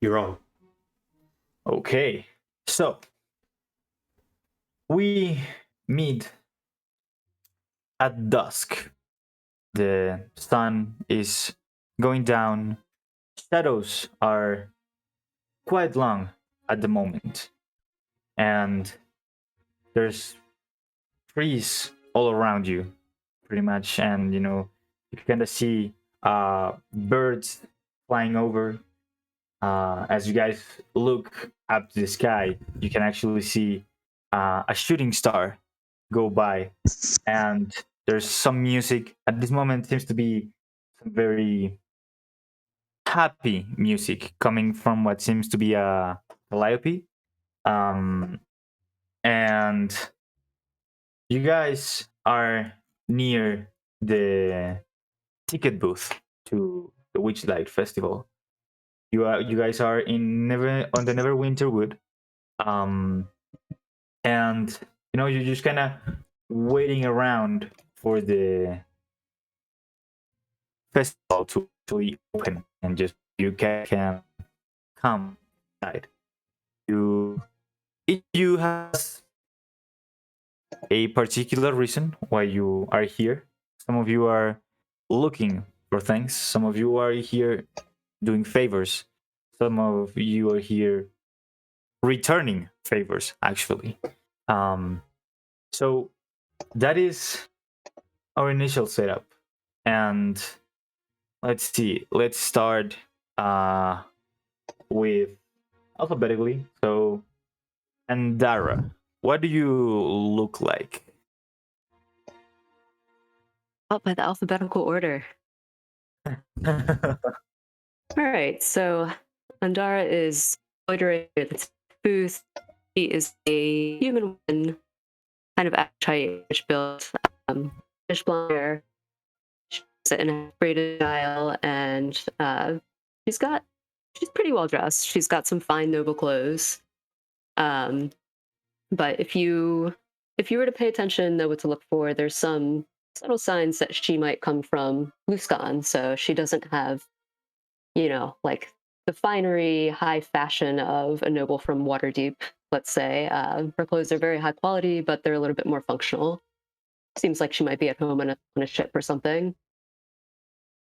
You're on. Okay, so we meet at dusk. The sun is going down. Shadows are quite long at the moment, and there's trees all around you, pretty much. And you can kind of see birds flying over. As you guys look up to the sky, you can actually see a shooting star go by, and there's some music at this moment. Seems to be some very happy music coming from what seems to be a calliope. Um, and you guys are near the ticket booth to the Witchlight Festival. You guys are on the Neverwinter Wood, um, and you're just kind of waiting around for the festival to actually open, and just you can come inside. You has a particular reason why you are here. Some of you are looking for things. Some of you are here doing favors. Some of you are here returning favors, actually. So that is our initial setup. And let's see. Let's start with alphabetically. So, Andara, what do you look like? Oh, by the alphabetical order. All right, so Andara is loitering at the booth. She is a human woman, kind of Irish built, fish blonde hair. She's in a braided style, and she's pretty well dressed. She's got some fine, noble clothes. But if you were to pay attention, know what to look for, there's some subtle signs that she might come from Luskan. So she doesn't have, like the finery, high fashion of a noble from Waterdeep, let's say. Her clothes are very high quality, but they're a little bit more functional. Seems like she might be at home on a ship or something.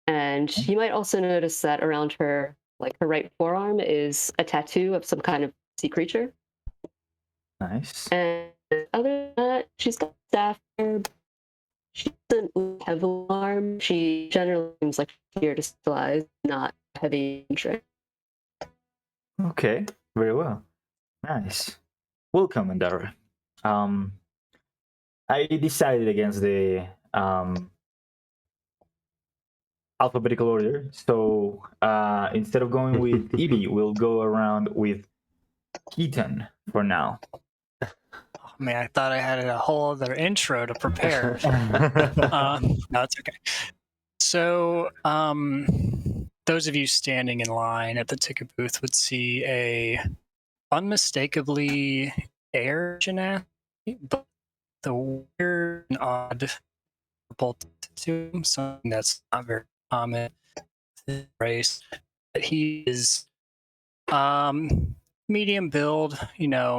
And you might also notice that around her, like her right forearm, is a tattoo of some kind of sea creature. Nice. And other than that, she's got staff here. She doesn't look heavily armed. She generally seems like she's here to stabilize, not heavy interest. Okay, very well. Nice. Welcome, Andara. I decided against the alphabetical order, so instead of going with Evie, we'll go around with Keaton for now. Oh, man, I thought I had a whole other intro to prepare. No, it's okay. So, those of you standing in line at the ticket booth would see a unmistakably air genasi, but the weird and odd purple to him, something that's not very common in the race. But he is medium build,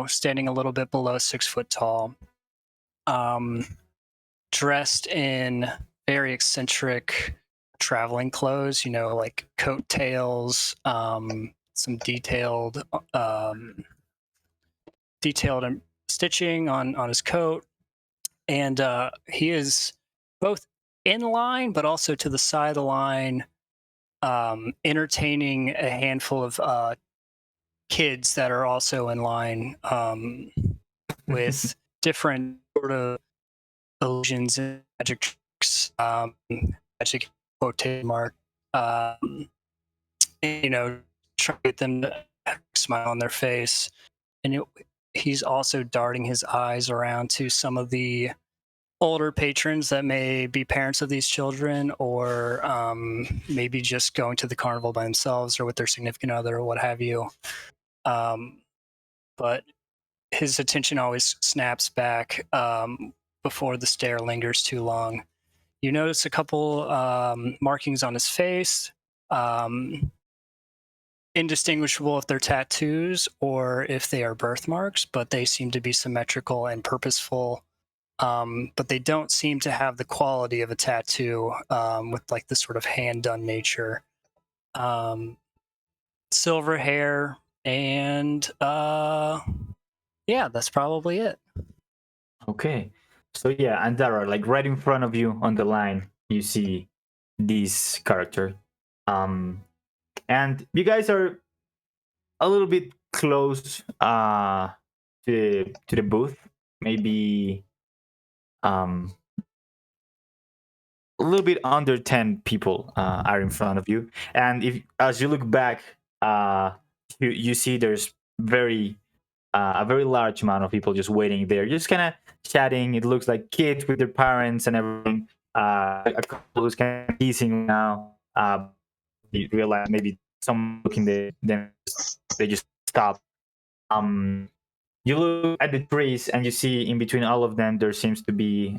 standing a little bit below 6 foot tall, dressed in very eccentric traveling clothes, like coattails, some detailed stitching on his coat, and he is both in line but also to the side of the line, entertaining a handful of kids that are also in line, with different sort of illusions and magic tricks, magic quotation mark, try to get them to smile on their face. And he's also darting his eyes around to some of the older patrons that may be parents of these children, or maybe just going to the carnival by themselves or with their significant other or what have you. But his attention always snaps back before the stare lingers too long. You notice a couple markings on his face. indistinguishable if they're tattoos or if they are birthmarks, but they seem to be symmetrical and purposeful. But they don't seem to have the quality of a tattoo with like this sort of hand-done nature. Silver hair, and yeah, that's probably it. Okay. So yeah, Andara, like right in front of you on the line, you see this character. And you guys are a little bit close to the booth. Maybe a little bit under 10 people are in front of you. And if as you look back, you see there's a very large amount of people just waiting there, just kind of chatting. It looks like kids with their parents and everything. A couple who's kind of teasing now. You realize maybe someone looking them, they just stop. You look at the trees and you see in between all of them there seems to be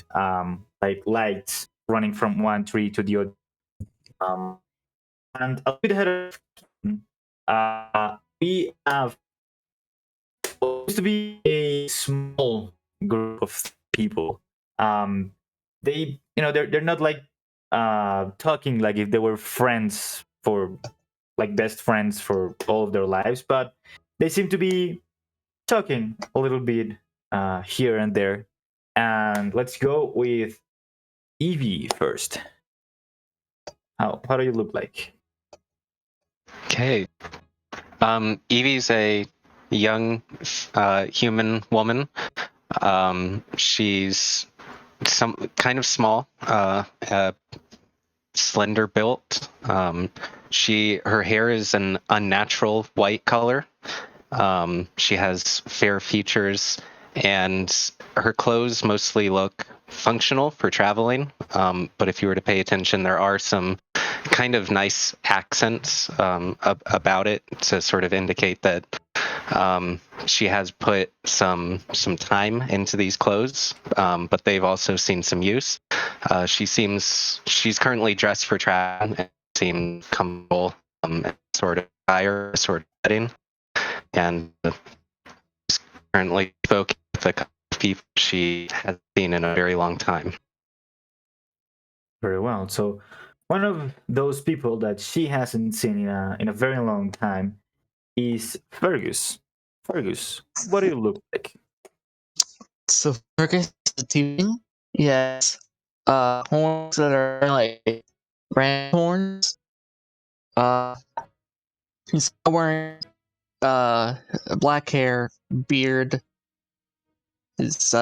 like lights running from one tree to the other. And a bit ahead of we have supposed to be a small group of people. They, they're not like talking like if they were friends for like best friends for all of their lives, but they seem to be talking a little bit here and there. And let's go with Evie first. How do you look like? Okay. Evie's a young human woman. She's some kind of small, slender built. Her hair is an unnatural white color. She has fair features, and her clothes mostly look functional for traveling. But if you were to pay attention, there are some kind of nice accents about it to sort of indicate that she has put some time into these clothes, but they've also seen some use. She's currently dressed for travel and seems comfortable sort of attire, sort of setting, and is currently spoken with a couple of people she has seen in a very long time. Very well. So one of those people that she hasn't seen in a very long time is Fergus. Fergus, what do you look like? So Fergus is teething. Yes. Horns that are like ram horns. He's wearing black hair, beard. His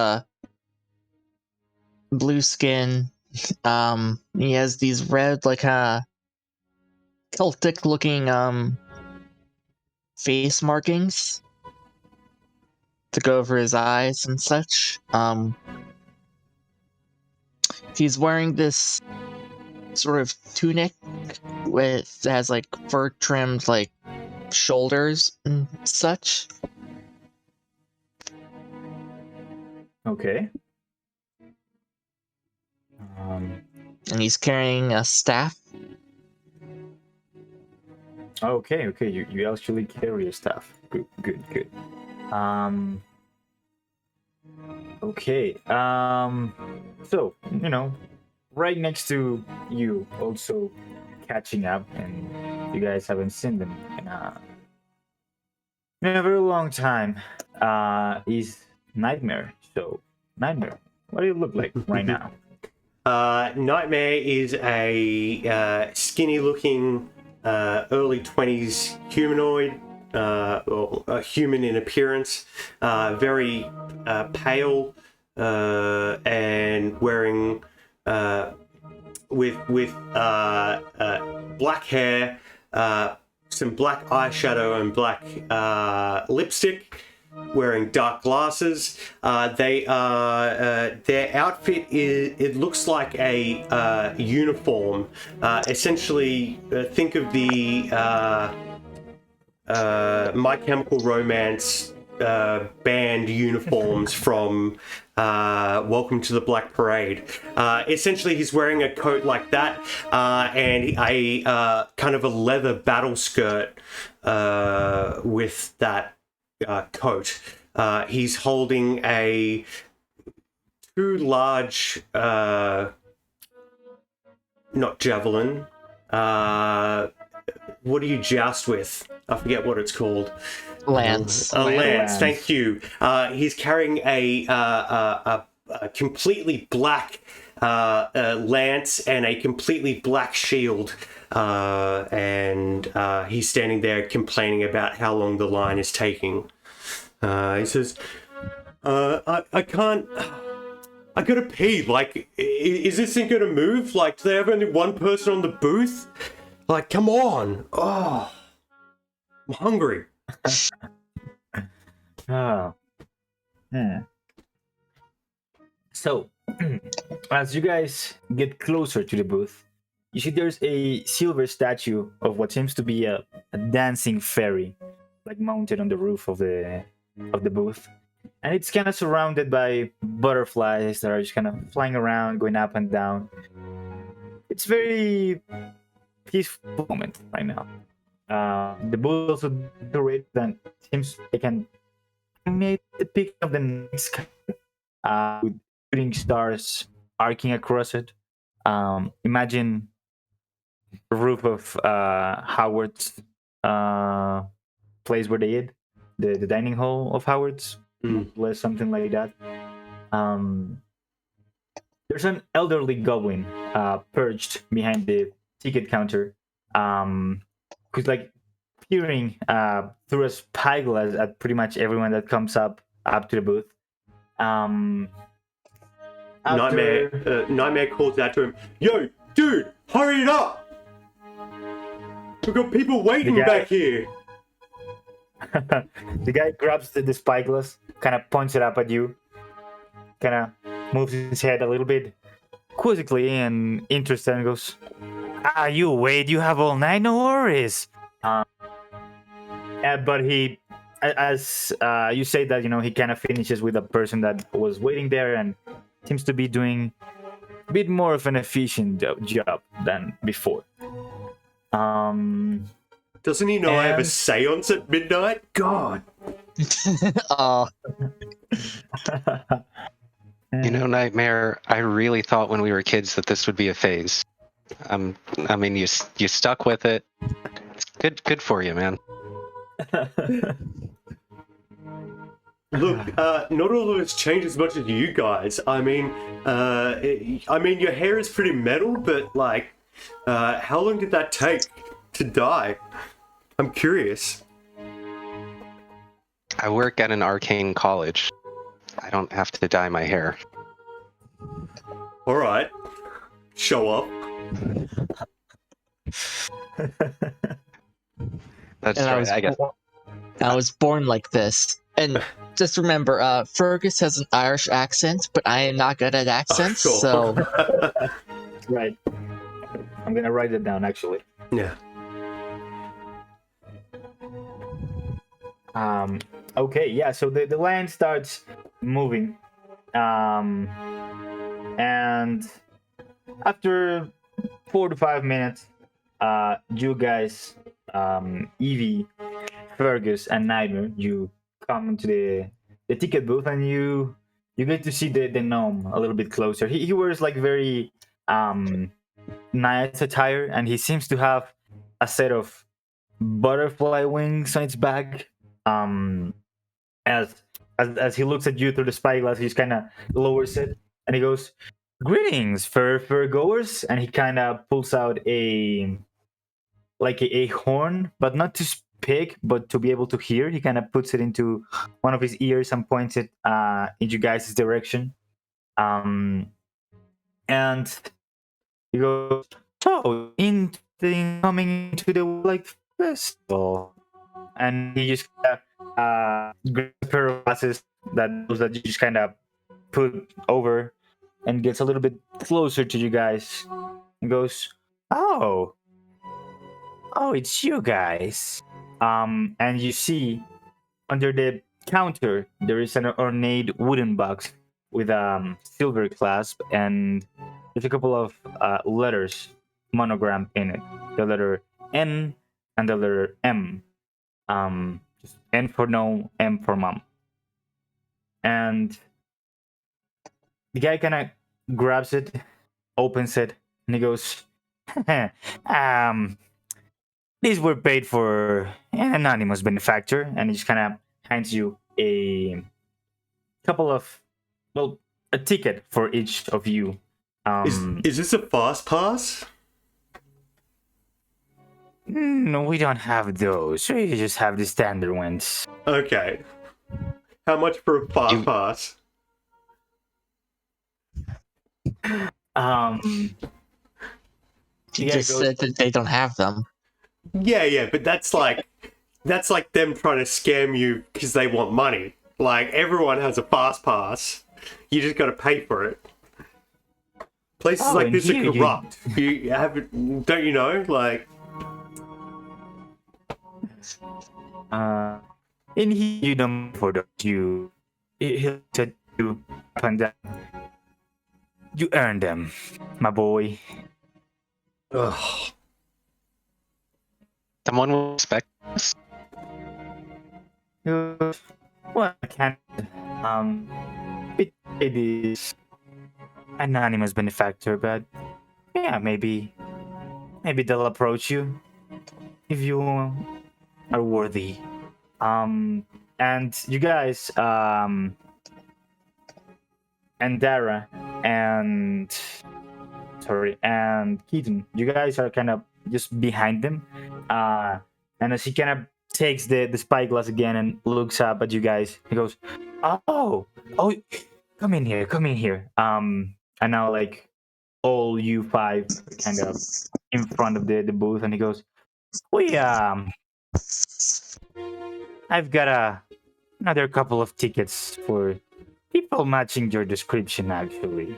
blue skin. He has these red, like Celtic looking face markings to go over his eyes and such. He's wearing this sort of tunic that has like fur trimmed like shoulders and such. Okay. And he's carrying a staff. Okay. You actually carry a staff. Good. Okay. So, right next to you, also catching up, and you guys haven't seen them in a very long time, is Nightmare. So, Nightmare, what do you look like right now? Nightmare is a skinny-looking, early 20s humanoid, or a human in appearance, very pale, and wearing with black hair, some black eyeshadow and black lipstick, wearing dark glasses. They are their outfit it looks like a uniform. Essentially, think of the My Chemical Romance band uniforms from Welcome to the Black Parade. Essentially, he's wearing a coat like that, and a kind of a leather battle skirt with that coat. He's holding two large, not javelin. What do you joust with? I forget what it's called. Lance. A lance. Lance. Thank you. He's carrying a completely black lance and a completely black shield, and he's standing there complaining about how long the line is taking. He says, I can't... I gotta pee. Like, is this thing gonna move? Like, do they have only one person on the booth? Like, come on. Oh, I'm hungry. Oh. So, as you guys get closer to the booth, you see there's a silver statue of what seems to be a dancing fairy, like mounted on the roof of the booth. And it's kind of surrounded by butterflies that are just kind of flying around, going up and down. It's very peaceful moment right now. The booth also decorated and seems they can make the picture of the night sky with shooting stars arcing across it. Imagine the roof of Howard's place where they eat, the dining hall of Howard's. Was something like that. There's an elderly goblin perched behind the ticket counter, who's like peering through a spyglass at pretty much everyone that comes up to the booth. Nightmare calls out to him, "Yo, dude, hurry it up! We've got people waiting back here." The guy grabs the spyglass, kind of points it up at you, kind of moves his head a little bit quizzically and interested, and goes, you wait, you have all night, no worries. But he, as you say that, he kind of finishes with a person that was waiting there and seems to be doing a bit more of an efficient job than before. Doesn't he know I have a seance at midnight? God. Nightmare, I really thought when we were kids that this would be a phase. I mean, you stuck with it. It's good for you, man. Look, not all of us change as much as you guys. I mean, your hair is pretty metal, but like, how long did that take to dye? I'm curious. I work at an arcane college. I don't have to dye my hair. All right, show up. That's right. I guess. I was born like this. And just remember, Fergus has an Irish accent, but I am not good at accents, sure. so... Right. I'm gonna write it down, actually. Yeah. Okay, yeah, so the land starts moving. And after 4 to 5 minutes, you guys, Evie, Fergus, and Nightmare, you come into the ticket booth and you get to see the gnome a little bit closer. He wears like very nice attire, and he seems to have a set of butterfly wings on its back. As he looks at you through the spyglass, he just kind of lowers it and he goes, "Greetings, fur goers," and he kind of pulls out a horn, but not to speak, but to be able to hear. He kind of puts it into one of his ears and points it in you guys' direction. And he goes, "So, interesting coming to the festival." And he just grabs a pair of glasses that you just kind of put over and gets a little bit closer to you guys and goes, Oh, it's you guys. And you see under the counter there is an ornate wooden box with a silver clasp, and there's a couple of letters monogrammed in it. The letter N and the letter M. Just N for no, M for mom. And the guy kind of grabs it, opens it, and he goes, these were paid for an anonymous benefactor, and he just kind of hands you a couple of, well, a ticket for each of you. Is this a fast pass? No, we don't have those. We just have the standard ones. Okay. How much for a fast pass? You just said that they don't have them. Yeah, but that's like them trying to scam you because they want money. Like, everyone has a fast pass. You just got to pay for it. Places like this are corrupt. You don't you know? Like, in here you don't for those he'll said you panda. You earned them, my boy. ugh. Someone will expect this. Well, I can't. It is anonymous benefactor, but yeah, maybe they'll approach you if you are worthy. And you guys, and Dara, and Keaton, you guys are kind of just behind them. And as he kind of takes the spyglass again and looks up at you guys, he goes, "Oh, come in here." And now, like, all you five are kind of in front of the booth, and he goes, I've got another couple of tickets for people matching your description, actually.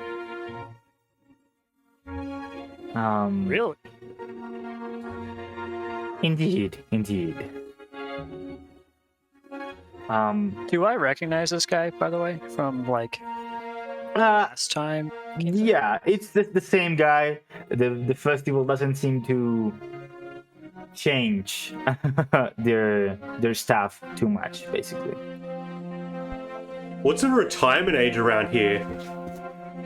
Really? Indeed. Do I recognize this guy, by the way, from like last time? Yeah, it's the same guy. The festival doesn't seem to change their staff too much, basically. What's the retirement age around here?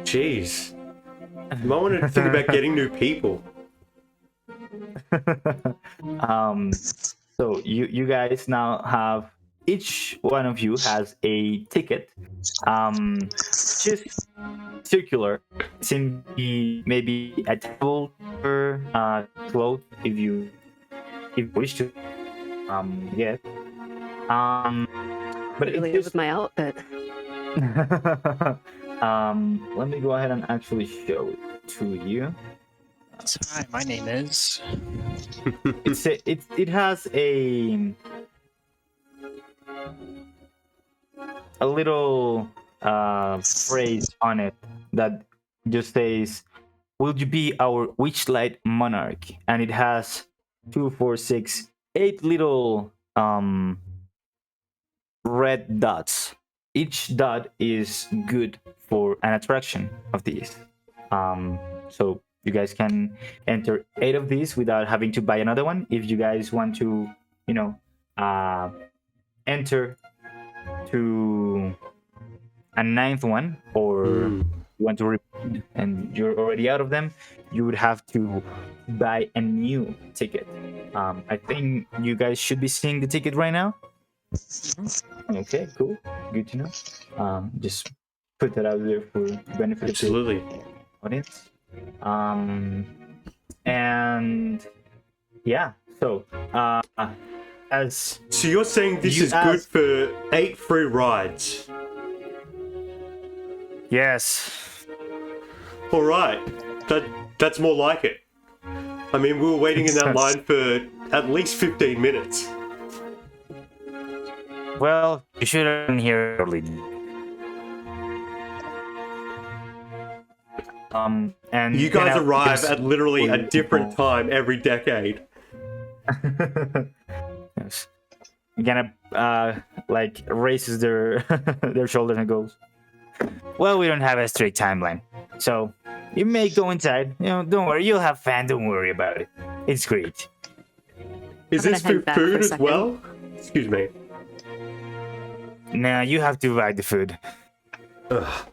Jeez. You might want to think about getting new people. So you guys now have, each one of you has a ticket, just circular. Seem to be maybe a table or cloth if you wish to get. But Really it's with my outfit. let me go ahead and actually show it to you. Hi, my name is. It has a little phrase on it that just says, "Will you be our Witchlight monarch?" And it has 2, 4, 6, 8 little red dots. Each dot is good for an attraction of these. So you guys can enter 8 of these without having to buy another one. If you guys want to, enter to a 9th one, or you want to repeat and you're already out of them, you would have to buy a new ticket. I think you guys should be seeing the ticket right now. Okay, cool. Good to know. Just put that out there for benefit Absolutely. of the audience. And yeah, so So you're saying this is good for 8 free rides? Yes. All right, that's more like it. I mean, we were waiting in that line for at least 15 minutes. Well, you should have been here early. And You guys arrive at literally a different time every decade. Yes. Kind of like raises their their shoulders and goes, "Well, we don't have a strict timeline, so you may go inside. Don't worry, you'll have fun. Don't worry about it. It's great." Is I'm this gonna for head back for a food as second. well? Excuse me. Nah, you have to provide the food. Ugh.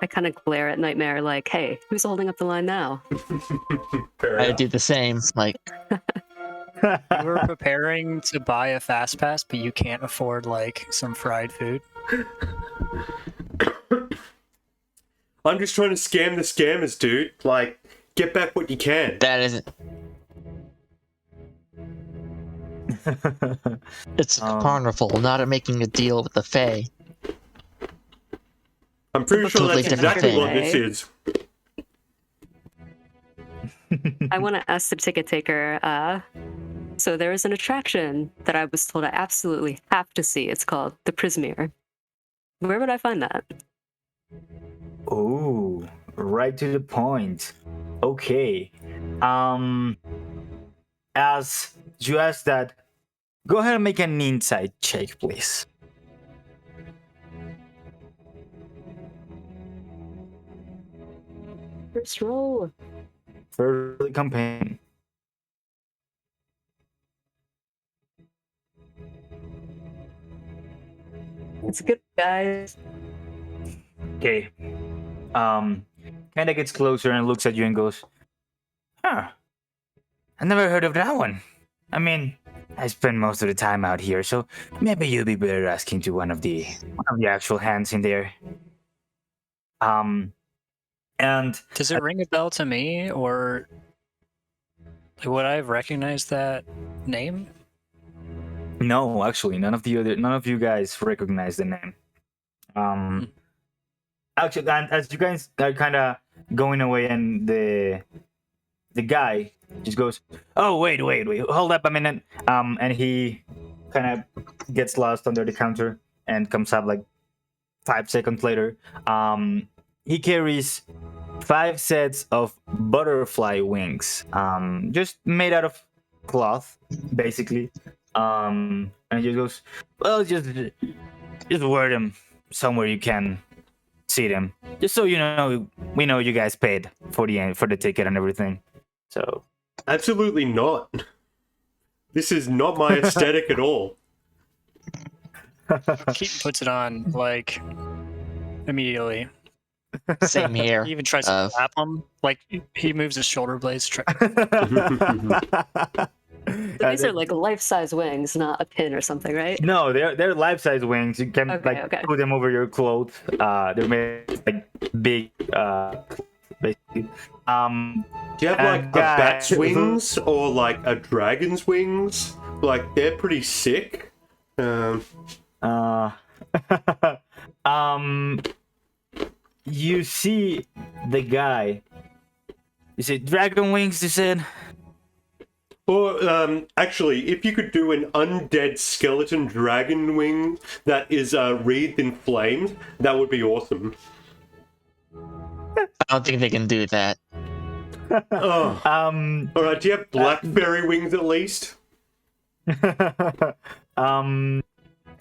I kind of glare at Nightmare like, hey, who's holding up the line now? Fair I enough. do the same. Like, You were preparing to buy a fast pass, but you can't afford like some fried food. I'm just trying to scam the scammers, dude. Like, get back what you can. that isn't. It's a carnival, not making a deal with the Fae. I'm pretty sure totally that's different exactly thing. what this is. I want to ask the ticket taker. So there is an attraction that I was told I absolutely have to see. It's called the Prismere. Where would I find that? Oh, right to the point. Okay. As you ask that, go ahead and make an insight check, please. First roll. For the campaign. It's good, guys. Okay. Kinda gets closer and looks at you and goes, huh. I never heard of that one. I mean, I spend most of the time out here, so maybe you'd be better asking to one of the actual hands in there. And Does it ring a bell to me, or would I have recognized that name? no, actually, none of you guys recognize the name. Actually, and as you guys are kind of going away, and the guy just goes, "Oh, wait, hold up a minute." And he kind of gets lost under the counter and comes up like 5 seconds later. He carries 5 sets of butterfly wings, just made out of cloth, basically. And he just goes, "Well, just wear them somewhere you can see them, just so you know, we know you guys paid for the ticket and everything." So Absolutely not. This is not my aesthetic at all. Keaton puts it on like immediately. Same here. He even tries to slap him. Like he moves his shoulder blades. So these are like life-size wings, not a pin or something, right? No, they're life-size wings. You can Okay. put them over your clothes. They're made like big, basically. Do you have like a bat's wings or like a dragon's wings? Like they're pretty sick. You see the guy. You say dragon wings, you said? Or actually, if you could do an undead skeleton dragon wing that is wreathed in flames, that would be awesome. I don't think they can do that. Oh. Alright, do you have black fairy wings at least? The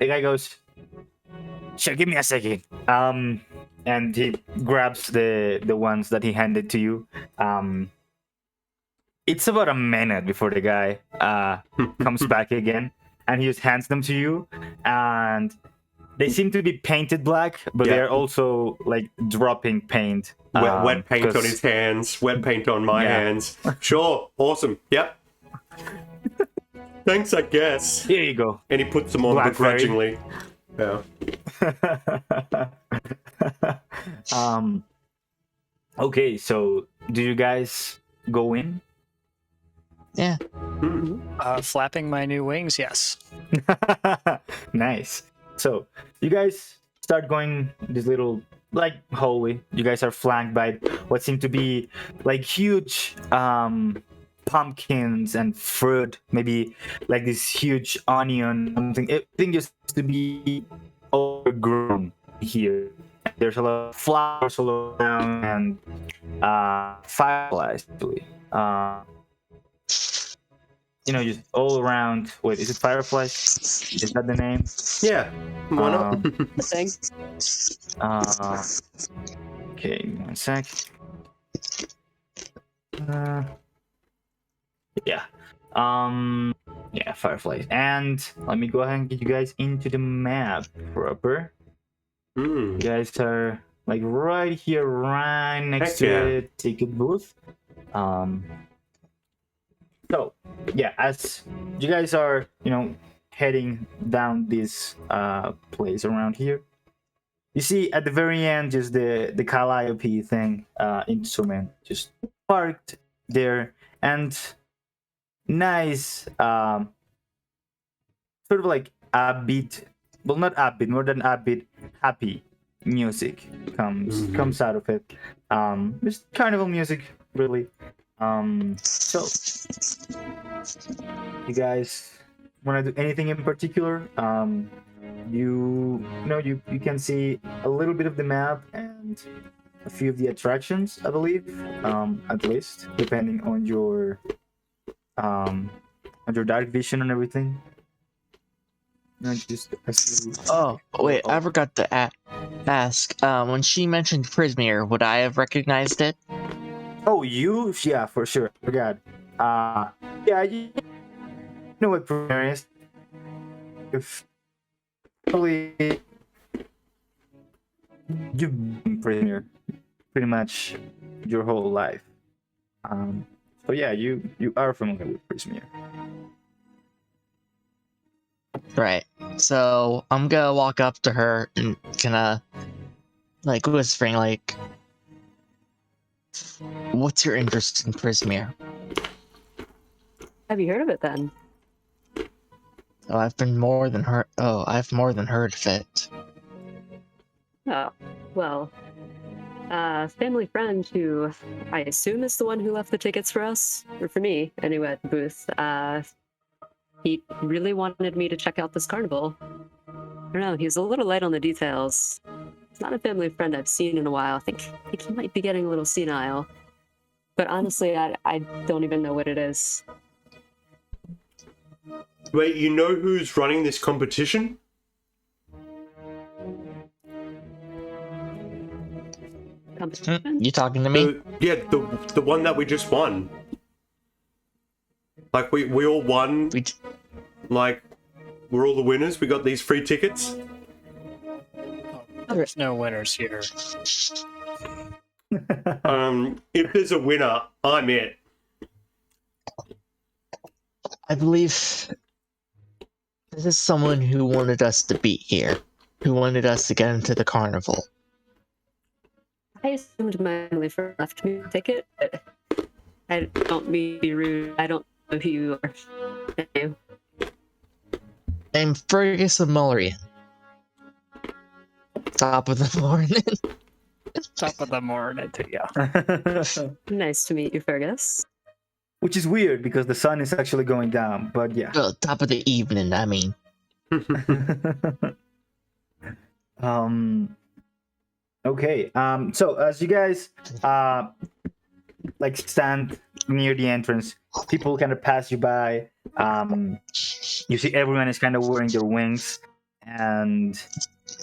guy goes, "Sure, give me a second." And he grabs the ones that he handed to you. It's about a minute before the guy comes back again, and he just hands them to you. And they seem to be painted black, but they're also like dropping paint. Wet paint on his hands, wet paint on my hands. Sure, awesome, yep. Thanks, I guess. Here you go. And he puts them on Black begrudgingly. Yeah. Okay, so do you guys go in? Yeah. Flapping my new wings, yes. Nice. So you guys start going this little like hallway. You guys are flanked by what seem to be like huge pumpkins and fruit, maybe like this huge onion, something. Everything used to be overgrown here. There's a lot of flowers all around and fireflies actually. Just all around. Wait, is it fireflies? Is that the name? Yeah, why not? Thing. Okay, give me 1 sec. Yeah. Yeah, fireflies. And let me go ahead and get you guys into the map proper. You guys are like right here, right next to the ticket booth. So yeah, as you guys are, heading down this place around here, you see at the very end just the calliope thing, instrument just parked there, and nice sort of like upbeat, well, not upbeat, more than upbeat, happy music comes out of it. Just carnival music, really. So you guys want to do anything in particular? You can see a little bit of the map and a few of the attractions, I believe, at least depending on your dark vision and everything. Oh, wait, I forgot to ask. When she mentioned Prismere, would I have recognized it? Oh, yeah, for sure. Forgot. Yeah, you know what Prismere is. If probably you've been Prismere pretty much your whole life. So yeah, you are familiar with Prismere. Right. So I'm gonna walk up to her and kinda like whispering like, what's your interest in Prismere? Have you heard of it then? Oh, I've more than heard of it. Oh, well, family friend who I assume is the one who left the tickets for us, or for me anyway, at the booth. He really wanted me to check out this carnival. I don't know, he's a little light on the details. It's not a family friend I've seen in a while. I think he might be getting a little senile. But honestly, I don't even know what it is. Wait, you know who's running this competition? Competition? You talking to me? The one that we just won. Like we all won. Like we're all the winners. We got these free tickets. There's no winners here. If there's a winner, I'm it. I believe this is someone who wanted us to be here, who wanted us to get into the carnival. I assumed my family friend left me a ticket, but I don't mean to be rude. I don't know who you are. Thank you. I'm Fergus of Mullerian. Top of the morning. Top of the morning to you. Nice to meet you, Fergus. Which is weird because the sun is actually going down, but yeah. Well, top of the evening, I mean. Okay. So as you guys like stand near the entrance, people kind of pass you by. You see everyone is kind of wearing their wings, and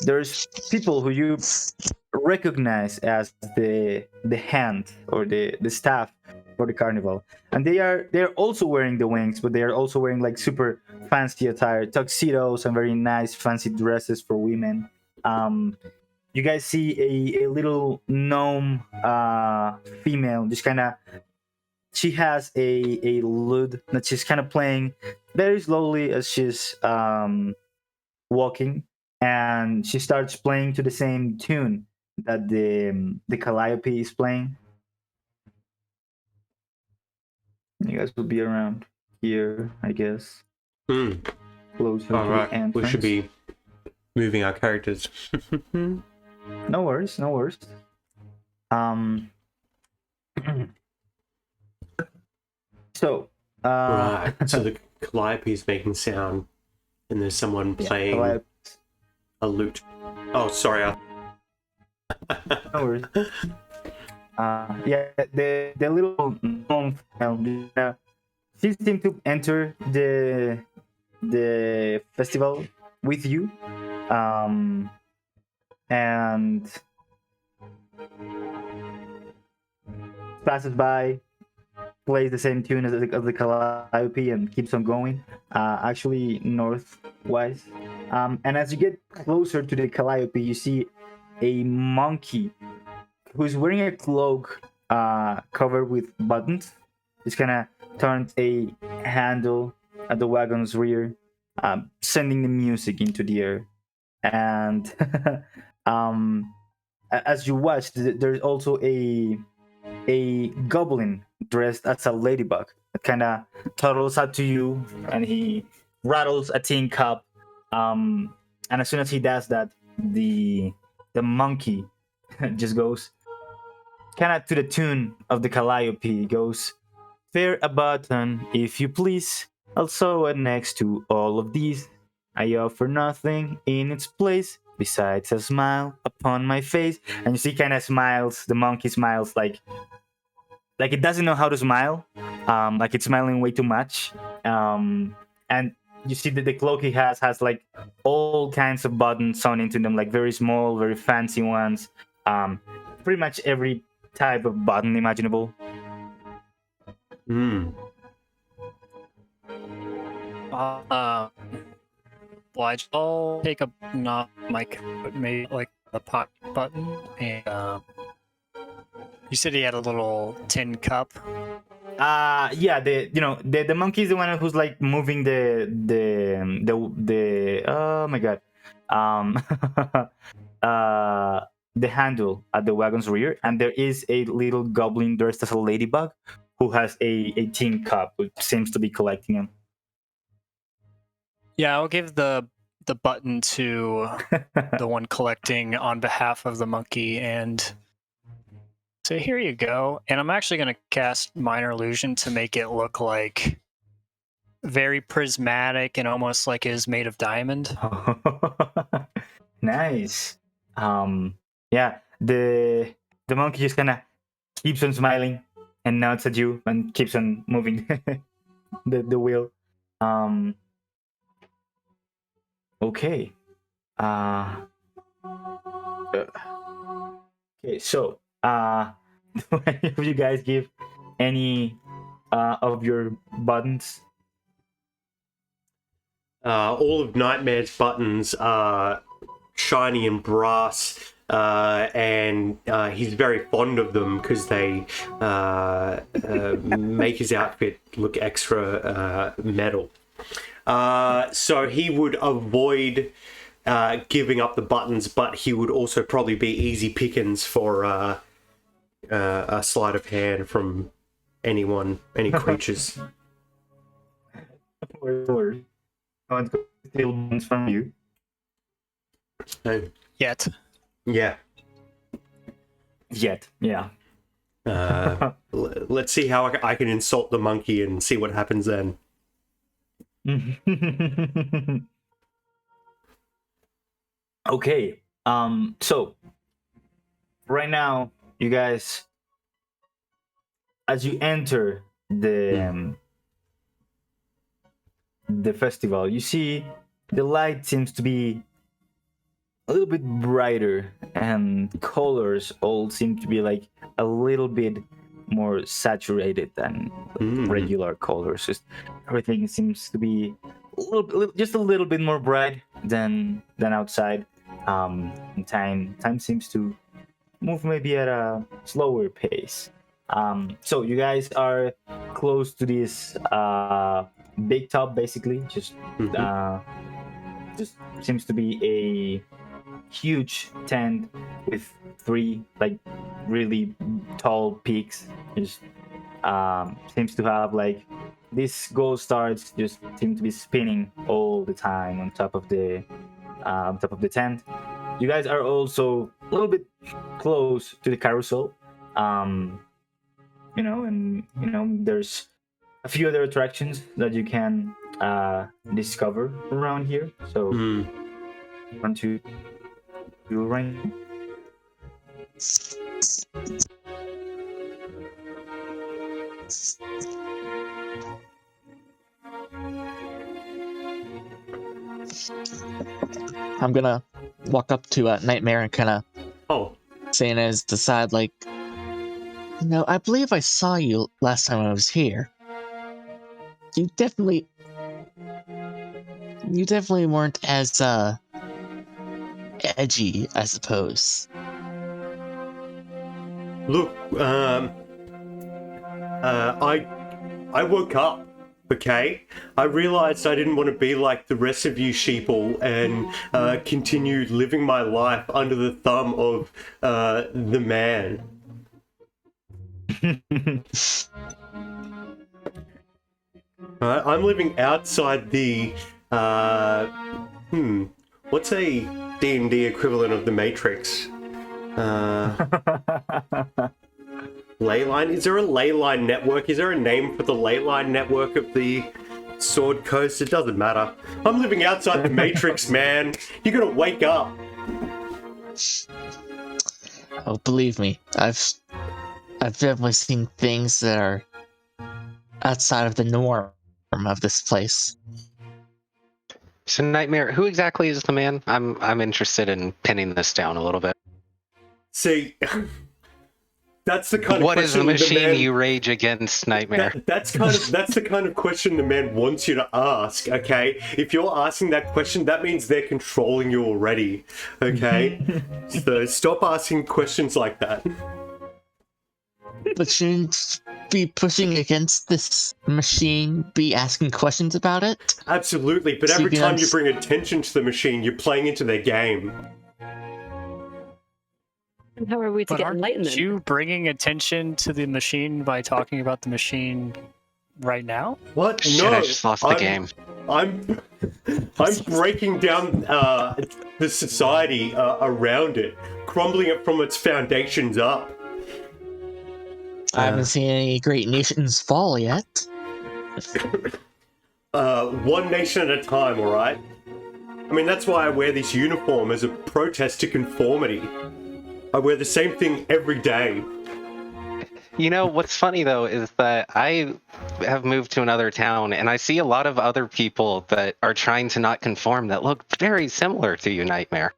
there's people who you recognize as the hand or the staff for the carnival, and they're also wearing the wings, but they are also wearing like super fancy attire, tuxedos and very nice fancy dresses for women. You guys see a little gnome female, just kind of, she has a lute that she's kind of playing very slowly as she's walking, and she starts playing to the same tune that the calliope is playing. You guys will be around here, I guess. Closer to All right. the entrance. We should be moving our characters. No worries, no worries. So, Right. So the calliope is making sound, and there's someone playing a lute. Oh, sorry. No worries. Yeah, the little gnome she seemed to enter the festival with you, and passes by, plays the same tune as the calliope and keeps on going, actually northwise. And as you get closer to the calliope, you see a monkey who's wearing a cloak covered with buttons. Just kind of turns a handle at the wagon's rear, sending the music into the air. And as you watch, there's also a goblin dressed as a ladybug that kind of toddles up to you, and he rattles a tin cup. And as soon as he does that, the monkey just goes kind of to the tune of the calliope. Goes, "Fair a button, if you please. I'll sew it next to all of these. I offer nothing in its place besides a smile upon my face." And you see, kind of smiles. The monkey smiles like it doesn't know how to smile. Like it's smiling way too much. And you see that the cloak he has like all kinds of buttons sewn into them, like very small, very fancy ones. Pretty much every type of button imaginable. Obliged. I'll take a not mic, but maybe like a pocket button. And you said he had a little tin cup. Yeah, the monkey is the one who's like moving the oh my god, the handle at the wagon's rear, and there is a little goblin dressed as a ladybug who has a tin cup, which seems to be collecting them. Yeah, I'll give the button to the one collecting on behalf of the monkey, and so here you go. And I'm actually going to cast Minor Illusion to make it look like very prismatic and almost like it is made of diamond. Nice. Yeah, the monkey just kind of keeps on smiling and nods at you and keeps on moving the wheel. Okay. Okay, so do any of you guys give any of your buttons? All of Nightmare's buttons are shiny and brass, and he's very fond of them because they make his outfit look extra metal. So he would avoid giving up the buttons, but he would also probably be easy pickings for a sleight of hand from any creatures. Or no one's going to steal buttons from you. So, Yet. yeah. Yet, yeah. Let's see how I can insult the monkey and see what happens then. Okay. So right now, you guys, as you enter the festival, you see the light seems to be a little bit brighter, and colors all seem to be like a little bit more saturated than regular colors. Just everything seems to be just a little bit more bright than outside. And time seems to move maybe at a slower pace. So you guys are close to this big top, basically. Just seems to be a huge tent with 3 like really tall peaks. Just seems to have like these gold stars just seem to be spinning all the time on top of the tent. You guys are also a little bit close to the carousel. There's a few other attractions that you can discover around here. So want to do right. I'm gonna walk up to Nightmare and kind of Oh, saying as the side, like, No, I believe I saw you last time I was here. You definitely weren't as edgy, I suppose. Look, I woke up, okay? I realized I didn't want to be like the rest of you sheeple and continue living my life under the thumb of the man. I'm living outside the what's a D&D equivalent of the Matrix? Ley line? Is there a ley line network? Is there a name for the ley line network of the Sword Coast? It doesn't matter. I'm living outside the Matrix, man. You gotta wake up. Oh, believe me, I've definitely seen things that are outside of the norm of this place. So, Nightmare, who exactly is the man? I'm interested in pinning this down a little bit. See, that's the kind of What is question the machine man, you rage against, Nightmare? that's the kind of question the man wants you to ask, okay? If you're asking that question, that means they're controlling you already, okay? So stop asking questions like that. But shouldn't be pushing against this machine, be asking questions about it? Absolutely, but So every you time can you bring attention to the machine, you're playing into their game. And how are we to But get aren't enlightenment? you bringing attention to the machine by talking about the machine right now? What? Shit, No, I just lost the game. I'm breaking down the society around it, crumbling it from its foundations up. I haven't seen any great nations fall yet. One nation at a time, all right? I mean, that's why I wear this uniform as a protest to conformity. I wear the same thing every day. You know, what's funny, though, is that I have moved to another town, and I see a lot of other people that are trying to not conform that look very similar to you, Nightmare.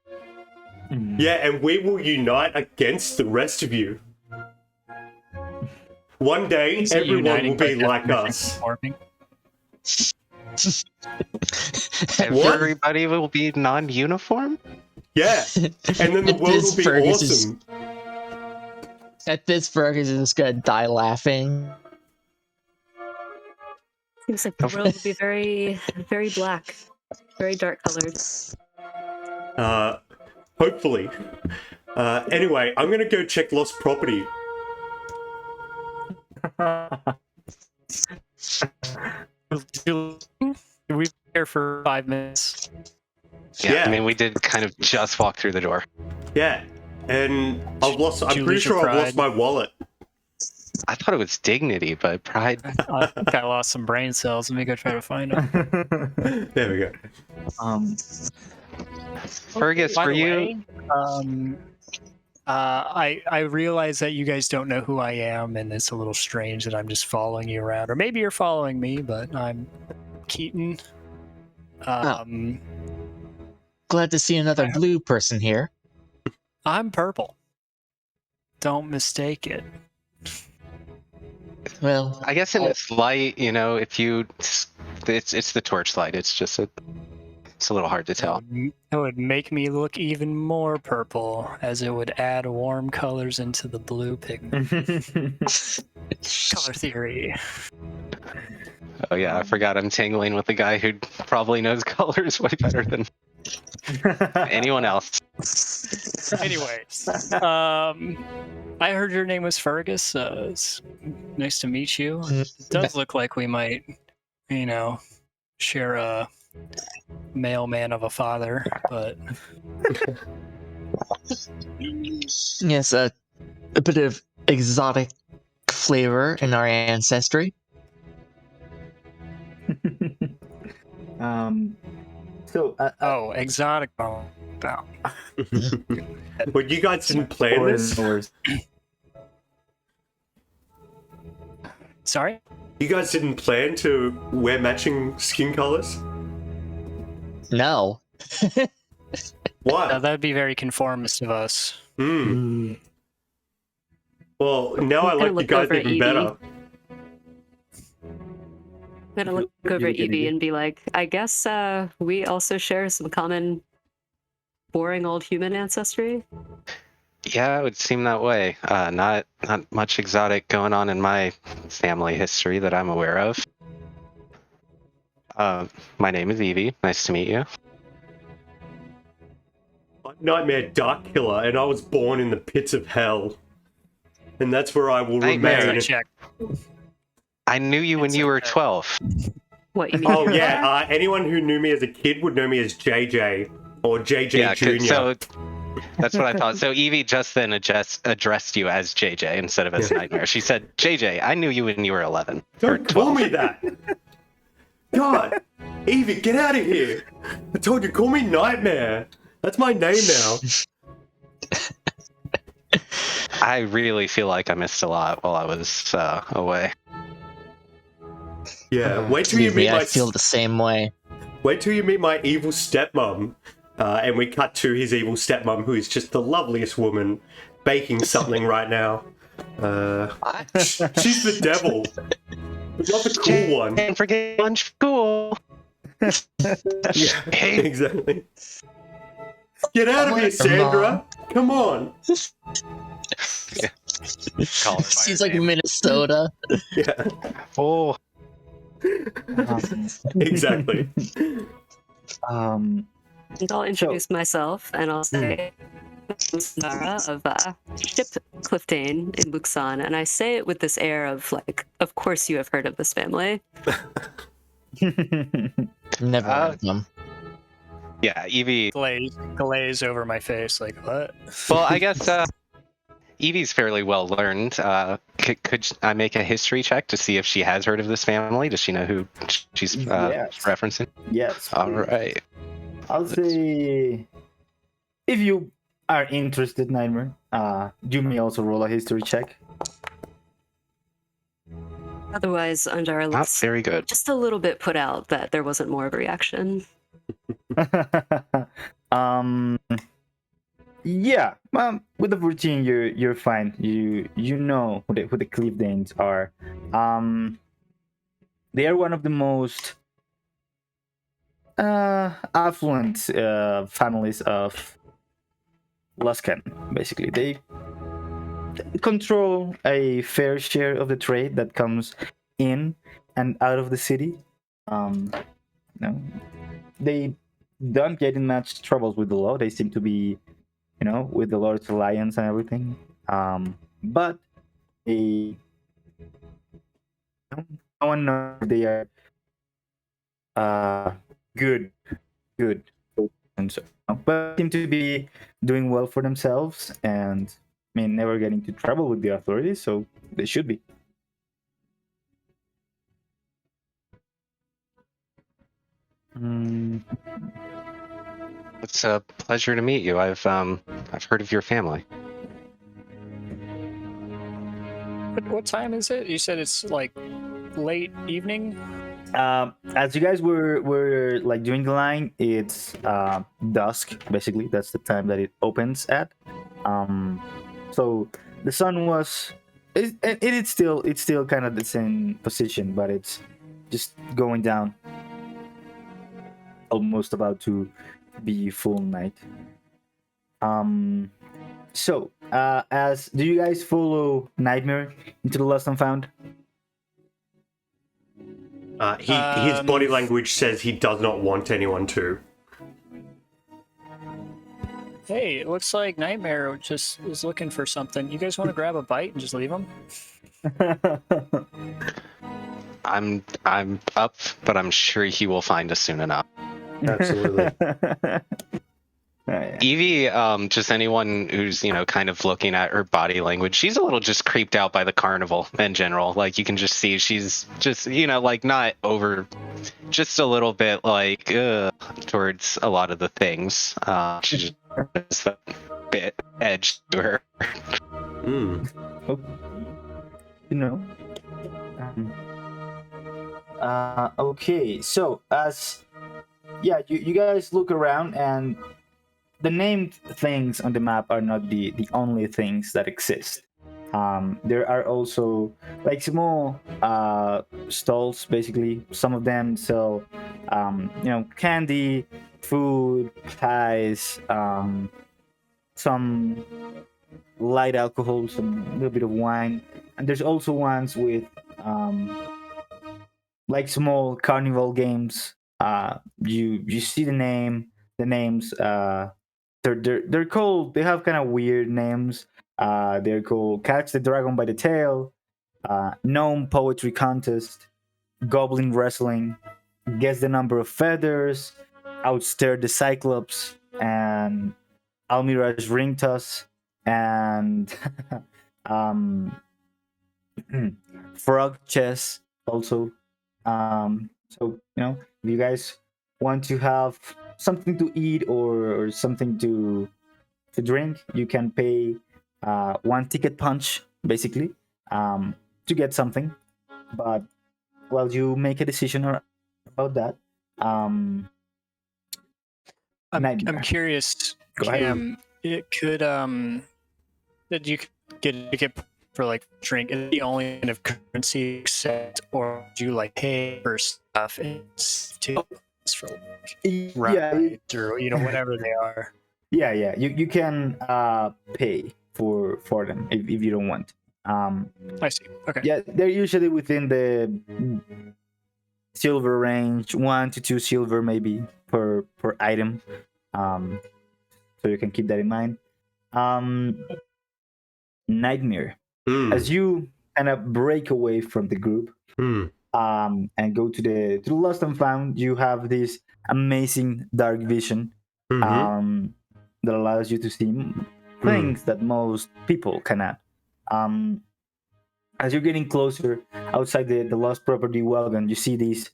Yeah, and we will unite against the rest of you. One day, So everyone will uniting by be like definition us. conforming? What? Everybody will be non-uniform? Yeah, and then the world This will be Fergus is- awesome. At this, Fergus is just gonna die laughing. Seems like the world would be very, very black, very dark colored. Hopefully. Anyway, I'm gonna go check lost property. We've been here for 5 minutes. Yeah. I mean, we did kind of just walk through the door. Yeah, and I'm Did pretty you lose sure your I've lost pride? my wallet. I thought it was dignity, but pride. I think I lost some brain cells. Let me go try to find them. There we go. Fergus, By were the you? way, I realize that you guys don't know who I am, and it's a little strange that I'm just following you around. Or maybe you're following me, but I'm Keaton. Glad to see another blue person here. I'm purple. Don't mistake it. Well, I guess in this light, you know, if you, it's the torchlight. It's just it's a little hard to tell. It would make me look even more purple, as it would add warm colors into the blue pigment. Color theory. Oh yeah, I forgot I'm tangling with the guy who probably knows colors way better than anyone else. Anyways, I heard your name was Fergus. It's nice to meet you. It does look like we might, you know, share a mailman of a father, but yes, a bit of exotic flavor in our ancestry. So exotic. Oh. But you guys didn't plan this? Sorry? You guys didn't plan to wear matching skin colors? No. Why? That'd be very conformist of us. Hmm. Well, now I I'm gonna like you look guys over at even Evie. better. I'm gonna look over at Evie and be like, I guess we also share some common boring old human ancestry. Yeah, it would seem that way. Not much exotic going on in my family history that I'm aware of. My name is Evie. Nice to meet you. I'm Nightmare Dark Killer, and I was born in the pits of hell. And that's where I will Nightmare. remain. Check. I knew you when you were 12. What you mean? Oh, yeah. Anyone who knew me as a kid would know me as JJ. Or JJ Yeah, Jr. so that's what I thought. So Evie just then addressed you as JJ instead of as Nightmare. She said, JJ, I knew you when you were 11. or Don't 12. call me that! God! Evie, get out of here! I told you, call me Nightmare! That's my name now. I really feel like I missed a lot while I was away. Yeah, wait till you Believe me, meet my I feel the same way. wait till you meet my evil stepmom. And we cut to his evil stepmom, who is just the loveliest woman, baking something right now. She's the devil, but not the cool one. Can't forget lunch school. Yeah, Hey, exactly. Get out of here, Sandra! Come on! call her by Seems her like name. Minnesota. Yeah, Oh, exactly. And I'll introduce myself, and I'll say, I'm Samara of Ship Cliftain in Luxon, and I say it with this air of like, of course you have heard of this family. Never heard of them. yeah, Evie. Glaze over my face, like what? Well, I guess Evie's fairly well learned. Could I make a history check to see if she has heard of this family? Does she know who she's Yes. referencing? Yes. All please. right. I'll say, if you are interested, Nightmare, you may also roll a history check. Otherwise, Andara Not looks very good. just a little bit put out that there wasn't more of a reaction. Yeah, with the 14, you're fine. You know who the Clifdanes are. They are one of the most affluent families of Luskan. Basically, they control a fair share of the trade that comes in and out of the city. No, they don't get in much troubles with the law. They seem to be, with the Lord's Alliance and everything. But they, no one knows if they are good, and so. But seem to be doing well for themselves, and never getting into trouble with the authorities. So they should be. It's a pleasure to meet you. I've heard of your family. What time is it? You said it's like late evening. As you guys were like doing the line, it's dusk. Basically, that's the time that it opens at. So the sun it's still kind of the same position, but it's just going down, almost about to be full night. So do you guys follow Nightmare into the Lost and Found? His body language says he does not want anyone to. Hey, it looks like Nightmare just is looking for something. You guys want to grab a bite and just leave him? I'm up, but I'm sure he will find us soon enough. Absolutely. Yeah. Evie, just anyone who's kind of looking at her body language, she's a little just creeped out by the carnival in general. Like you can just see she's just like not over, just a little bit like towards a lot of the things. She just has a bit edge to her. Okay, so you guys look around, and the named things on the map are not the only things that exist. There are also like small stalls. Basically, some of them sell, candy, food, pies, some light alcohol, some little bit of wine, and there's also ones with like small carnival games. You see the names. They're called. They have kind of weird names. They're called Catch the Dragon by the Tail, Gnome Poetry Contest, Goblin Wrestling, Guess the Number of Feathers, Outstare the Cyclops, and Almira's Ring Toss, and Frog Chess also. So if you guys want to have something to eat or something to drink, you can pay one ticket punch basically to get something. But while you make a decision about that, I'm Nightmare. curious, Go ahead. Cam. It could that you could get a ticket for like drink. Is it the only kind of currency accept, or do you like pay for stuff? It's to for like Yeah, rides or whatever they are. yeah. You can pay for them if you don't want. I see. Okay. Yeah, they're usually within the silver range, 1 to 2 silver maybe per item. So you can keep that in mind. Nightmare. As you kind of break away from the group and go to the lost and found, you have this amazing dark vision that allows you to see things that most people cannot. As you're getting closer outside the lost property wagon, you see this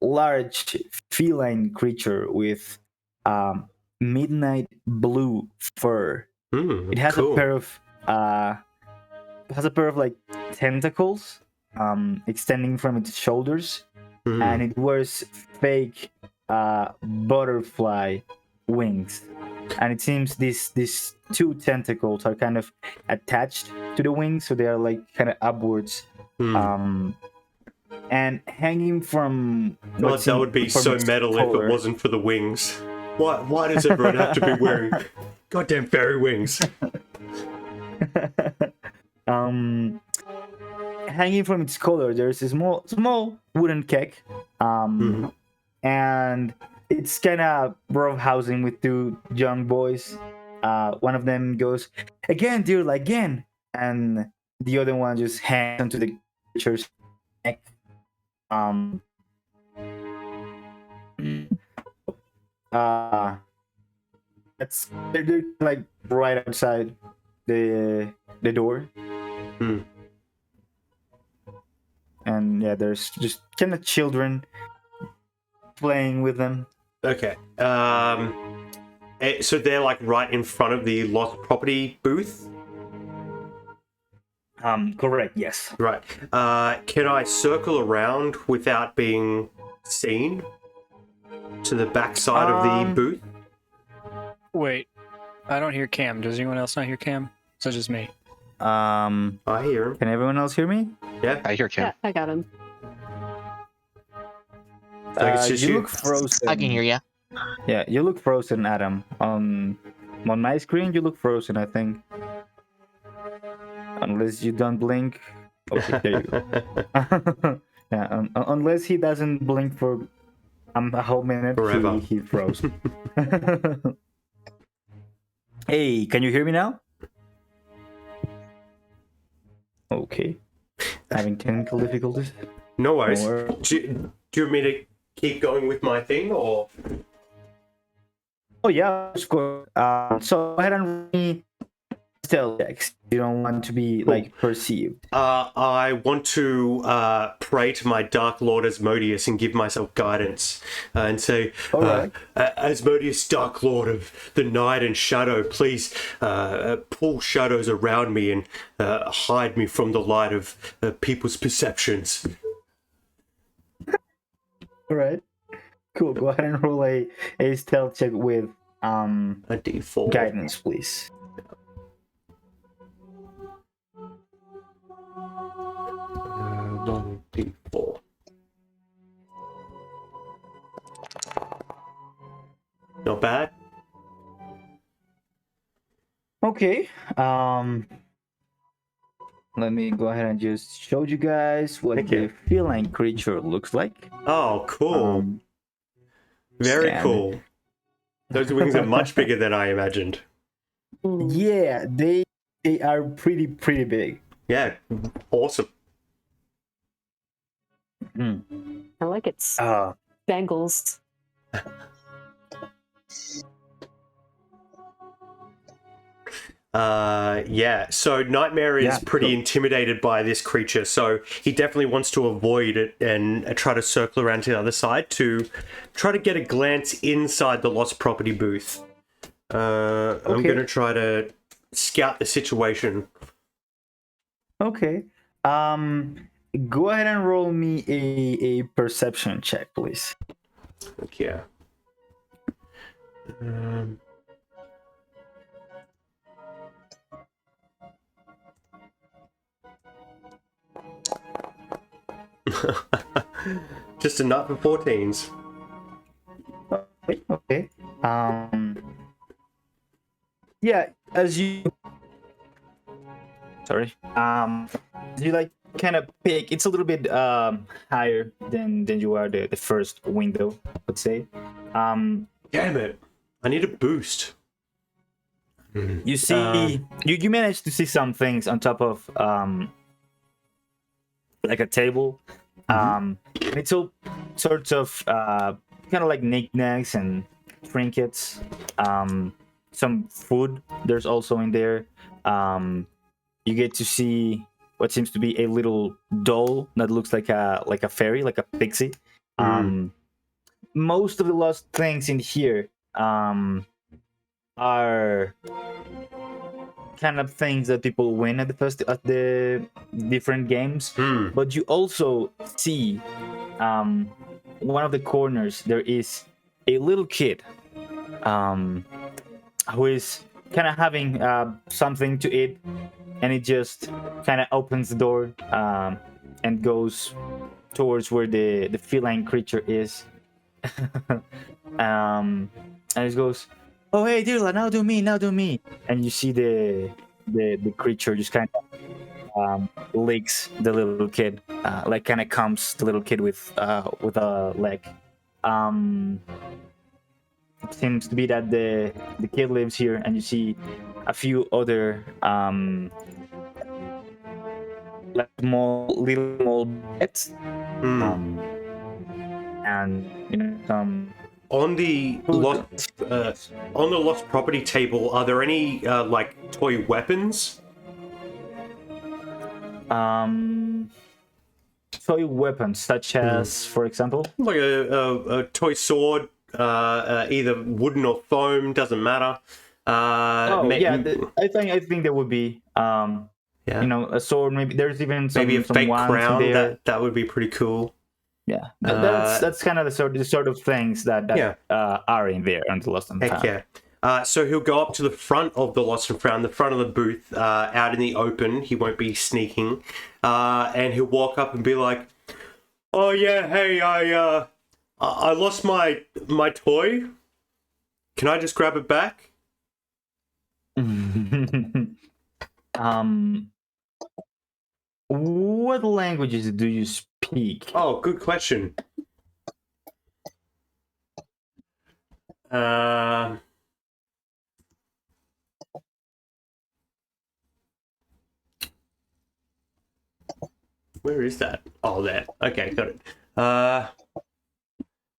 large feline creature with midnight blue fur. It has cool. a pair of like tentacles extending from its shoulders, and it wears fake butterfly wings. And it seems these 2 tentacles are kind of attached to the wings, so they are like kind of upwards. And hanging from God, that would be so metal if it wasn't for the wings. Why does everyone have to be wearing goddamn fairy wings? Hanging from its collar, there's a small wooden keg, and it's kind of roughhousing with 2 young boys. One of them goes, "Again, dear, again," and the other one just hangs onto the creature's neck. They're like right outside the door. And yeah, there's just kind of children playing with them. Okay. So they're like right in front of the lost property booth? Correct, yes. Right. Can I circle around without being seen to the backside of the booth? Wait, I don't hear Cam. Does anyone else not hear Cam? Is that just me? I hear him. Can everyone else hear me? Yeah. I hear Cam. Yeah, I got him. Like it's just you you. look frozen. I can hear you. Yeah, you look frozen, Adam. On my screen, you look frozen, I think. Unless you don't blink. Okay, there you go. Yeah, unless he doesn't blink for a whole minute, Forever. he froze. Hey, can you hear me now? Okay. Having technical difficulties? No worries. Don't worry. Do you want me to keep going with my thing, or? Oh yeah, of course. So go ahead and roll me stealth checks. You don't want to be like perceived. I want to pray to my Dark Lord Asmodeus and give myself guidance and say, Alright. Asmodeus, Dark Lord of the night and shadow, please pull shadows around me and hide me from the light of people's perceptions. All right. Cool. Go ahead and roll a stealth check with A D4. guidance, please. Not bad. Okay. Let me go ahead and just show you guys what Okay. the feline creature looks like. Oh, cool. Very and- cool. Those wings are much bigger than I imagined. Yeah, they are pretty big. Yeah, awesome. I like its bangles. Yeah, so Nightmare is pretty intimidated by this creature, so he definitely wants to avoid it and try to circle around to the other side to try to get a glance inside the lost property booth. I'm going to try to scout the situation. Okay. Go ahead and roll me a perception check, please. Okay. Just a nut for 14s. Okay. Yeah, as you you like kind of pick, it's a little bit higher than you are the first window, let's say. Damn it. I need a boost. You see you manage to see some things on top of like a table. It's all sorts of kind of like knickknacks and trinkets. Some food there's also in there. You get to see what seems to be a little doll that looks like a fairy, like a pixie. Most of the lost things in here are kind of things that people win at the different games. But you also see one of the corners there is a little kid who is kind of having something to eat, and it just kind of opens the door and goes towards where the feline creature is. And it goes, "Oh hey Dirla, now do me," and you see the creature just kind of licks the little kid, like kind of comes the little kid with a leg. It seems to be that the kid lives here, and you see a few other like little beds, and you know some. On the lost property table, are there any like toy weapons? Toy weapons such as, for example, Like a toy sword, either wooden or foam, doesn't matter. I think there would be you know, a sword. Maybe there's even some, maybe a some fake wands crown. in there. That would be pretty cool. Yeah, that's kind of the sort of things that are in there on the Lost and Found. Heck yeah. So he'll go up to the front of the Lost and Found, the front of the booth, out in the open. He won't be sneaking, and he'll walk up and be like, "Oh yeah, hey, I lost my toy. Can I just grab it back?" What languages do you speak? Oh, good question. Where is that? Oh, there. Okay, got it.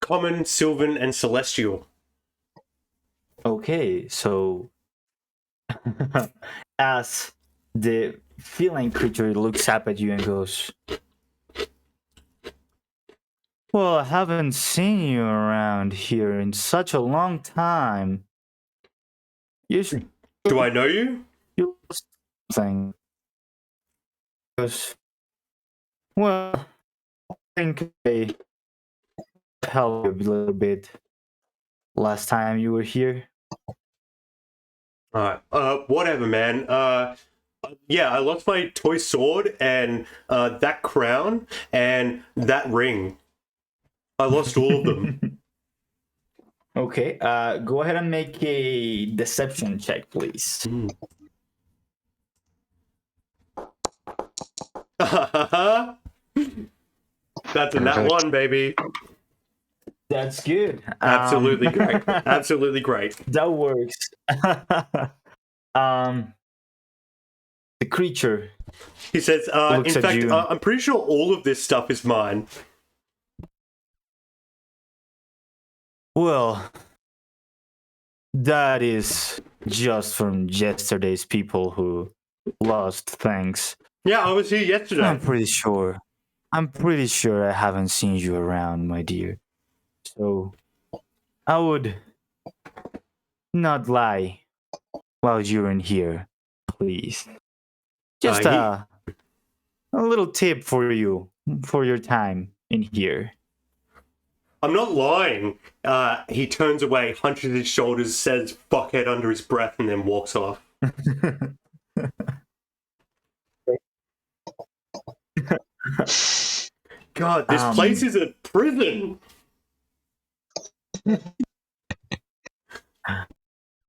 Common, Sylvan, and Celestial. Okay, so as the feline creature looks up at you and goes, "Well, I haven't seen you around here in such a long time. You should Do I know you? do something." Goes, "Well, I think I helped you a little bit last time you were here." Alright, whatever, man. Yeah, I lost my toy sword and that crown and that ring. I lost all of them. Okay. Go ahead and make a deception check, please. That's a nat Perfect. 1, baby. That's good. Absolutely great. Absolutely great. That works. The creature. He says, Looks in at fact, you. I'm pretty sure all of this stuff is mine. Well, that is just from yesterday's people who lost things. Yeah, I was here yesterday. I'm pretty sure I haven't seen you around, my dear. So I would not lie while you're in here, please. Just a little tip for you for your time in here. I'm not lying. He turns away, hunches his shoulders, says fuckhead under his breath, and then walks off. God, this place is a prison.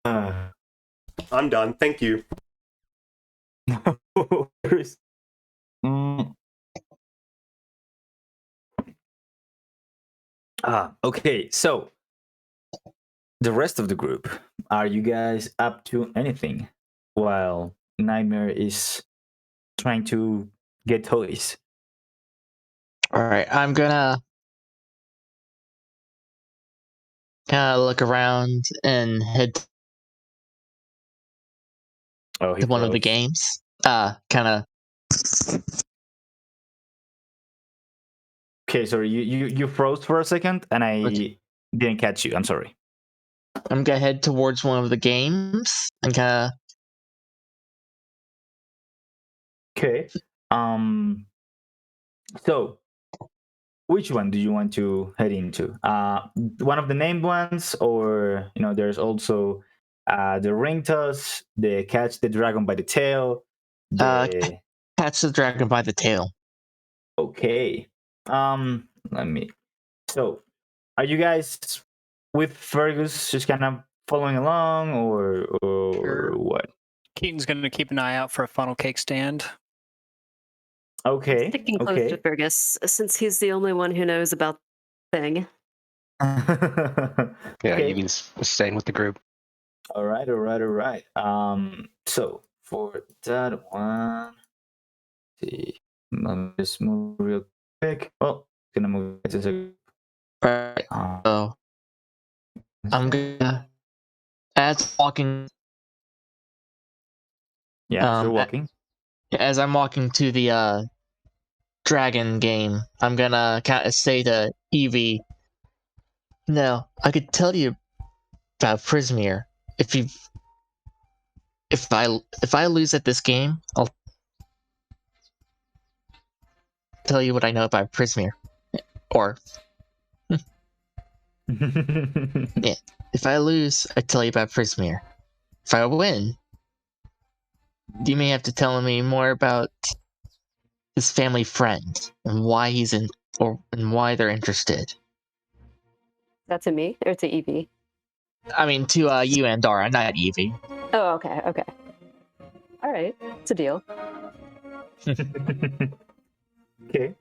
I'm done. Thank you. Okay, so the rest of the group, are you guys up to anything while Nightmare is trying to get toys? All right, I'm gonna kind of look around and head to one of the games. Kind of. Okay, sorry, you froze for a second, and I didn't catch you. I'm sorry. I'm gonna head towards one of the games and kind of. Okay. So, which one do you want to head into? One of the named ones, or there's also the ring toss, the catch the dragon by the tail. Catch the dragon by the tail. Okay. Let me. So, are you guys with Fergus just kind of following along, or Sure. what? Keaton's going to keep an eye out for a funnel cake stand. Okay. Sticking close to Fergus, since he's the only one who knows about the thing. Yeah, Okay. you mean staying with the group. All right. So for that one, see, let me just move real quick. Oh, gonna move it to the. Right. So I'm gonna, as walking. Yeah, you're walking. As I'm walking to the dragon game, I'm gonna kind of say to Evie, "No, I could tell you about Prismere. If I lose at this game, I'll tell you what I know about Prismere. Or yeah, if I lose, I tell you about Prismere. If I win, you may have to tell me more about his family friend and why he's in, and why they're interested." That's to me or to Evie? I mean, to you and Dara, not Evie. Oh, okay. All right, it's a deal. Okay.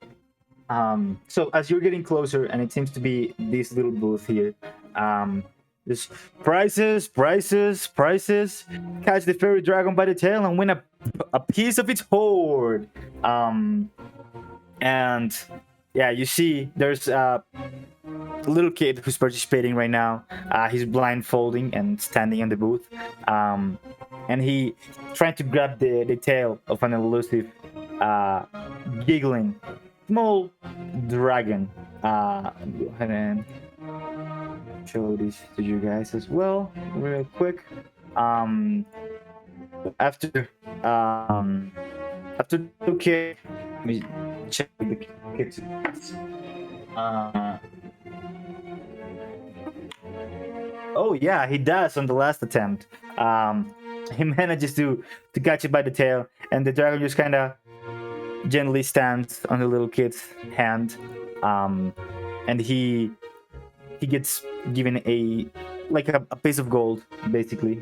So as you're getting closer, and it seems to be this little booth here, there's prizes. Catch the fairy dragon by the tail and win a piece of its hoard. And yeah, you see, there's a little kid who's participating right now. He's blindfolding and standing in the booth. And he trying to grab the tail of an elusive, giggling small dragon. Go ahead and show this to you guys as well, real quick. After okay, let me check the kids. Oh yeah, he does on the last attempt. He manages to catch it by the tail, and the dragon just kind of gently stands on the little kid's hand, and he he gets given a piece of gold, basically,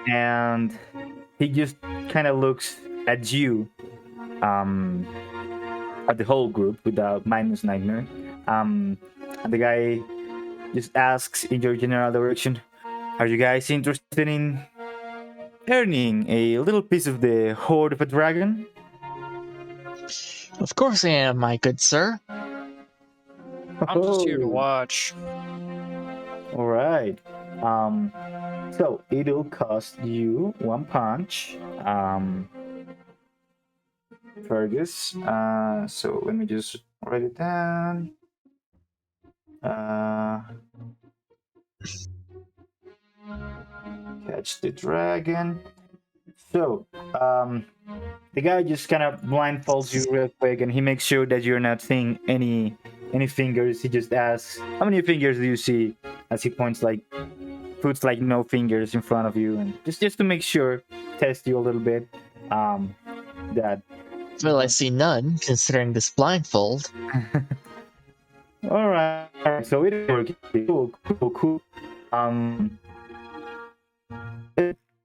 and he just kind of looks at you, at the whole group without minus nightmare. And the guy just asks in your general direction, "Are you guys interested in earning a little piece of the hoard of a dragon?" Of course I am, my good sir. I'm just here to Oh, watch. all right. So it'll cost you 1 punch. Fergus. So let me just write it down. Catch the dragon. So, the guy just kind of blindfolds you real quick, and he makes sure that you're not seeing any fingers. He just asks, "How many fingers do you see?" As he puts like no fingers in front of you, and just to make sure, test you a little bit. That. Well, I see none, considering this blindfold. All right. So it is working. Cool.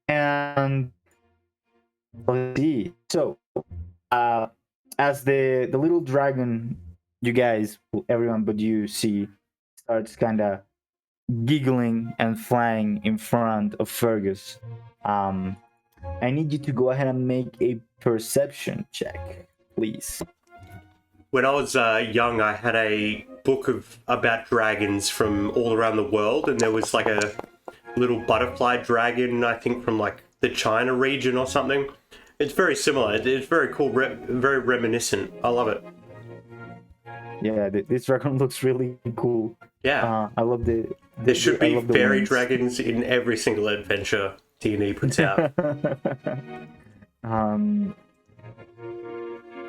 And let's see. So, as the little dragon, you guys, everyone but you see, starts kind of giggling and flying in front of Fergus. I need you to go ahead and make a perception check, please. When I was young, I had a book about dragons from all around the world, and there was like a little butterfly dragon, I think from like the China region or something. It's very similar. It's very cool, very reminiscent. I love it. Yeah, this dragon looks really cool. Yeah. I love the. There should I be love the fairy wings. dragons in every single adventure D&D puts out.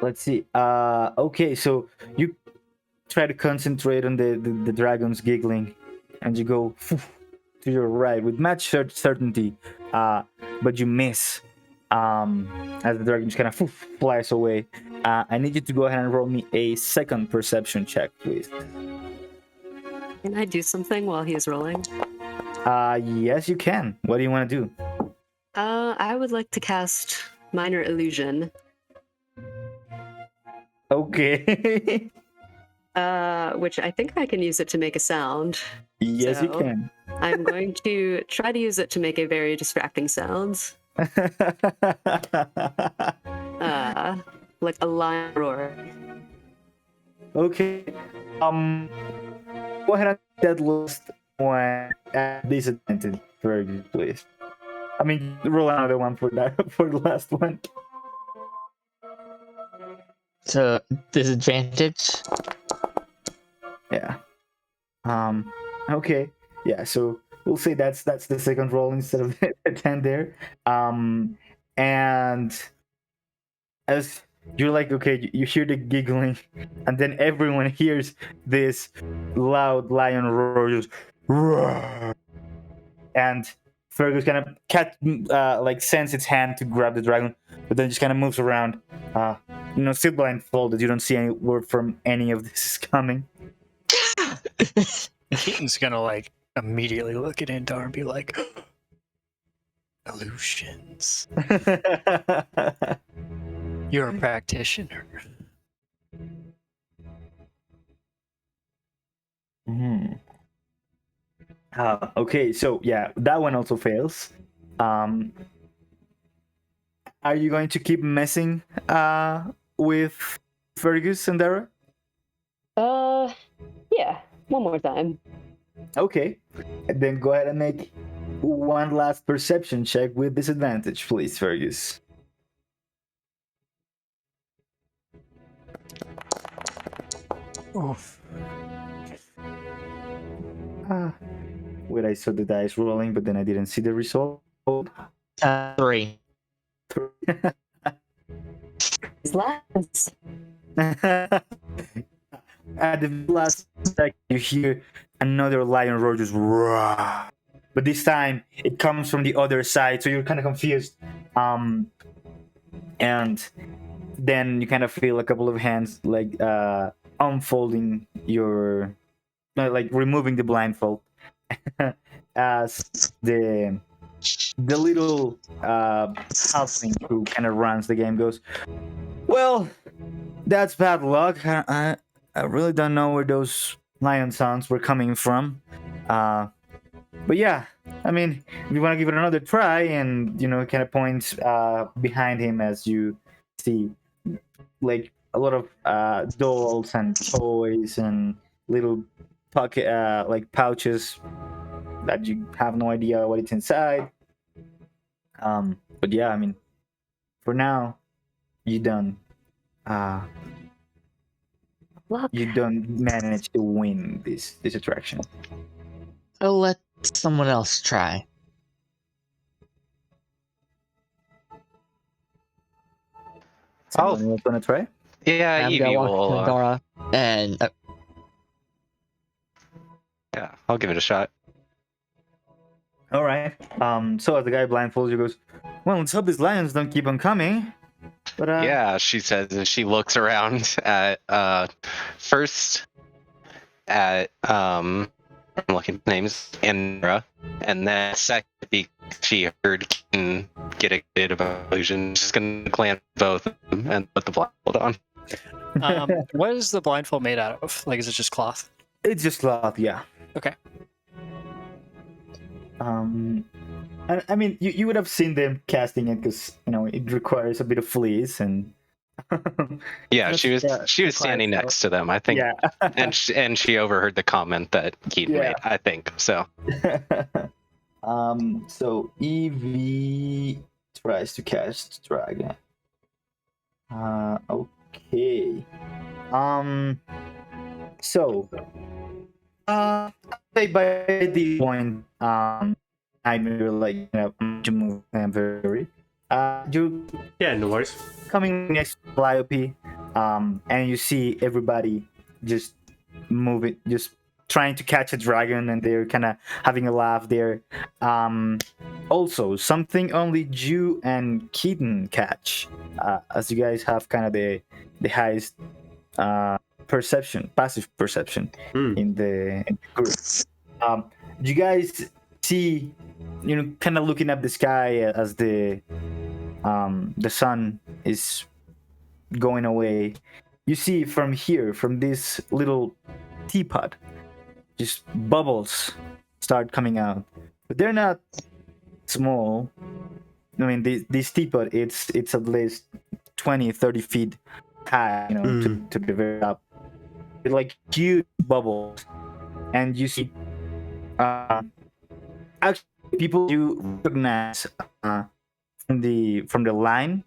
Let's see. Okay, so you try to concentrate on the dragons giggling, and you go to your right with much certainty, but you miss. As the dragon just kind of flies away. I need you to go ahead and roll me a second perception check, please. Can I do something while he's rolling? Yes, you can. What do you want to do? I would like to cast Minor Illusion. Okay. Which I think I can use it to make a sound. Yes, you So- can. I'm going to try to use it to make a very distracting sound. Like a lion roar. Okay. Go ahead and that last one at disadvantage for you, please. I mean, roll another one for that for the last one. So, disadvantage? Yeah. Okay. Yeah. So we'll say that's the second roll instead of the 10 there. And as you're like, okay, you hear the giggling, and then everyone hears this loud lion roar, just, roar. And Fergus kind of like sends its hand to grab the dragon, but then just kind of moves around. Still blindfolded. You don't see any word from any of this is coming. Keaton's gonna like immediately look at Indar and be like, illusions. You're a practitioner. Okay, so yeah, that one also fails. Are you going to keep messing with Fergus and Dara? Yeah, one more time. Okay, then go ahead and make one last perception check with disadvantage, please, Fergus. Oof. Wait, I saw the dice rolling, but then I didn't see the result. 3. His last. At the last second, you hear another lion roar, just roar. But this time, it comes from the other side, so you're kind of confused. And then you kind of feel a couple of hands like unfolding your like removing the blindfold, as the little halfling who kind of runs the game goes, well, that's bad luck. I really don't know where those lion sounds were coming from. But yeah, I mean, if you want to give it another try, and kind of points behind him as you see like a lot of dolls and toys and little pocket like pouches that you have no idea what it's inside. But yeah, I mean, for now, you don't Luck. you don't manage to win this attraction. I'll let someone else try. Someone else wanna try? Yeah, I'm Evie gonna walk will. to Dora and Yeah, I'll give it a shot. All right. So as the guy blindfolds you, goes, well, let's hope these lions don't keep on coming. But Yeah, she says as she looks around at first at I'm looking at names Indra, and then second she heard Keaton get excited about illusion. She's gonna glance at both of them and put the blindfold on. What is the blindfold made out of? Like, is it just cloth? it's just cloth, yeah. Okay. I mean, you would have seen them casting it because it requires a bit of fleas and. Yeah, That's- she was yeah, she was quite standing so. next to them, I think, Yeah. and she overheard the comment that Keaton Yeah. made, I think. So So Evie tries to cast dragon. Okay. So say by the point I'm like to move very you Yeah, no worries. coming next to calliope, and you see everybody just moving, just trying to catch a dragon, and they're kind of having a laugh there. Also, something only you and Keaton catch, as you guys have kind of the highest passive perception in the group. You guys see, kind of looking up the sky as the sun is going away. You see from here, from this little teapot, just bubbles start coming out, but they're not small. I mean, this teapot, it's at least 20-30 feet high, to the very top. They're like huge bubbles, and you see actually people you recognize from the line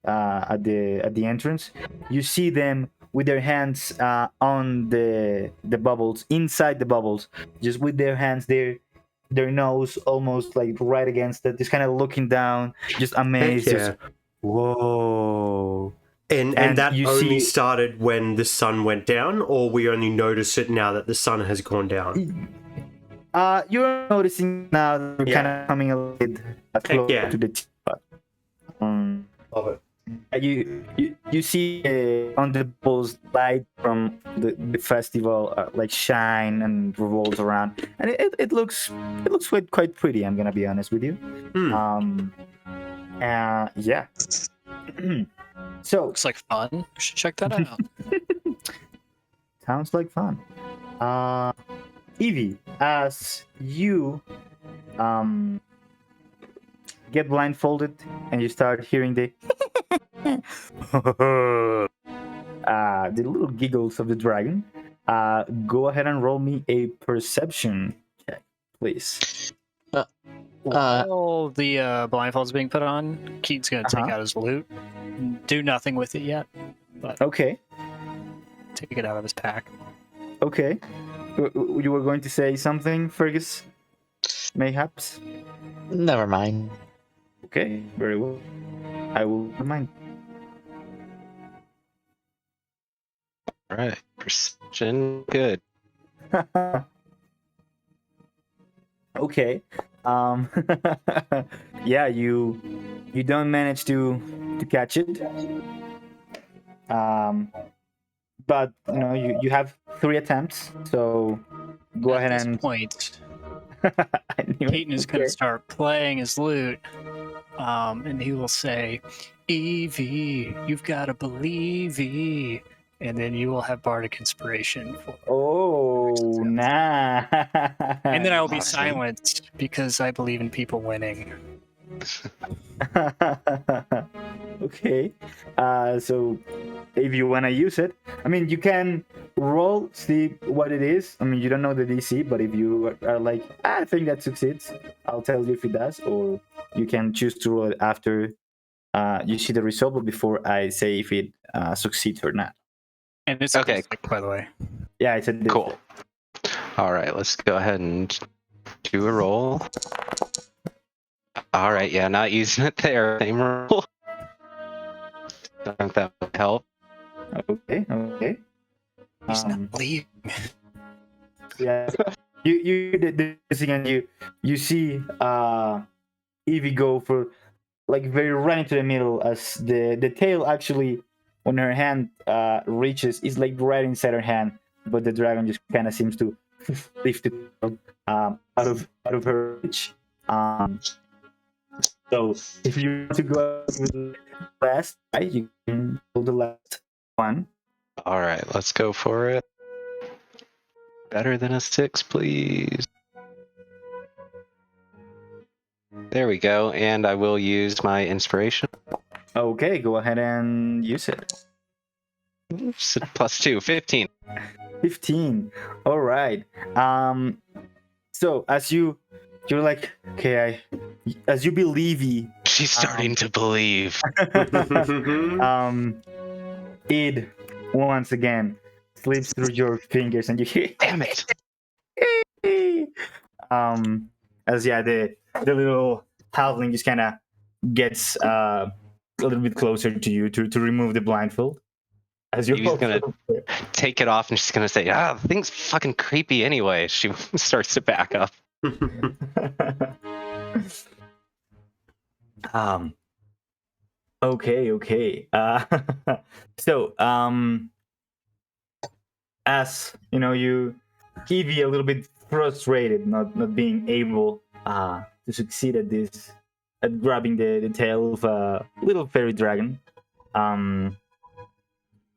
at the entrance. You see them with their hands on the bubbles, inside the bubbles, just with their hands there, their nose almost like right against it, just kind of looking down, just amazed. Heck yeah. Just, whoa. And And that you only see- started when the sun went down, or we only notice it now that the sun has gone down? You're noticing now that you're Yeah. kind of coming a little bit close yeah. to the teapot. Love it. You see on the balls light from the festival like shine and revolves around, and it looks quite pretty. I'm gonna be honest with you. Yeah. So Looks like fun. We should check that out. sounds like fun. Evie, as you get blindfolded and you start hearing the the little giggles of the dragon, go ahead and roll me a perception check, please. While the blindfold's being put on, Keaton's gonna take out his loot. Do nothing with it yet, but Okay. take it out of his pack. Okay. You were going to say something, Fergus? Mayhaps? never mind. Okay, very well. I will remind. all right, perception, good. Okay. Yeah, you don't manage to catch it. But you have 3 attempts, so go At ahead this and point, I knew it. Peyton is going to start playing his lute, and he will say, "Evie, you've got to believe Evie," and then you will have bardic inspiration for. Oh, nah. And then I will be Awesome. silenced because I believe in people winning. Okay. So if you want to use it, I mean, you can roll, see what it is. I mean, you don't know the DC, but if you are like, I think that succeeds, I'll tell you if it does, or you can choose to roll it after you see the result, but before I say if it succeeds or not. And it's Okay. okay, by the way. Yeah, it's a diff. Cool. All right, let's go ahead and do a roll. All right, yeah, not using it there. Same roll. I think that would help. Okay. He's not leaving. Yeah. You did this thing, and you see Evie go for like very right into the middle as the tail actually when her hand reaches is like right inside her hand, but the dragon just kind of seems to lift it out of her reach. So if you want to go with the last, right, you can roll the last one. All right, let's go for it. Better than a 6, please. There we go, and I will use my inspiration. Okay, go ahead and use it. Oops, +2, 15. 15. All right. So as you're like, okay, as you believe Evie, She's starting to believe. it once again slips through your fingers and you hear Damn it. as the little halfling just kind of gets a little bit closer to you to remove the blindfold as you're He's gonna take it off and she's gonna say, the thing's fucking creepy anyway. She starts to back up. Okay. So as you Evie a little bit frustrated not being able to succeed at this at grabbing the tail of a little fairy dragon.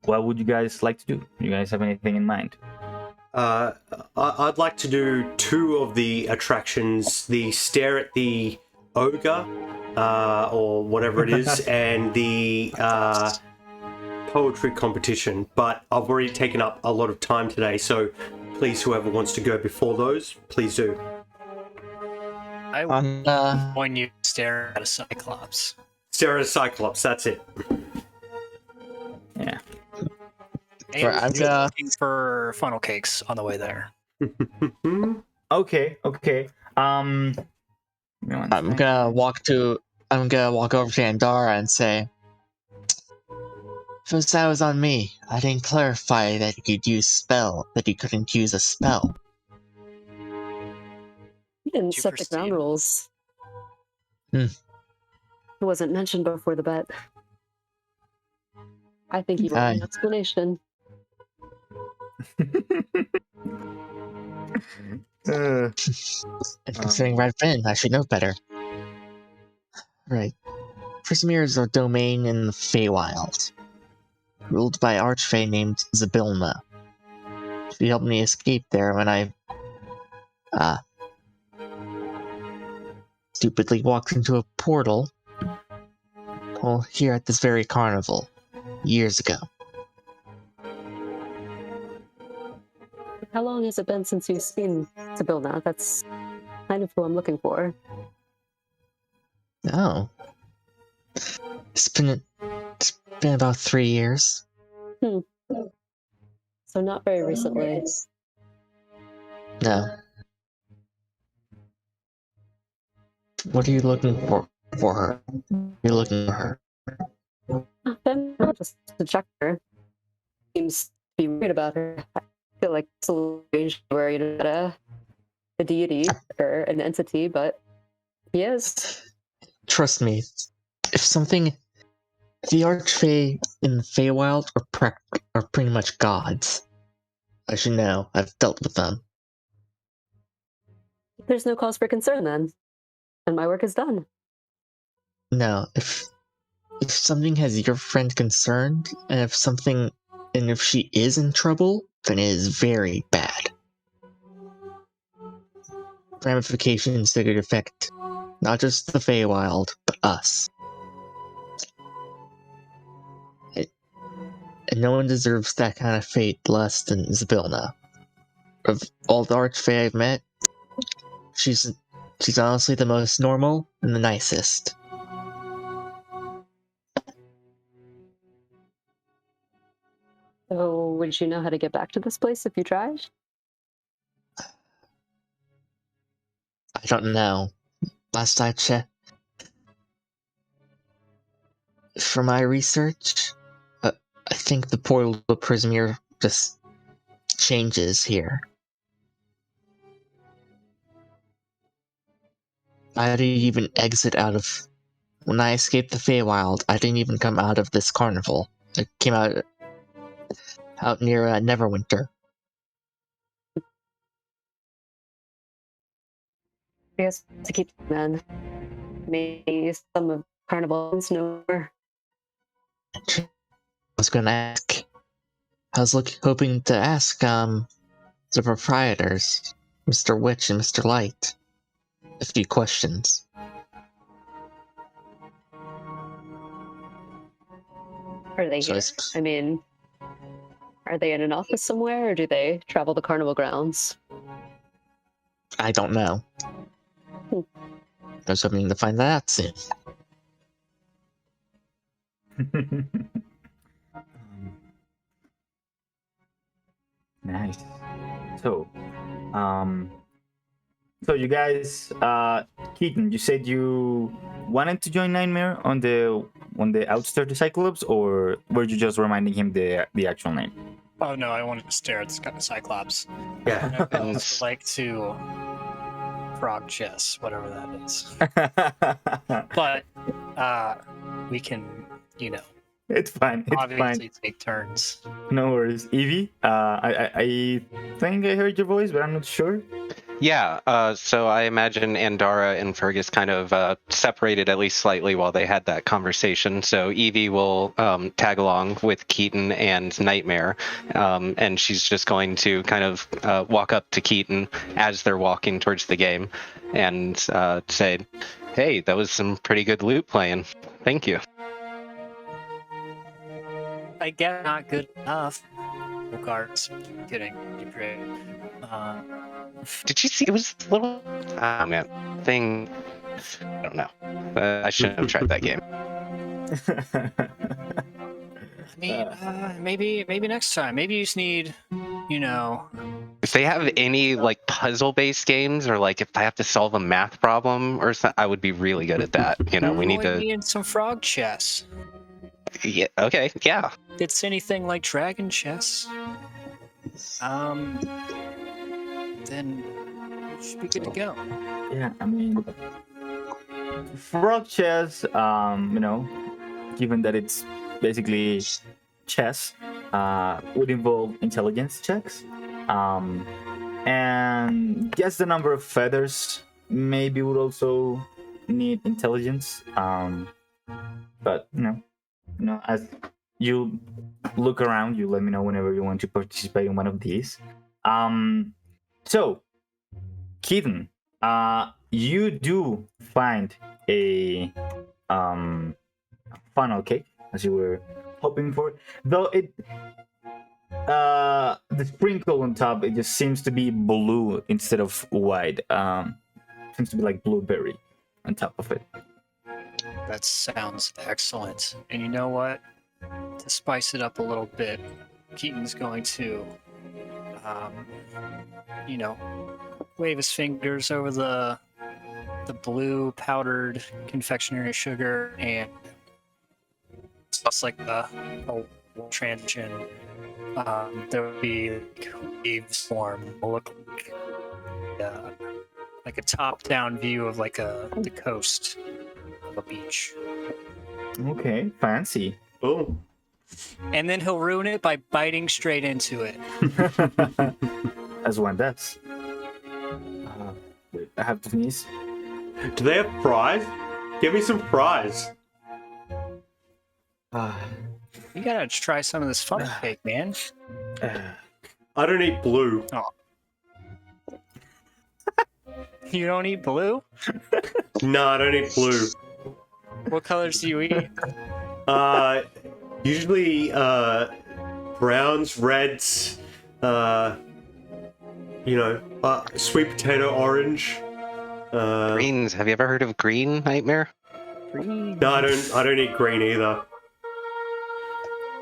What would you guys like to do? You guys have anything in mind? I'd like to do 2 of the attractions: the stare at the ogre, or whatever it is, and the poetry competition. But I've already taken up a lot of time today, so please, whoever wants to go before those, please do. I On want you to stare at a Cyclops. Stare at a Cyclops, that's it. Yeah. And Right, I'm you're gonna- looking for funnel cakes on the way there. Okay. I'm gonna walk over to Andara and say, "First that was on me. I didn't clarify that you couldn't use a spell." You didn't Too set the ground pristine. rules. Hmm. It wasn't mentioned before the bet. I think you want an explanation. And considering where I've been, I should know better. Right. Prismere is a domain in the Feywild, ruled by an archfey named Zabilna. She helped me escape there when I stupidly walked into a portal. Well, here at this very carnival, years ago. How long has it been since you've seen Sibilna? That's kind of who I'm looking for. Oh. It's been about 3 years. So not very recently. No. What are you looking for her? You're looking for her. Then just to check her. Seems to be worried about her. I feel like it's a little strange where you're not a deity or an entity, but he is. Trust me, the Archfey in the Feywild are pretty much gods. I should know. I've dealt with them. There's no cause for concern then, and my work is done. No, if something has your friend concerned, and if she is in trouble, then it is very bad. Ramifications that could affect not just the Feywild, but us. And no one deserves that kind of fate less than Zabilna. Of all the Archfey I've met, she's honestly the most normal and the nicest. So, would you know how to get back to this place if you tried? I don't know. Last I checked, for my research, I think the portal to Prismere just changes here. I didn't even exit out of... When I escaped the Feywild, I didn't even come out of this carnival. I came out near Neverwinter. I guess to keep then. Maybe some of Carnival's nowhere. I was gonna ask... I was hoping to ask, the proprietors, Mr. Witch and Mr. Light, a few questions. Are they So here? I mean, are they in an office somewhere, or do they travel the carnival grounds? I don't know. Hmm. I was hoping to find that out soon. Nice. So, so you guys, Keaton, you said you wanted to join Nightmare on the outskirts of Cyclops, or were you just reminding him the actual name? Oh no, I wanted to stare at the Cyclops. Yeah. I also like to frog chess, whatever that is. But we can, It's fine. It's obviously fine. take turns. No worries. Evie, I think I heard your voice, but I'm not sure. Yeah, so I imagine Andara and Fergus kind of separated at least slightly while they had that conversation. So Evie will tag along with Keaton and Nightmare, and she's just going to kind of walk up to Keaton as they're walking towards the game and say, "Hey, that was some pretty good loot playing. Thank you." I guess not good enough. Cards. Kidding. You're great. Did you see? It was a little. Oh man, thing. I don't know. I shouldn't have tried that game. I mean, maybe next time. Maybe you just need, If they have any like puzzle-based games, or like if I have to solve a math problem or something, I would be really good at that. We need to. need some frog chess. Yeah. Okay. Yeah. It's anything like dragon chess. Then you should be good to go. Yeah, I mean, frog chess, given that it's basically chess, would involve intelligence checks. And guess the number of feathers maybe would also need intelligence. But as you look around, you let me know whenever you want to participate in one of these. So, Keaton, you do find a funnel cake, as you were hoping for, though the sprinkle on top, it just seems to be blue instead of white. Seems to be like blueberry on top of it. That sounds excellent. And you know what? To spice it up a little bit, Keaton's going to, wave his fingers over the blue powdered confectionery sugar, and it's like a transition. There would be like waves form. It'll look like a top-down view of the coast of a beach. Okay, fancy. Oh. And then he'll ruin it by biting straight into it. As one does. I have to sneeze. Do they have fries? Give me some fries. You gotta try some of this funnel cake, man. I don't eat blue. You don't eat blue? No, I don't eat blue. What colors do you eat? Usually browns, reds, sweet potato, orange. Greens. Have you ever heard of green, Nightmare? No, I don't eat green either.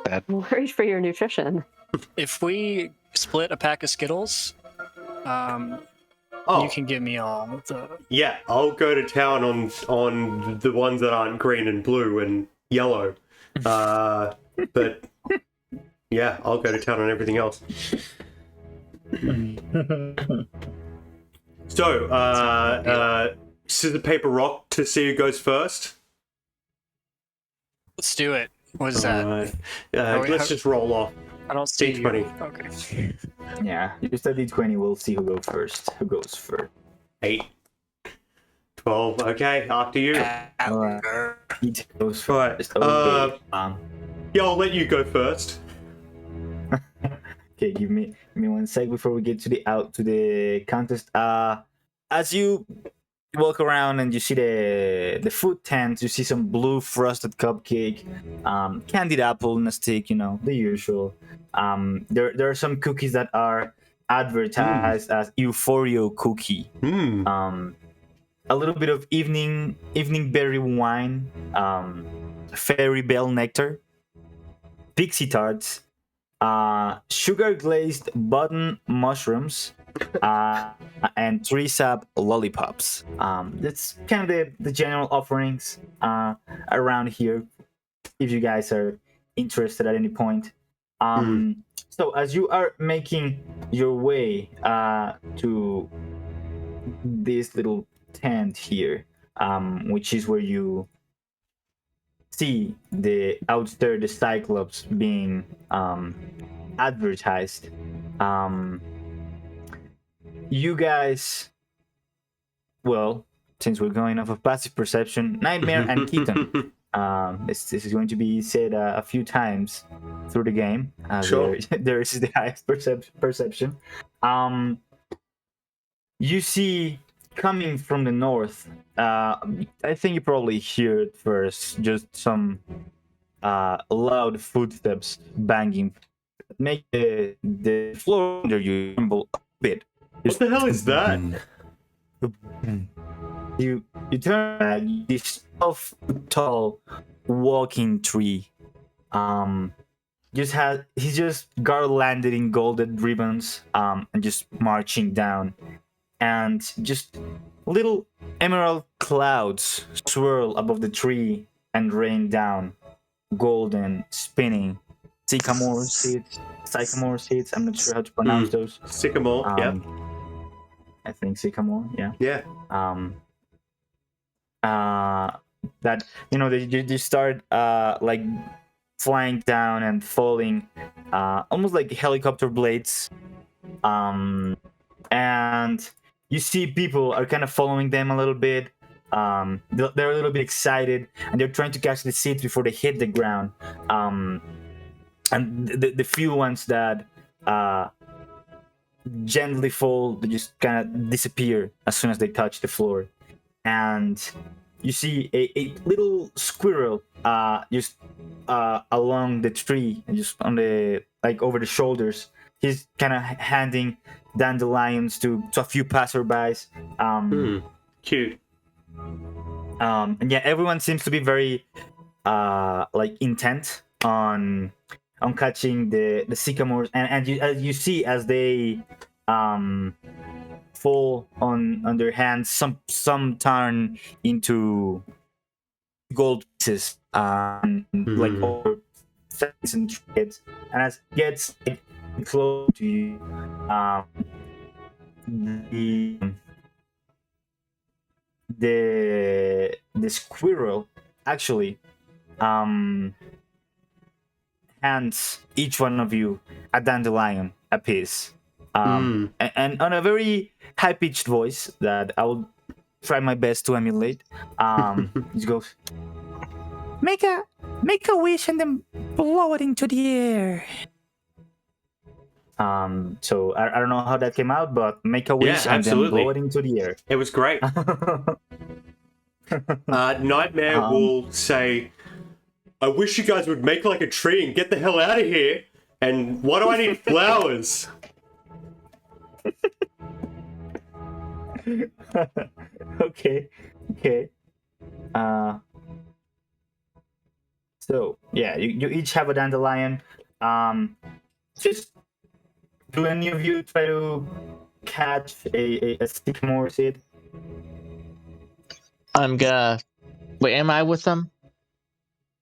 Bad. I'm worried for your nutrition. If we split a pack of Skittles, you can give me all of the... Yeah, I'll go to town on the ones that aren't green and blue and yellow. But yeah, I'll go to town on everything else. So, scissors, paper, rock to see who goes first. Let's do it. What is that? Alright. wait, Let's just roll off. I don't see you. D20. Okay. Yeah, just a D20. We'll see who goes first. 8. 12. Okay, after you. It goes Alright. first. Okay. Yeah, I'll let you go first. Okay, give me 1 sec before we get to the contest. As you walk around and you see the food tent, you see some blue frosted cupcake, candied apple in a stick, the usual. There are some cookies that are advertised as Euphoria cookie. A little bit of evening berry wine, fairy bell nectar, pixie tarts, sugar glazed button mushrooms, and 3-sap lollipops. That's kind of the general offerings around here, if you guys are interested at any point. So as you are making your way to this little tent here, which is where you see the Cyclops being advertised, you guys, well, since we're going off of passive perception, Nightmare and Keaton, this is going to be said a few times through the game. Sure. There is the highest perception. You see, coming from the north, I think you probably hear it first, just some loud footsteps banging, make the floor under you tremble a bit. What the hell is that? You turn back, this 12-foot tall walking tree. He's just garlanded in golden ribbons, and just marching down, and just little emerald clouds swirl above the tree and rain down, golden, spinning sycamore seeds. I'm not sure how to pronounce those. Sycamore. Yeah. I think sycamore. Yeah. Yeah. That they start like flying down and falling, almost like helicopter blades, and you see people are kind of following them a little bit. They're a little bit excited and they're trying to catch the seeds before they hit the ground, and the few ones that gently fall, they just kind of disappear as soon as they touch the floor. And you see a little squirrel just along the tree, just on the over the shoulders. He's kind of handing dandelions to a few passerbys. Cute. And yeah, everyone seems to be very intent on catching the sycamores, and as you see as they fall on their hands, some turn into gold pieces, like over cents and trinkets, and as it gets close to you, the squirrel actually hands each one of you a dandelion a piece. And on a very high-pitched voice that I will try my best to emulate. He goes, make a wish and then blow it into the air. So I don't know how that came out, but make a wish and then blow it into the air. It was great. Nightmare will say, I wish you guys would make like a tree and get the hell out of here. And why do I need flowers? Okay. So yeah, you each have a dandelion. Just do any of you try to catch a sycamore seed? I'm gonna. Wait, am I with them?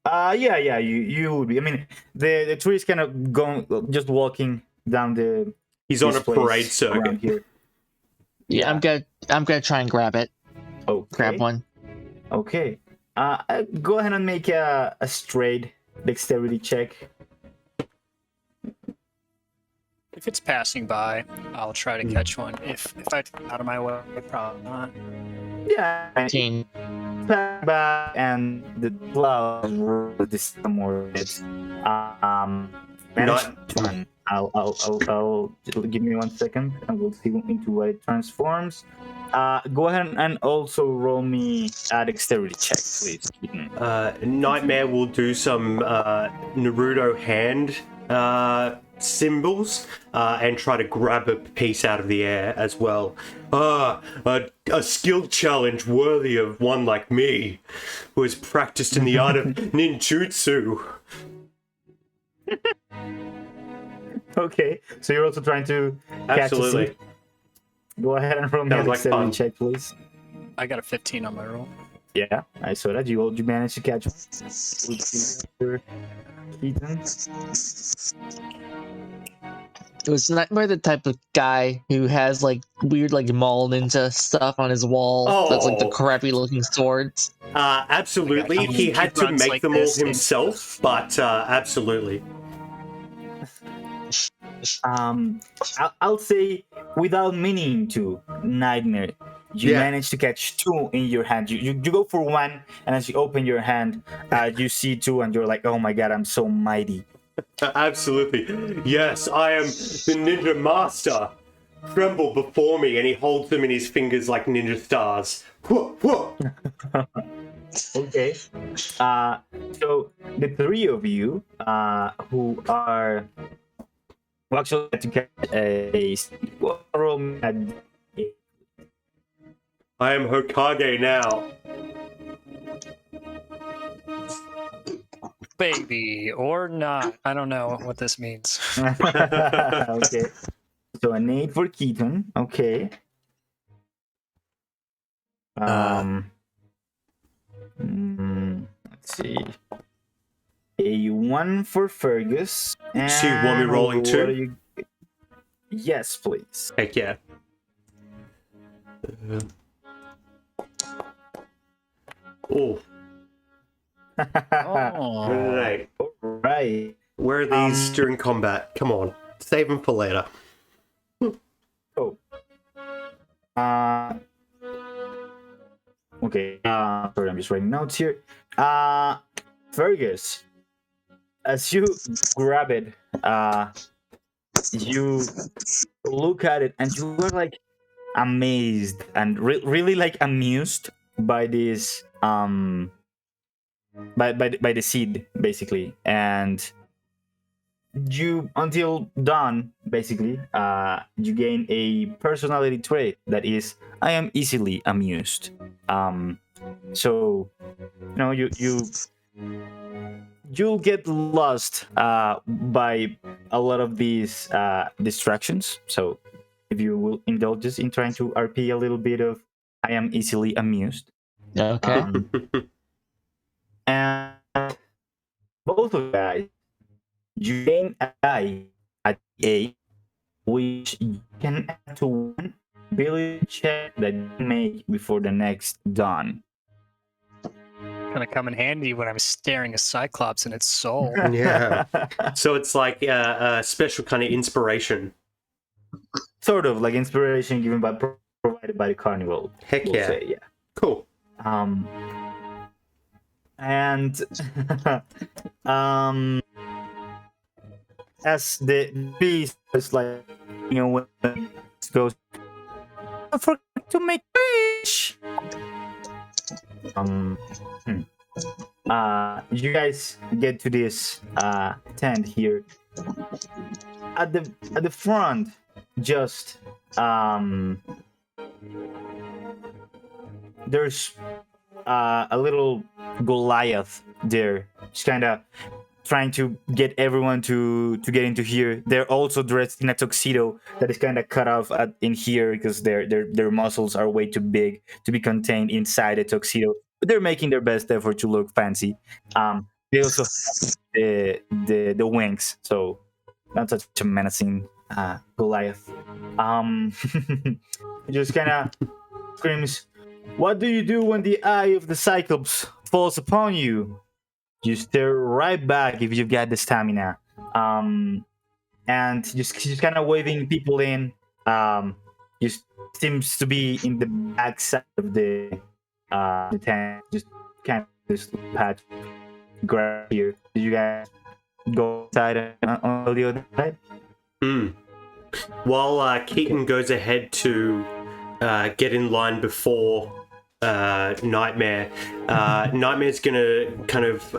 Yeah, you would be. I mean, the tree is kind of going, just walking down the. He's on a parade circuit here. Yeah, I'm gonna try and grab it. Okay. Grab one. Okay. Go ahead and make a straight dexterity check. If it's passing by, I'll try to catch one. If I out of my way, probably not. Yeah. 15. Back and the clouds were the sycamore. I'll give me 1 second and we'll see into what it transforms. Go ahead and also roll me a dexterity check, please. Nightmare will do some Naruto hand symbols and try to grab a piece out of the air as well. A skill challenge worthy of one like me, who has practiced in the art of ninjutsu. Okay, so you're also trying to catch Absolutely. a seed. Go ahead and roll me a dexterity check, please. I got a 15 on my roll. Yeah, I saw that. You managed to catch Ethan. It was Nightmare the type of guy who has like weird like mall ninja stuff on his wall. That's like the crappy looking swords. Absolutely. He had to make like them all himself, but absolutely. I'll say without meaning to, Nightmare, you manage to catch two in your hand. You go for one, and as you open your hand, you see two, and you're like, oh my god, I'm so mighty. Absolutely. Yes, I am the ninja master. Tremble before me, and he holds them in his fingers like ninja stars. Okay. So the three of you who are... Well, actually, to get a roll. I am Hokage now. Baby or not. I don't know what this means. Okay. So an 8 for Keaton. Okay. Let's see. A 1 for Fergus. And So you want me rolling too? Yes, please. Heck yeah. Oh. Right. Right. Where are these during combat? Come on. Save them for later. Okay. Sorry, I'm just writing notes here. Fergus, as you grab it, you look at it and you are like amazed and really like amused by this by the seed basically, and you until dawn basically you gain a personality trait that is I am easily amused. So you know you'll get lost by a lot of these distractions. So if you will indulge us in trying to RP a little bit of I am easily amused. Okay. And both of you guys, you gain a die at A, which you can add to one ability check that you make before the next dawn. Gonna come in handy when I'm staring a Cyclops in its soul. Yeah. So it's like a special kind of inspiration. sort of like inspiration given by provided by the carnival. Heck we'll yeah. say, yeah. Cool. And as the beast is like, when it goes, don't forget to make wish. You guys get to this tent here. At the front, just there's a little Goliath there, just kind of trying to get everyone to get into here. They're also dressed in a tuxedo that is kind of cut off in here because their muscles are way too big to be contained inside a tuxedo. But they're making their best effort to look fancy. They also have the wings, so not such a menacing Goliath. He just kind of screams, "What do you do when the eye of the Cyclops falls upon you? You stare right back if you've got the stamina." And just kind of waving people in. Just seems to be in the back side of the tent. Just kind of this patch grass here. Did you guys go inside on the other side? While Keaton goes ahead to get in line before Nightmare, Nightmare's gonna kind of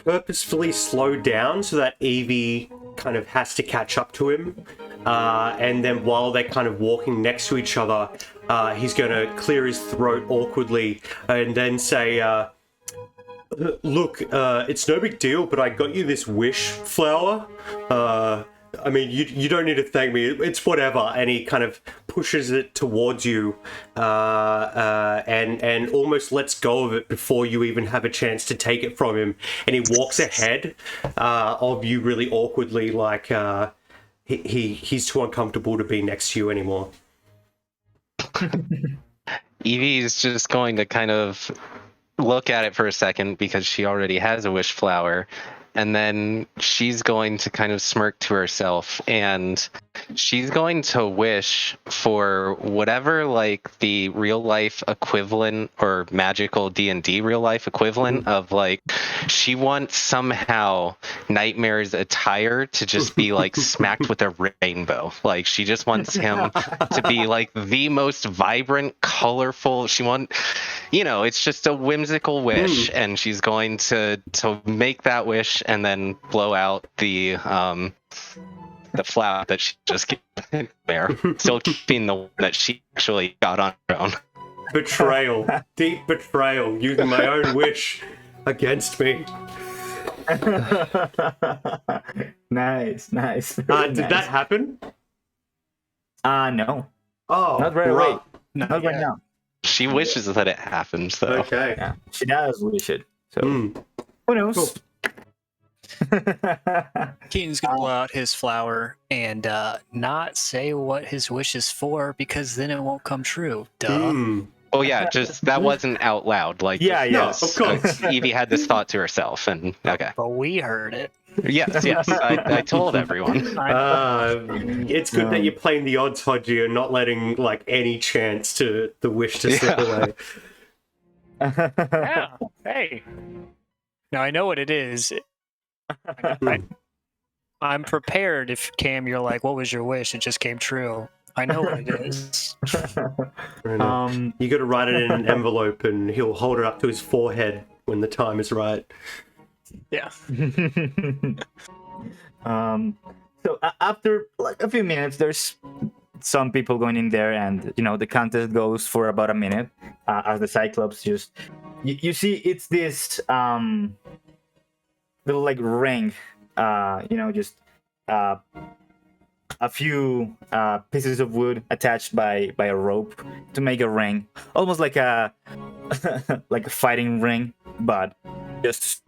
purposefully slow down so that Evie kind of has to catch up to him. And then while they're kind of walking next to each other, he's gonna clear his throat awkwardly and then say, "Look, it's no big deal, but I got you this wish flower. I mean, you don't need to thank me. It's whatever." And he kind of pushes it towards you, and almost lets go of it before you even have a chance to take it from him. And he walks ahead of you really awkwardly, like he's too uncomfortable to be next to you anymore. Evie's just going to kind of look at it for a second because she already has a wish flower, and then she's going to kind of smirk to herself, and she's going to wish for whatever, like, the real life equivalent or magical D&D real life equivalent of, like, she wants somehow Nightmare's attire to just be, like, smacked with a rainbow. Like, she just wants him to be, like, the most vibrant, colorful. She wants, it's just a whimsical wish, and she's going to make that wish and then blow out the flower that she just gave there, still keeping the one that she actually got on her own. Betrayal. Deep betrayal. Using my own wish against me. Nice. Did that happen? No. Oh, not right away. Not right yet. now. She wishes that it happens, though. Okay. Yeah, she does wish it. So who knows? Cool. Keaton's gonna blow out his flower and not say what his wish is for, because then it won't come true. Duh. Oh yeah, just that wasn't out loud. Like, Yeah, No, of course. Evie had this thought to herself, and okay. But we heard it. Yes, I told everyone. It's good that you're playing the odds, Hodgie, and not letting like any chance to the wish to slip away. Yeah. Hey. Now I know what it is. I'm prepared if, Cam, you're like, what was your wish? It just came true. I know what it is. You got to write it in an envelope, and he'll hold it up to his forehead when the time is right. Yeah. So after like a few minutes, there's some people going in there, and the contest goes for about a minute as the Cyclops just you see it's this little like ring, just a few pieces of wood attached by a rope to make a ring, almost like a like a fighting ring, but just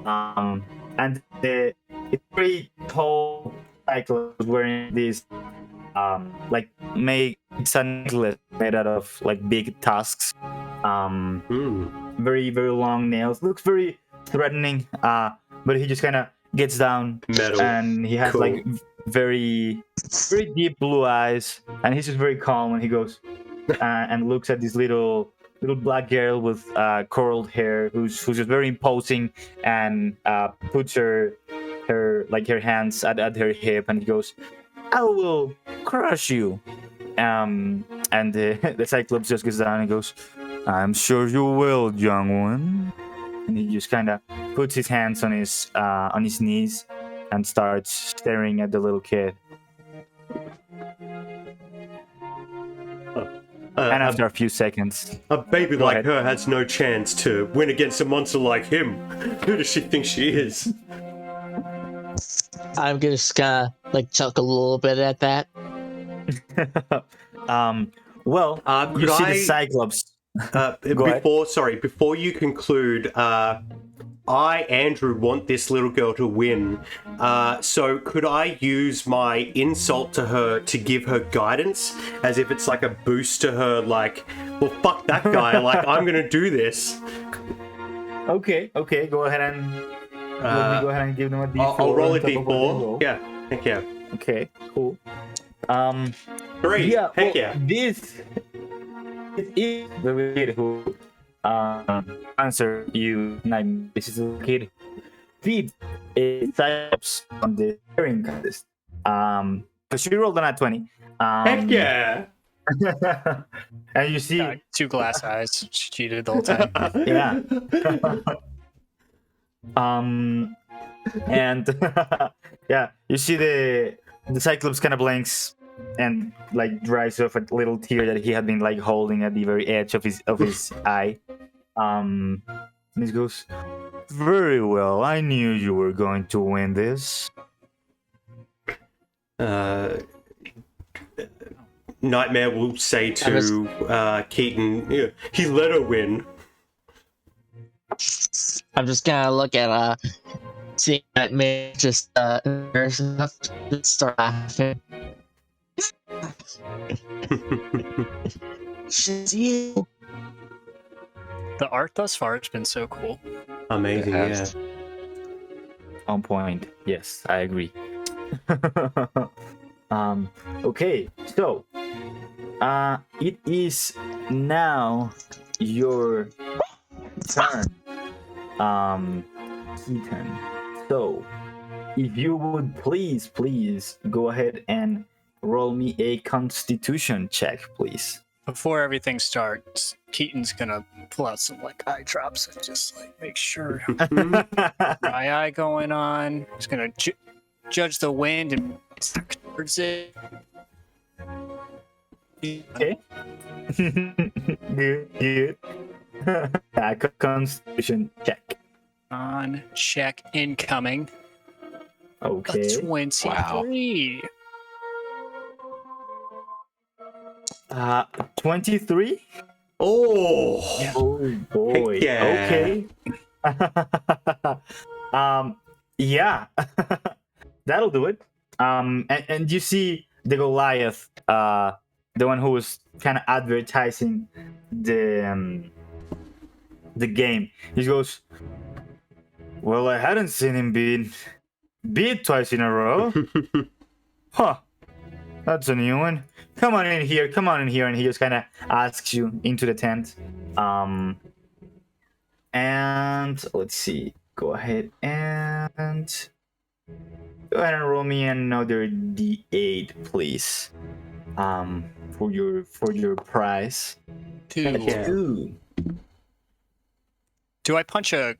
and it's very tall Cyclops wearing this it's a necklace made out of like big tusks, very very long nails, looks very threatening, but he just kind of gets down. Metal. And he has Cool. like very deep blue eyes, and he's just very calm. And he goes and looks at this little black girl with curled hair, who's just very imposing, and puts her hands at her hip, and he goes, "I will crush you." And the Cyclops just goes down and goes, "I'm sure you will, young one." And he just kind of puts his hands on his knees and starts staring at the little kid. And after a few seconds, a baby Go like ahead. her has no chance to win against a monster like him. Who does she think she is? I'm just gonna like chuckle a little bit at that. well, you Could see I- the Cyclops. Go ahead. Before you conclude, I, Andrew, want this little girl to win. So could I use my insult to her to give her guidance, as if it's like a boost to her? Like, well, fuck that guy. Like, I'm gonna do this. Okay. Go ahead and let me go ahead and give them a D4. I'll roll a on top of what they D4. roll. Yeah. Heck yeah. Okay. Cool. 3. Yeah. Heck well, yeah. This is the kid who answer you. This is the kid feed a Cyclops on the sharing contest. So she rolled a nat 20. Heck yeah. And you see, Got 2 glass eyes. She cheated the whole time. yeah. And yeah, you see the Cyclops kind of blinks and like dries off a little tear that he had been like holding at the very edge of his eye. And he goes, "Very well, I knew you were going to win this." Nightmare will say to Keaton, yeah, he let her win. I'm just gonna look at seeing that man just embarrassing enough to start laughing. It's you. The art thus far has been so cool. Amazing, It yeah. has. On point. Yes, I agree. Okay, so it is now your turn. Keaton. So if you would please go ahead and roll me a constitution check, please. Before everything starts, Keaton's gonna pull out some like eye drops and just like make sure dry eye going on. He's gonna judge the wind and stuck towards it. Okay. Good. Constitution check. On check incoming. Okay. 23. 23? Oh! Oh boy. Heck yeah. Okay. Yeah. That'll do it. And you see the Goliath, the one who was kind of advertising the game. He goes, "Well, I hadn't seen him beat twice in a row. Huh. That's a new one. Come on in here. And he just kind of asks you into the tent. And let's see. Go ahead and roll me another D8, please. For your prize. 2. Yeah. Ooh. Do I punch a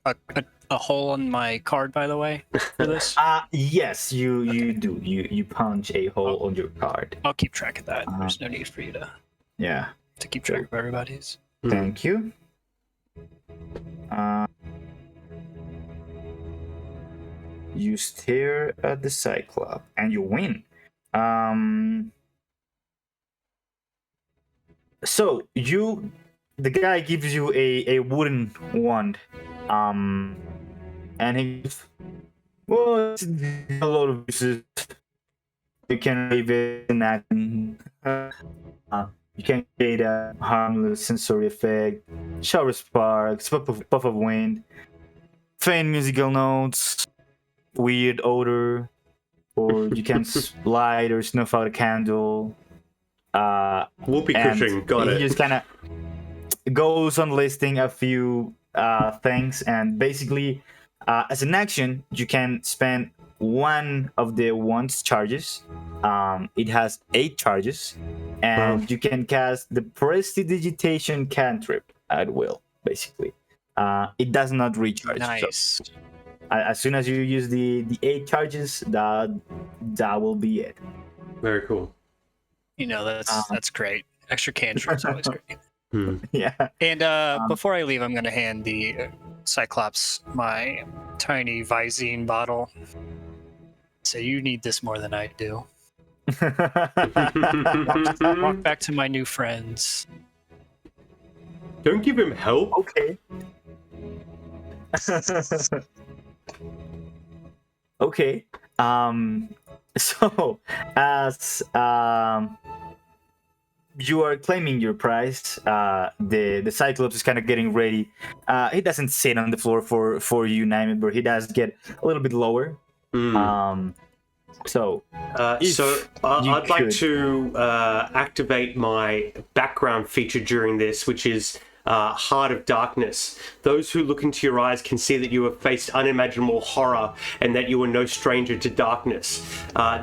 hole in my card, by the way, for this? Yes, you do. You punch a hole on your card. I'll keep track of that. There's no need for you Yeah. to keep track of everybody's. Thank you. You stare at the Cyclops and you win. So the guy gives you a wooden wand. And he goes, "Well, it's a lot of uses. You can leave it in that. You can create a harmless sensory effect, shower sparks, puff of wind, faint musical notes, weird odor, or you can light or snuff out a candle. Whoopee And cushion, got he it. just kind of goes on listing a few things, and basically, as an action, you can spend one of the wand's charges. It has 8 charges, and Wow. you can cast the prestidigitation cantrip at will. Basically, it does not recharge. So, Nice. as soon as you use the 8 charges, that will be it. Very cool. You know, that's great. Extra cantrips always great. Hmm. Yeah. And before I leave, I'm going to hand the Cyclops my tiny Visine bottle. So you need this more than I do. Walk back to my new friends. Don't give him help. Okay. Okay. So as you are claiming your prize, the Cyclops is kind of getting ready. He doesn't sit on the floor for you, Naimid, but he does get a little bit lower. Hmm. So if So you I'd like could- to activate my background feature during this, which is Heart of Darkness. Those who look into your eyes can see that you have faced unimaginable horror and that you are no stranger to darkness.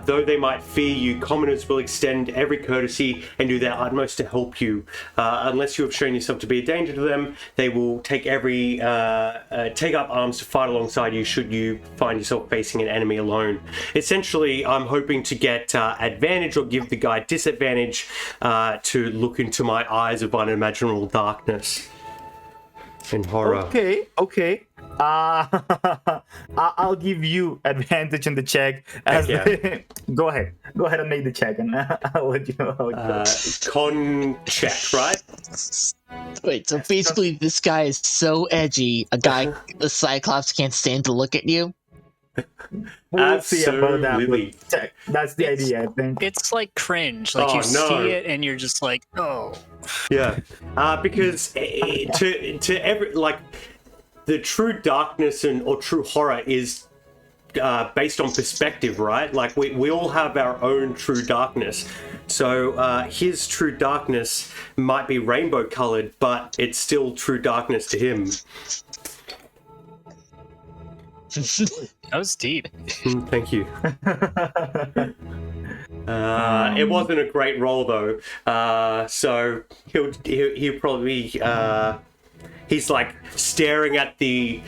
Though they might fear you, commoners will extend every courtesy and do their utmost to help you. Unless you have shown yourself to be a danger to them, they will take up arms to fight alongside you should you find yourself facing an enemy alone. Essentially, I'm hoping to get advantage or give the guy disadvantage to look into my eyes of unimaginable darkness and horror. Okay. I'll give you advantage on the check. Yeah. Go ahead and make the check, and I'll let you know how it goes. Con check, right? Wait, so basically this guy is so edgy, the Cyclops can't stand to look at you? We'll see about that. Absolutely. But check. That's the idea, I think. It's like cringe. Like Oh, you no. see it and you're just like, oh. Yeah, because to every the true darkness or true horror is based on perspective, right? Like we all have our own true darkness. So his true darkness might be rainbow colored, but it's still true darkness to him. That was deep. Thank you. It wasn't a great roll though, so he'll probably he's like staring at the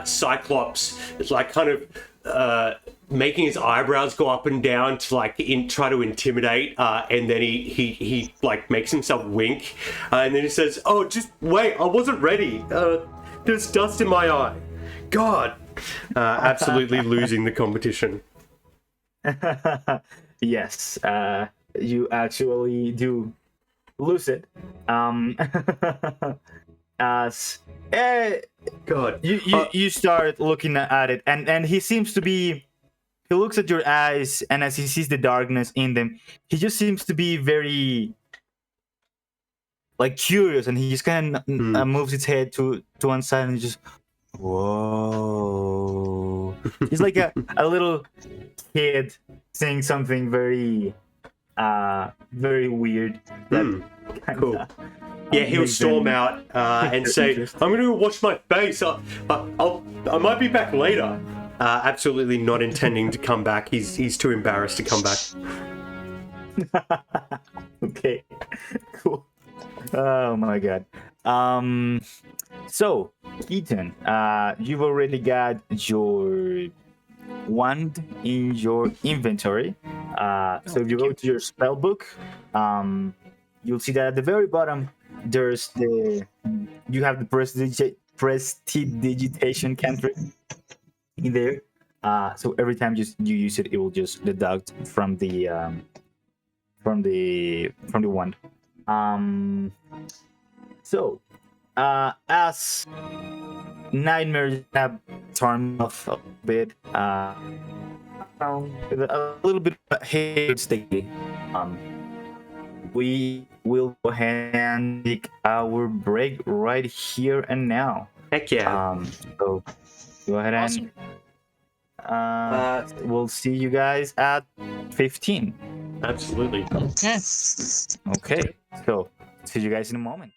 Cyclops, like kind of making his eyebrows go up and down to try to intimidate, and then he like makes himself wink, and then he says, "Oh, just wait, I wasn't ready. There's dust in my eye. God." Absolutely losing the competition. Yes, you actually do lose it. As God. you start looking at it, and he seems to be. He looks at your eyes, and as he sees the darkness in them, he just seems to be very curious, and he just kind of moves his head to one side and just. Whoa. He's like a little kid saying something very weird. Cool. Yeah, he'll storm out and say, "I'm going to wash my face. I might be back later." Absolutely not intending to come back. He's too embarrassed to come back. Okay. Cool. Oh my god. So, Ethan, you've already got your wand in your inventory. So if you go to your spell book, you'll see that at the very bottom there's you have the prestidigitation cantrip in there. So every time you use it, it will just deduct from the wand. So as nightmares have turned off a bit, a little bit of hair sticky. We will go ahead and take our break right here and now. Heck yeah. So go ahead Awesome. We'll see you guys at 15. Absolutely. Okay. Okay, so see you guys in a moment.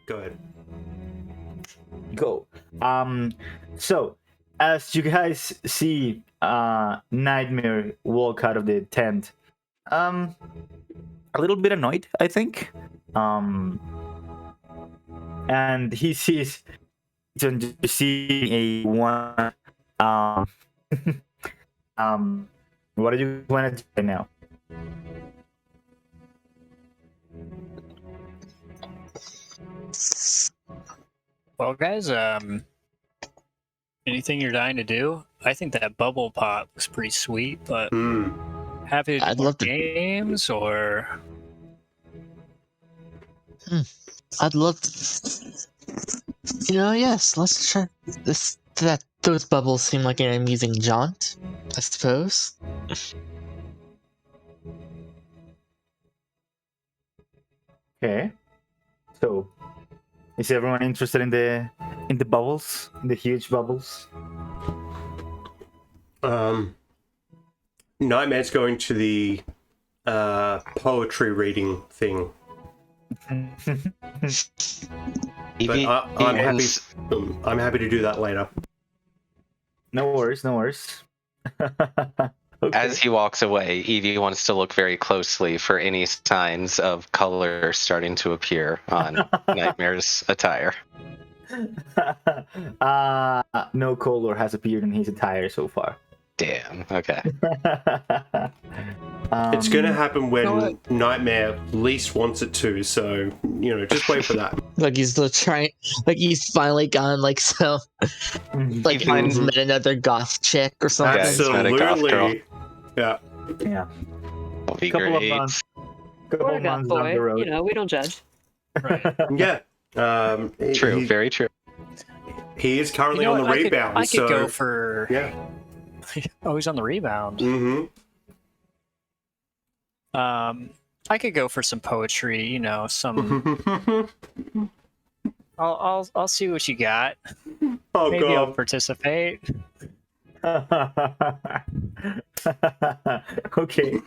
Go ahead. Go. So as you guys see Nightmare walk out of the tent, a little bit annoyed, I think. And he sees seeing a one what do you want to do right now? Well, guys, anything you're dying to do? I think that bubble pop was pretty sweet, but happy to do I'd more love to- games or I'd love to. Yes, let's try this. Those bubbles seem like an amusing jaunt, I suppose. Okay. So is everyone interested in the bubbles? In the huge bubbles? Nightmare's going to the poetry reading thing. But I'm happy to do that later. No worries, no worries. Okay. As he walks away, Evie wants to look very closely for any signs of color starting to appear on Nightmare's attire. No color has appeared in his attire so far. Damn. Okay. It's going to happen when Nightmare least wants it to, so, just wait for that. Like he's still trying. Like he's finally gone. Like so. Like He finds- he's met another goth chick or something. Yeah, he's met a goth girl. Absolutely. Yeah. Yeah. Will be Couple of great. months. Couple Or a of goth months down the boy. road. We don't judge. right. Yeah. True. Very true. He is currently You know on the what, rebound. I could go for. Yeah. Oh, he's on the rebound. Mm-hmm. I could go for some poetry. Some. I'll see what you got. Oh, Maybe I'll God. participate. Okay.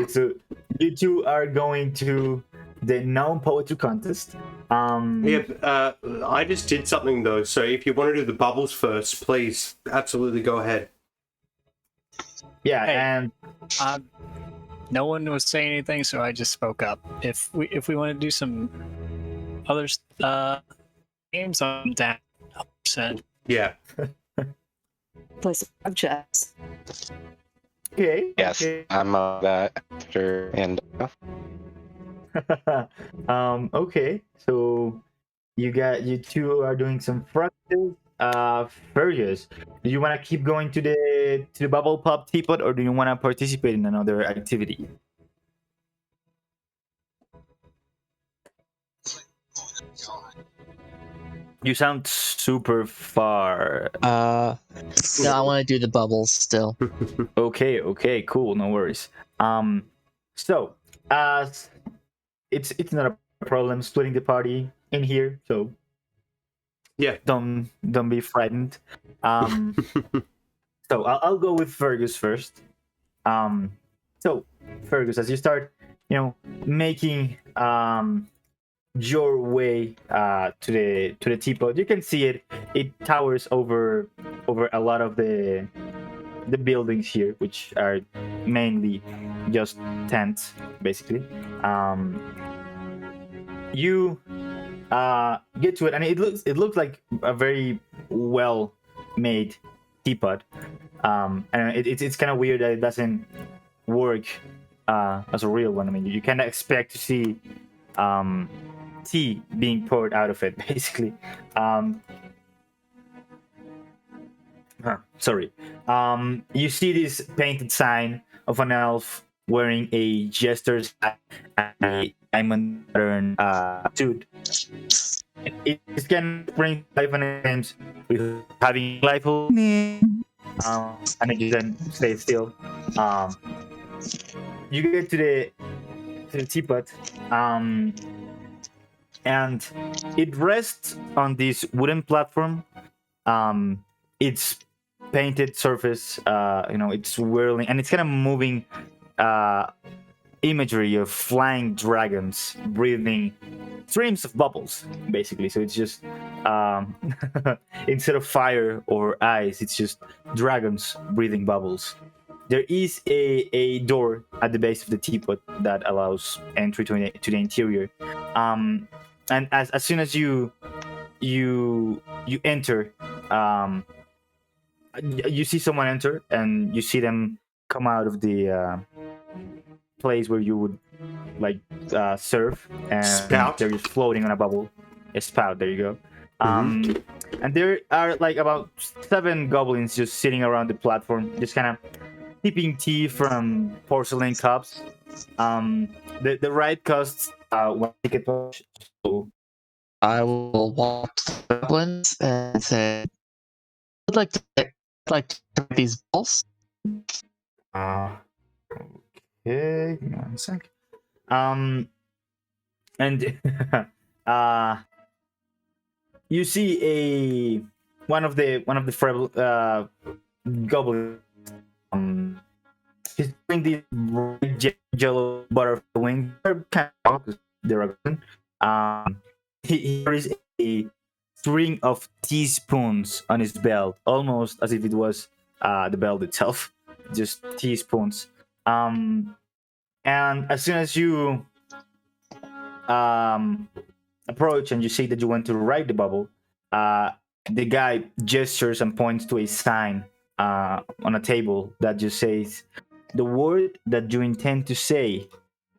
So you two are going to the known poetry contest. Yeah, I just did something, though, so if you want to do the bubbles first, please, absolutely go ahead. Yeah, Hey. and No one was saying anything, so I just spoke up. If we want to do some other games, I'm down 100%. Yeah. Play some objects. okay. Yes, Okay. I'm that after and. Okay. So you two are doing some practice. Fergus, do you want to keep going to the bubble pop teapot, or do you want to participate in another activity? You sound super far. No, I want to do the bubbles still. Okay, cool, no worries. So it's not a problem splitting the party in here, so Yeah. don't be frightened. So I'll go with Fergus first. So Fergus, as you start, making your way to the teapot, you can see it towers over a lot of the buildings here, which are mainly just tents, basically. You get to it, and it looks like a very well made teapot. And it's kind of weird that it doesn't work as a real one. I mean, you kind of expect to see tea being poured out of it, basically. Sorry. You see this painted sign of an elf wearing a jester's hat and a diamond pattern suit. It can bring life and games with having life and it then stay still. You get to the teapot, and it rests on this wooden platform. Its painted surface, it's whirling, and it's kind of moving imagery of flying dragons breathing streams of bubbles, basically. So it's just instead of fire or ice, it's just dragons breathing bubbles. There is a door at the base of the teapot that allows entry to the interior. And as soon as you enter, you see someone enter, and you see them come out of the place where you would surf, and Spout. they're just floating on a bubble. A spout. There you go. And there are like about 7 goblins just sitting around the platform, just kind of sipping tea from porcelain cups. The ride costs 1 ticket. So I will walk to the goblins and say, I'd like to try these balls. okay, give me 1 sec. And you see one of the feral goblins. He's doing these red jello butterfly wings. They're kind of because they're a goblin. He carries a string of teaspoons on his belt, almost as if it was the belt itself, just teaspoons. And as soon as you approach and you see that you want to ride the bubble, the guy gestures and points to a sign on a table that just says, "The word that you intend to say,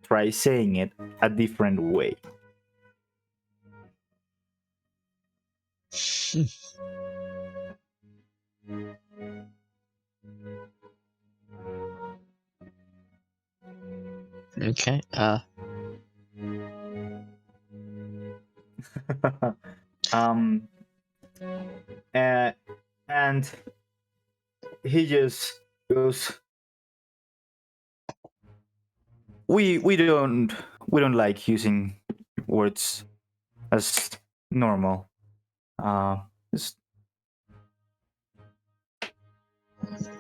try saying it a different way." Okay. And he just goes, we don't like using words as normal. Just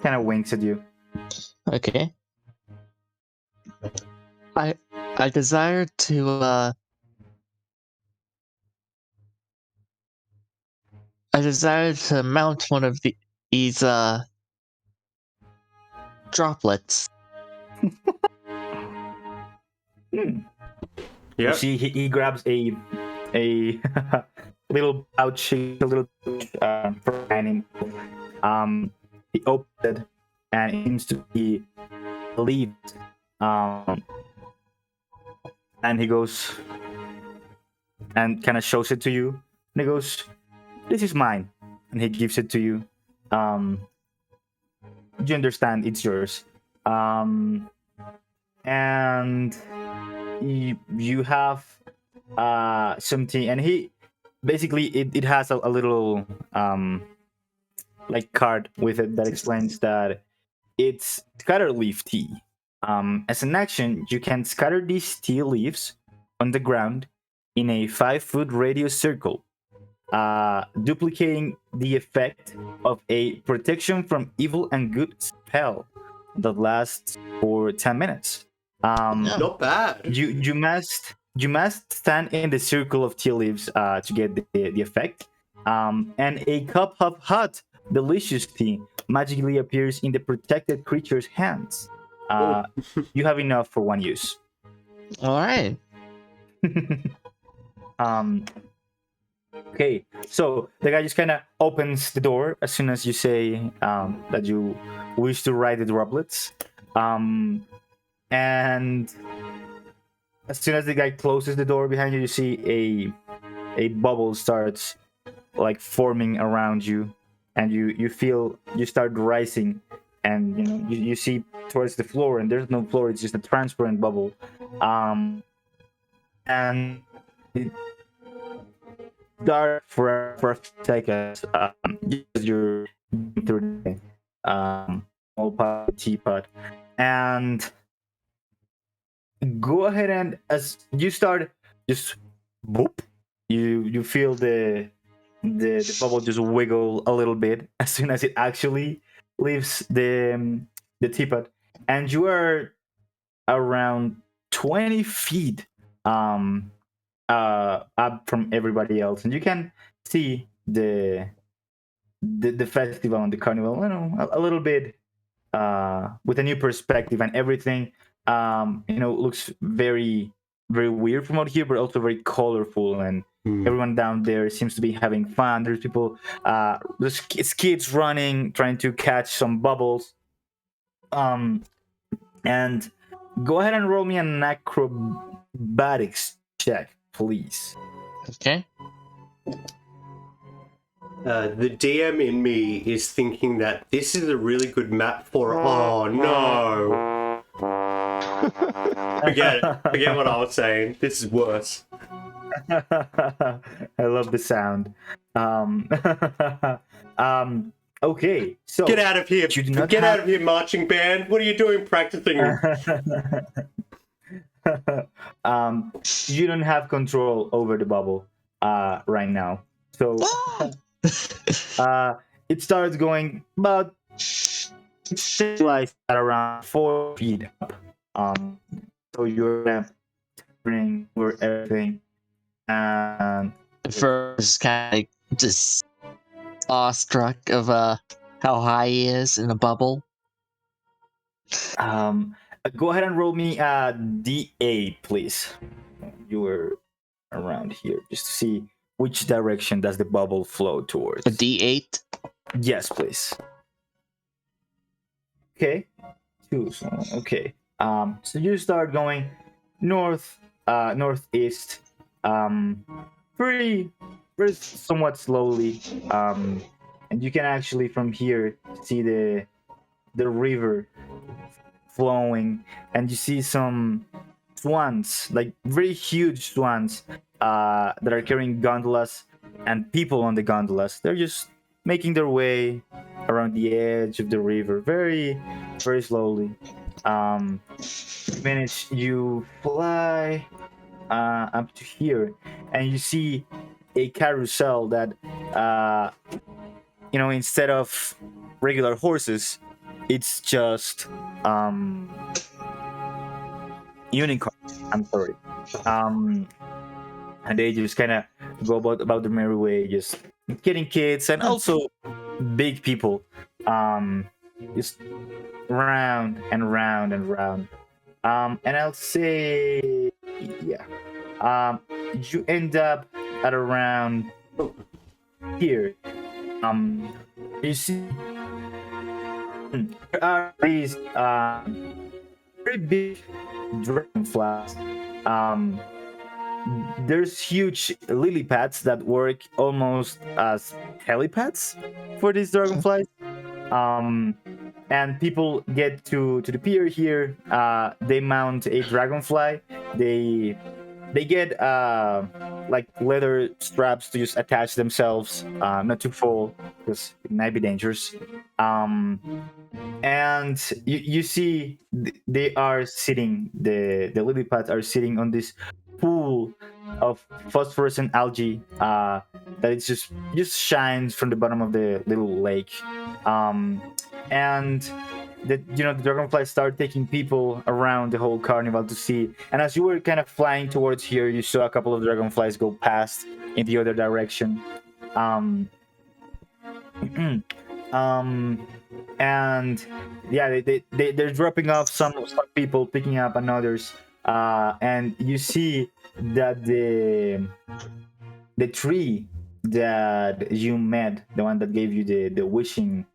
kind of winks at you. Okay. I desire to mount one of these droplets. You Yep. see, he grabs a little pouch, a little for him. He opens it, and it seems to be leaves. And he goes and kind of shows it to you. And he goes, "This is mine," and he gives it to you. You understand it's yours. And you have something, and he basically it has a little card with it that explains that it's scatter leaf tea. As an action, you can scatter these tea leaves on the ground in a 5-foot radius circle, duplicating the effect of a protection from evil and good spell that lasts for 10 minutes. Not bad. You must stand in the circle of tea leaves to get the effect. And a cup of hot, delicious tea magically appears in the protected creature's hands. You have enough for 1 use. All right. Okay, so the guy just kind of opens the door as soon as you say that you wish to ride the droplets. And as soon as the guy closes the door behind you, you see a bubble starts forming around you, and you start rising, and you see towards the floor, and there's no floor, it's just a transparent bubble. And it dark for a few seconds. You're through the small pot, teapot, and go ahead, and as you start, just boop, you feel the bubble just wiggle a little bit as soon as it actually leaves the teapot, and you are around 20 feet up from everybody else, and you can see the festival and the carnival, a little bit with a new perspective, and everything looks very very weird from out here, but also very colorful, and everyone down there seems to be having fun. There's people, there's kids running, trying to catch some bubbles. And go ahead and roll me an acrobatics check, please. Okay. The DM in me is thinking that this is a really good map for. Oh no! Forget what I was saying. This is worse. I love the sound. Okay, so Get out of here! You do not Get have- out of here, marching band! What are you doing practicing? You don't have control over the bubble right now. So it starts going about, it's stabilized at around 4 feet up. So you're turning over everything, and First, kind of like just awestruck of how high he is in a bubble. go ahead and roll me a D8, please. You were around here just to see which direction does the bubble flow towards. A D8. Yes, please. Okay. 2. So, okay. So you start going northeast, very somewhat slowly, and you can actually from here see the river flowing, and you see some swans, like very huge swans, that are carrying gondolas, and people on the gondolas. They're just making their way around the edge of the river, very very slowly. You fly up to here, and you see a carousel that instead of regular horses, it's just unicorn. I'm sorry. And they just kind of go about the merry way, just getting kids and also big people, just round and round and round. And I'll say, yeah, you end up at around here. You see, there are these very big dragonflies. There's huge lily pads that work almost as helipads for these dragonflies. And people get to the pier here. They mount a dragonfly. They get like leather straps to just attach themselves, not to fall, because it might be dangerous. And you see they are sitting, the lily pads are sitting on this pool of phosphorescent algae that it just shines from the bottom of the little lake. And the dragonflies start taking people around the whole carnival to see. And as you were kind of flying towards here, you saw a couple of dragonflies go past in the other direction. And yeah, they're dropping off some people, picking up others. And you see that the tree that you met, the one that gave you the wishing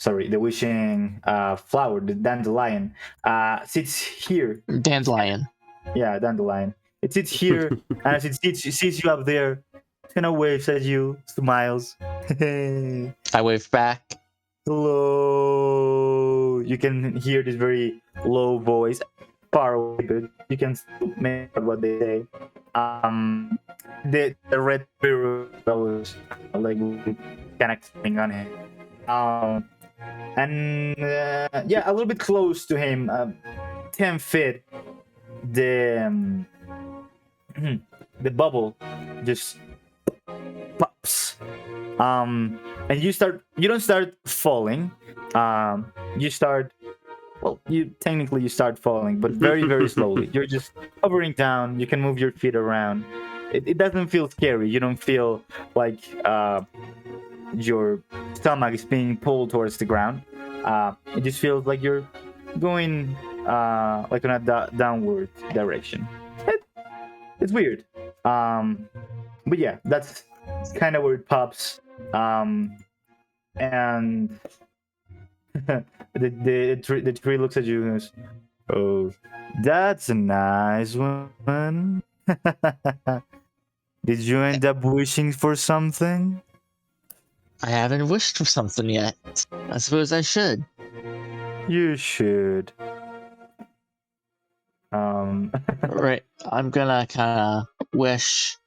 the wishing flower, the dandelion, sits here. Dandelion. Yeah, dandelion. It sits here, and as it sees you up there, it kind of waves at you, smiles. I wave back. Hello. You can hear this very low voice, far away, but you can still make out what they say. The red mirror that was like kind of sitting on him. And yeah, a little bit close to him, 10 feet, the bubble just pops. And you don't start falling. You start well, you start falling, but very, very slowly. You're just hovering down. You can move your feet around. It doesn't feel scary. You don't feel like your stomach is being pulled towards the ground. It just feels like you're going like in a downward direction. It's weird. But yeah, that's kind of where it pops. And the tree looks at you and goes, "Oh, that's a nice one." Did you end up wishing for something? I haven't wished for something yet. I suppose I should. You should. Right. I'm gonna kind of wish.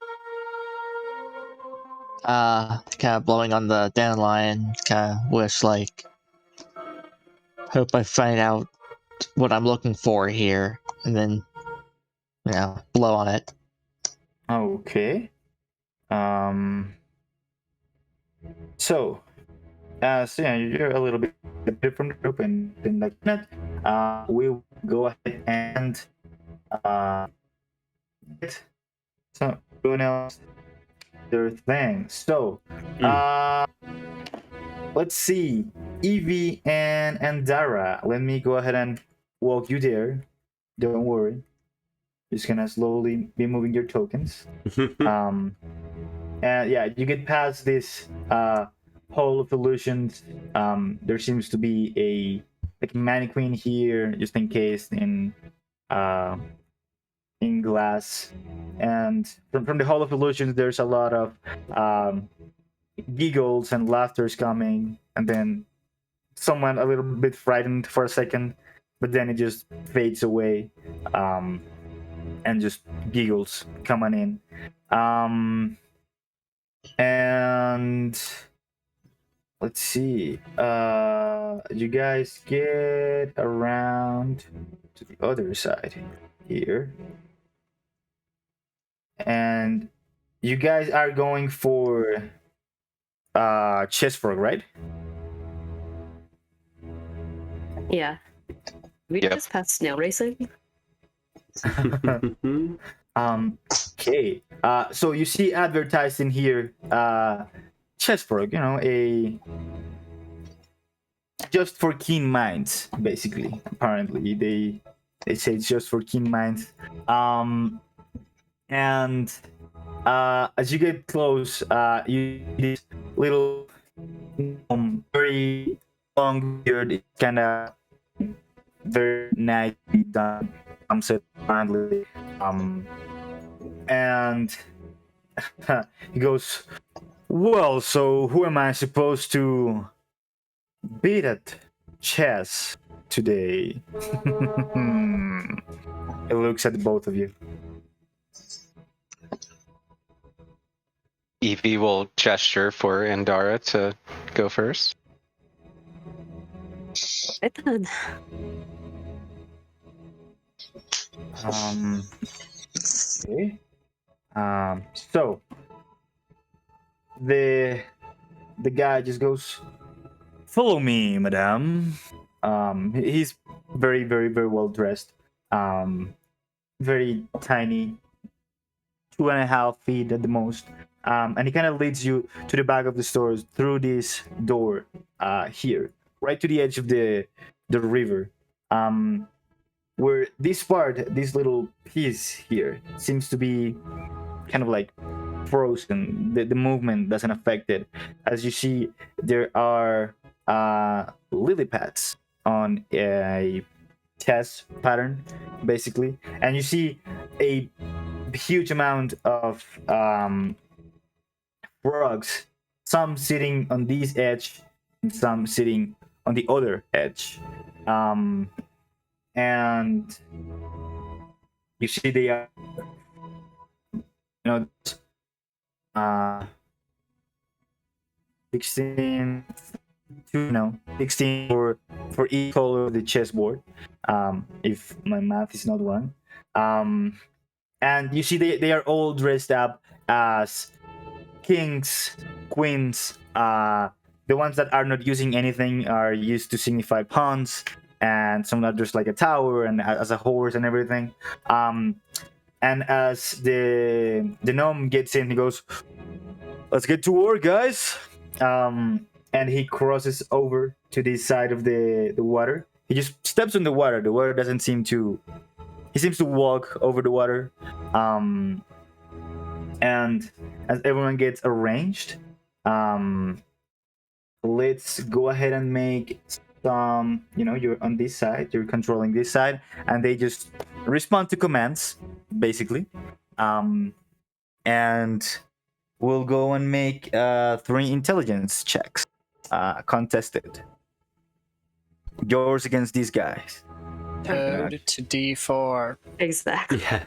Kind of blowing on the dandelion. Kind of wish, like, hope I find out what I'm looking for here, and then, blow on it. Okay. So, you're a little bit different from the group, and like that, we'll go ahead and get everyone else their thing. So, let's see, Evie and Dara. Let me go ahead and walk you there. Don't worry. Just gonna slowly be moving your tokens. And yeah, you get past this hall of illusions. There seems to be a mannequin here, just encased in glass. And from the hall of illusions, there's a lot of giggles and laughters coming, and then someone a little bit frightened for a second, but then it just fades away. And just giggles coming in. And let's see. You guys get around to the other side here. And you guys are going for chess frog, right? Yeah. We Yep. just passed snail racing. Okay. So you see advertised in here, chess frog, a just for keen minds, basically. Apparently, they say it's just for keen minds. And as you get close, you see this little very long beard. It's kind of very nicely done. Set apparently. And he goes, "Well, so who am I supposed to beat at chess today?" It looks at both of you. Evie will gesture for Andara to go first. Right then. Okay. So the guy just goes, "Follow me, madame." He's very, very, very well dressed. Very tiny, 2.5 feet at the most. And he kind of leads you to the back of the stores through this door here, right to the edge of the river. Where this little piece here seems to be kind of like frozen. The movement doesn't affect it. As you see, there are lily pads on a chess pattern, basically, and you see a huge amount of frogs, some sitting on this edge and some sitting on the other edge. And you see they are, 16 for each color of the chessboard, if my math is not wrong. And you see they are all dressed up as kings, queens. The ones that are not using anything are used to signify pawns. and some that just like a tower and as a horse and everything. And as the gnome gets in, he goes, "Let's get to work, guys." And he crosses over to this side of the water. He just steps in the water. The water doesn't seem to. He seems to walk over the water. And as everyone gets arranged, let's go ahead and make some. You're on this side. You're controlling this side, and they just respond to commands, basically. And we'll go and make 3 intelligence checks. Contested. Yours against these guys. Code to D4. Exactly. Yeah.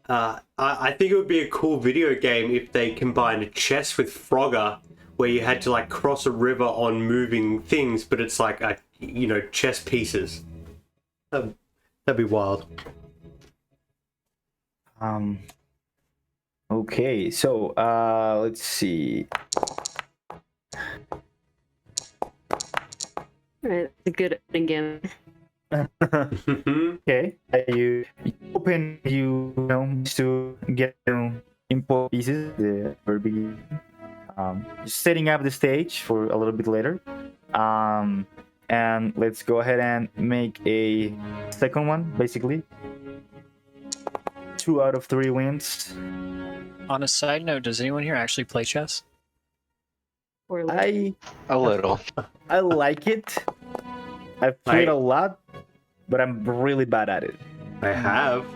I think it would be a cool video game if they combined a chess with Frogger, where you had to like cross a river on moving things, but it's like chess pieces. That'd be wild. Okay, so let's see. Right, a good game. Okay, you open, to get import pieces the very beginning. Just setting up the stage for a little bit later. And let's go ahead and make a second one, basically. 2 out of 3 wins. On a side note, does anyone here actually play chess? Or I little. like it. I've played a lot, but I'm really bad at it. I have.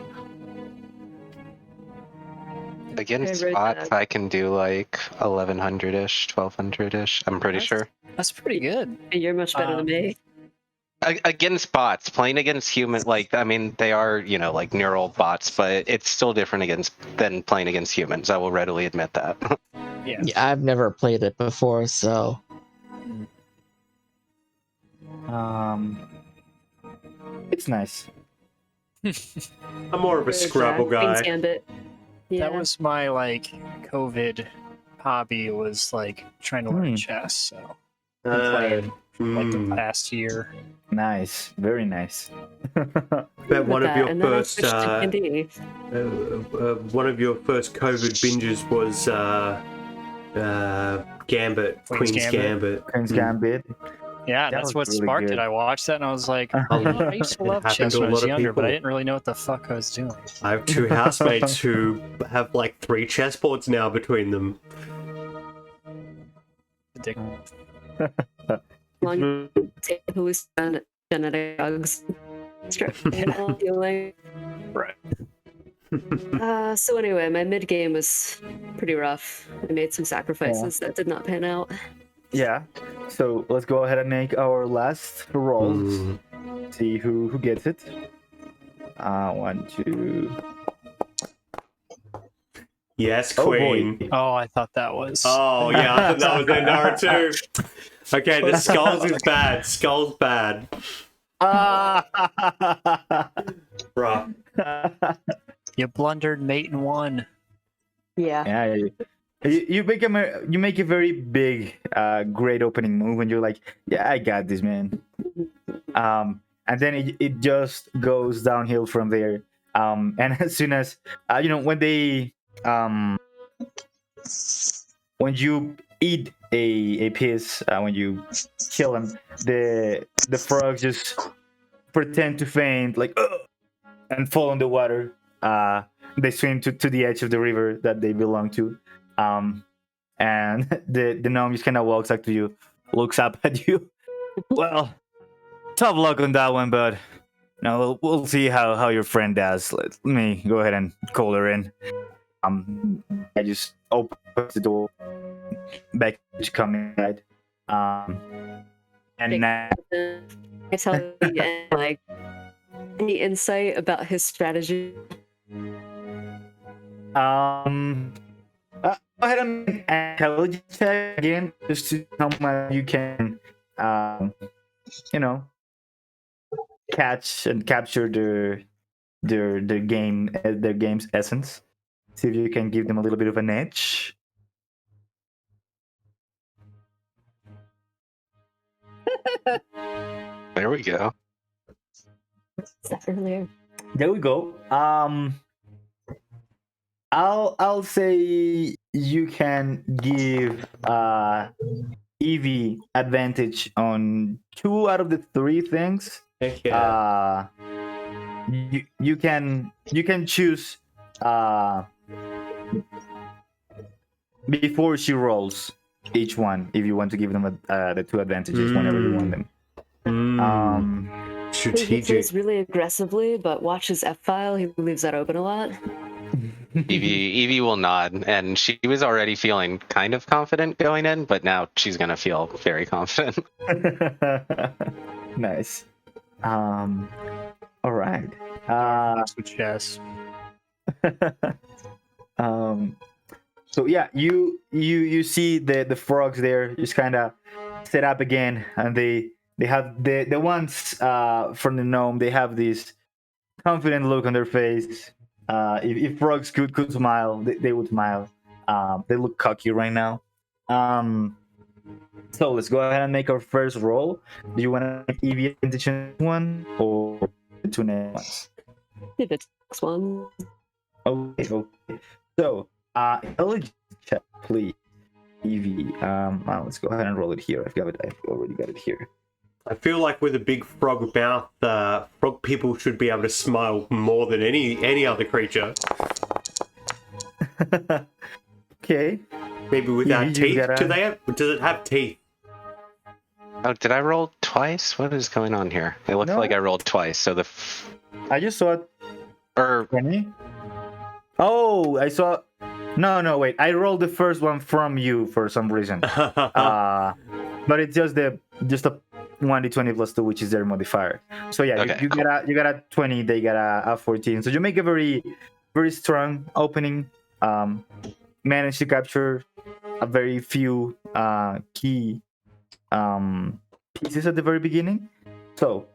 Against I read bots, that. I can do like 1100-ish, 1200-ish. I'm pretty sure. That's pretty good. You're much better than me. Against bots, playing against human, they are, like neural bots, but it's still different than playing against humans. I will readily admit that. Yeah. I've never played it before, so It's nice. I'm more of a Scrabble Queen's guy. Gambit. Yeah. That was my COVID hobby, was trying to learn chess. So played the past year. Nice, very nice. Bet one of your and then I first switched to D&D. one of your first COVID binges was Gambit, Queen's Queen's Gambit. Queen's Gambit. Yeah, That that's was what really sparked good. it. I watched that and I was like, It I used to love happened chess to a when I was lot of younger, but I people. didn't really know what the fuck I was doing. I have 2 housemates who have 3 chessboards now between them. Ridiculous. Long take hallucinogenic drugs. Healing. Right. So anyway, my mid game was pretty rough. I made some sacrifices that did not pan out. Yeah. So let's go ahead and make our last rolls. See who gets it. 1, 2. Yes, Oh Queen. boy. Oh, I thought that was. Oh, yeah, I thought that was their too. Okay, the skulls is bad. Skulls bad. Bruh. You blundered mate and won. Yeah. Yeah. You make a very big, great opening move, and you're like, yeah, I got this, man. And then it just goes downhill from there. And as soon as when they when you eat a piece, when you kill them, the frogs just pretend to faint, like, "Ugh," and fall in the water. They swim to the edge of the river that they belong to. And the gnome just kind of walks up to you, looks up at you. Well, tough luck on that one, but no, we'll see how your friend does. Let me go ahead and call her in. I just open the door, back to come inside. And now, I tell you, any insight about his strategy? go ahead and make an intelligence check again, just to how much you can, catch and capture their game's essence. See if you can give them a little bit of an edge. we go. Is that earlier? There we go. I'll say you can give Evie advantage on 2 out of the 3 things. Heck yeah. You can choose before she rolls each one if you want to give them the 2 advantages whenever you want them. He Strategic. plays really aggressively, but watches F file. He leaves that open a lot. Evie will nod, and she was already feeling kind of confident going in, but now she's gonna feel very confident. Nice. All right. Some chess. So yeah, you see the frogs there just kind of set up again, and they have the ones from the gnome. They have this confident look on their face. If frogs could smile, they would smile. They look cocky right now. So let's go ahead and make our first roll. Do you want to make Evie advantage one or the 2 next ones? If it's next one. Okay. So, intelligence check, please, Evie. Let's go ahead and roll it here. I've already got it here. I feel like with a big frog mouth, frog people should be able to smile more than any other creature. Okay. Maybe without You teeth. gotta- Does it have teeth? Oh, did I roll twice? What is going on here? It looks No. like I rolled twice. So I just saw it. or 20. Oh, I saw. No, wait. I rolled the first one from you for some reason. But it's just a 1d20 plus 2, which is their modifier. So yeah, Okay, you cool. got a 20. They got a 14. So you make a very, very strong opening. Manage to capture a very few key pieces at the very beginning. So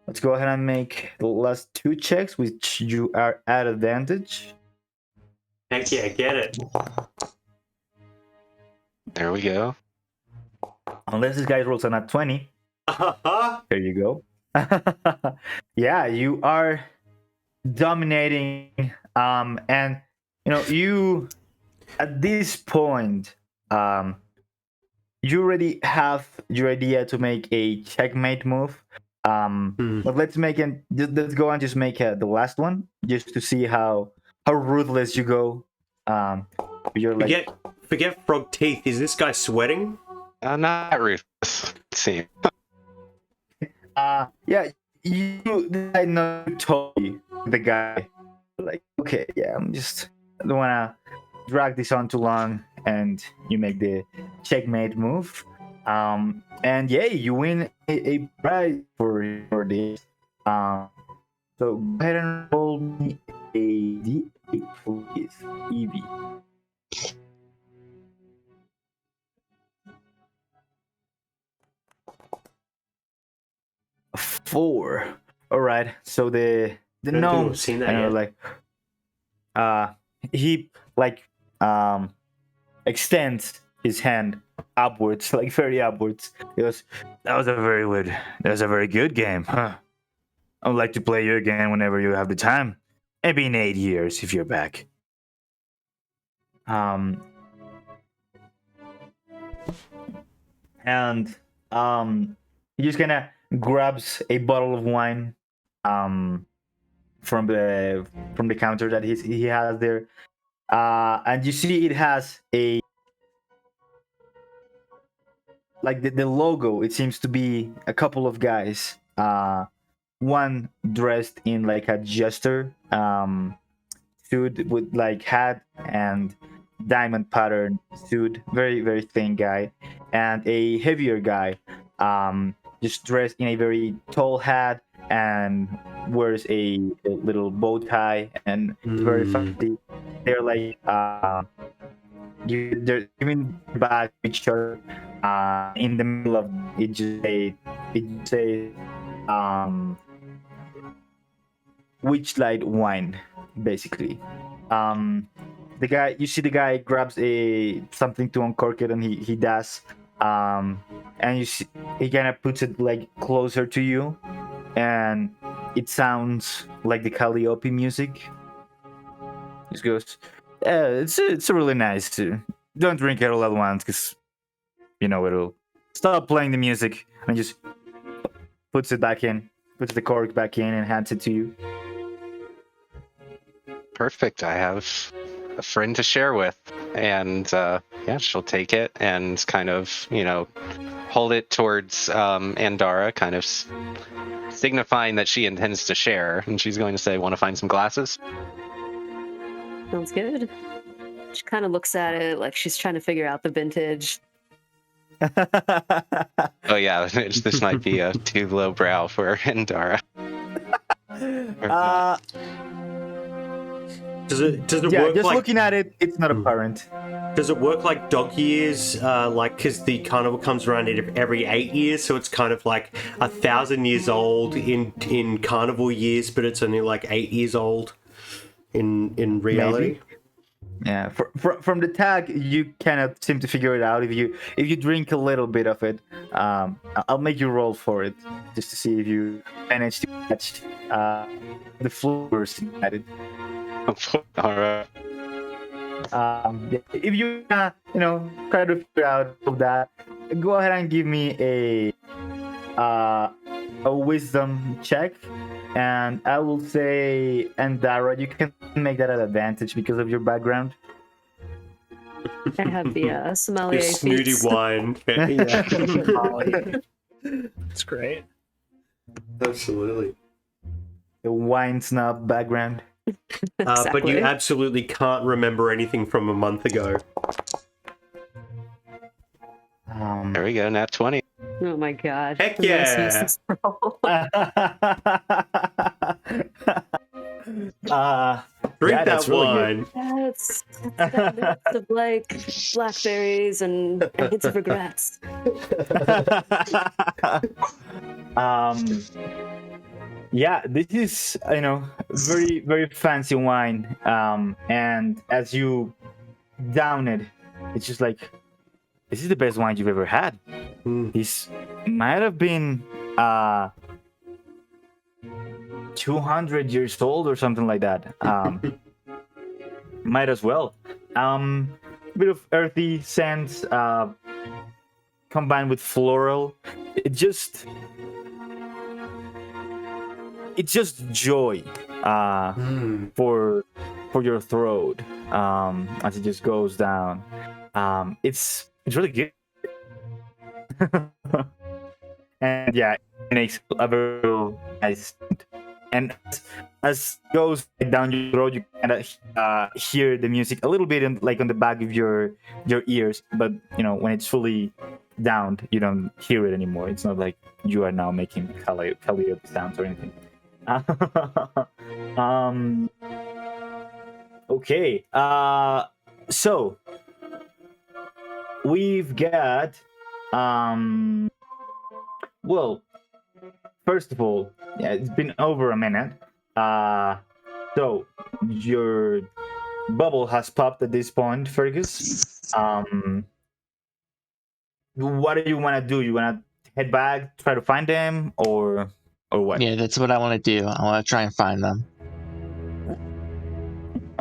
let's go ahead and make the last 2 checks, which you are at advantage. Heck yeah, get it. there we go. Unless this guy rolls a nat 20. There you go. Yeah, you are dominating. And you at this point, you already have your idea to make a checkmate move. But let's go and just make the last one, just to see how ruthless you go. You're like, Forget frog teeth. Is this guy sweating? Not ruthless. Let's see. yeah, you decide not to toy the guy. Like, okay, yeah, I don't wanna drag this on too long, and you make the checkmate move. And yeah, you win a prize for this. So go ahead and roll me a d8, please, Evie. Four. All right. So the I don't think gnome, we've seen that yet. like, he extends his hand upwards, like very upwards. He goes, that was a very good game. Huh? I would like to play you again whenever you have the time. Maybe in 8 years if you're back. And he just kind of grabs a bottle of wine from the counter that he has there, and you see it has a like the logo. It seems to be a couple of guys, one dressed in like a jester suit with like hat and diamond pattern suit, very very thin guy, and a heavier guy just dressed in a very tall hat and wears a little bow tie and very fancy. They're like they're giving back each other. In the middle of it just say Witchlight wine, basically. The guy grabs something to uncork it, and he does. And you see, he kind of puts it like closer to you, and it sounds like the calliope music. Just goes, it's really nice too. Don't drink it all at once, because it'll stop playing the music, and just puts it back in, puts the cork back in, and hands it to you. Perfect. I have a friend to share with, and she'll take it and kind of hold it towards Andara, kind of signifying that she intends to share, and she's going to say, "Want to find some glasses?" Sounds good. She kind of looks at it like she's trying to figure out the vintage. Oh yeah, this might be too low brow for Andara. Does it Yeah, work just like looking at it, it's not apparent. Does it work like dog years? Because the carnival comes around every 8 years, so it's kind of like 1,000 years old in carnival years, but it's only like 8 years old in reality. Maybe. Yeah, from the tag, you cannot seem to figure it out. If you drink a little bit of it, I'll make you roll for it just to see if you manage to catch the flavors at it. All right. If you try to figure out of that, go ahead and give me a wisdom check, and I will say, Andara, you can make that an advantage because of your background. I have the sommelier Your snooty feats. wine. It's great. Absolutely. The wine snob background. But you Exactly. absolutely can't remember anything from a month ago. There we go, nat 20. Oh my god. Heck I'm gonna yeah. use this roll. Drink Yeah, that that's really wine. Yeah, it's got notes of like blackberries and hints of regrets. Yeah, this is very very fancy wine. And as you down it, it's just like, this is the best wine you've ever had. This might have been 200 years old or something like that. Might as well. Bit of earthy scents combined with floral. It's just joy for your throat as it just goes down. It's really good. And yeah, it makes a very nice scent. And as it goes down your throat, you kind of hear the music a little bit on the back of your ears, but when it's fully downed, you don't hear it anymore. It's not like you are now making calliope sounds or anything. Okay. So we've got well, first of all, yeah, it's been over a minute. So your bubble has popped at this point, Fergus. What do you want to do? You want to head back, try to find them, or what? Yeah, that's what I want to do. I want to try and find them.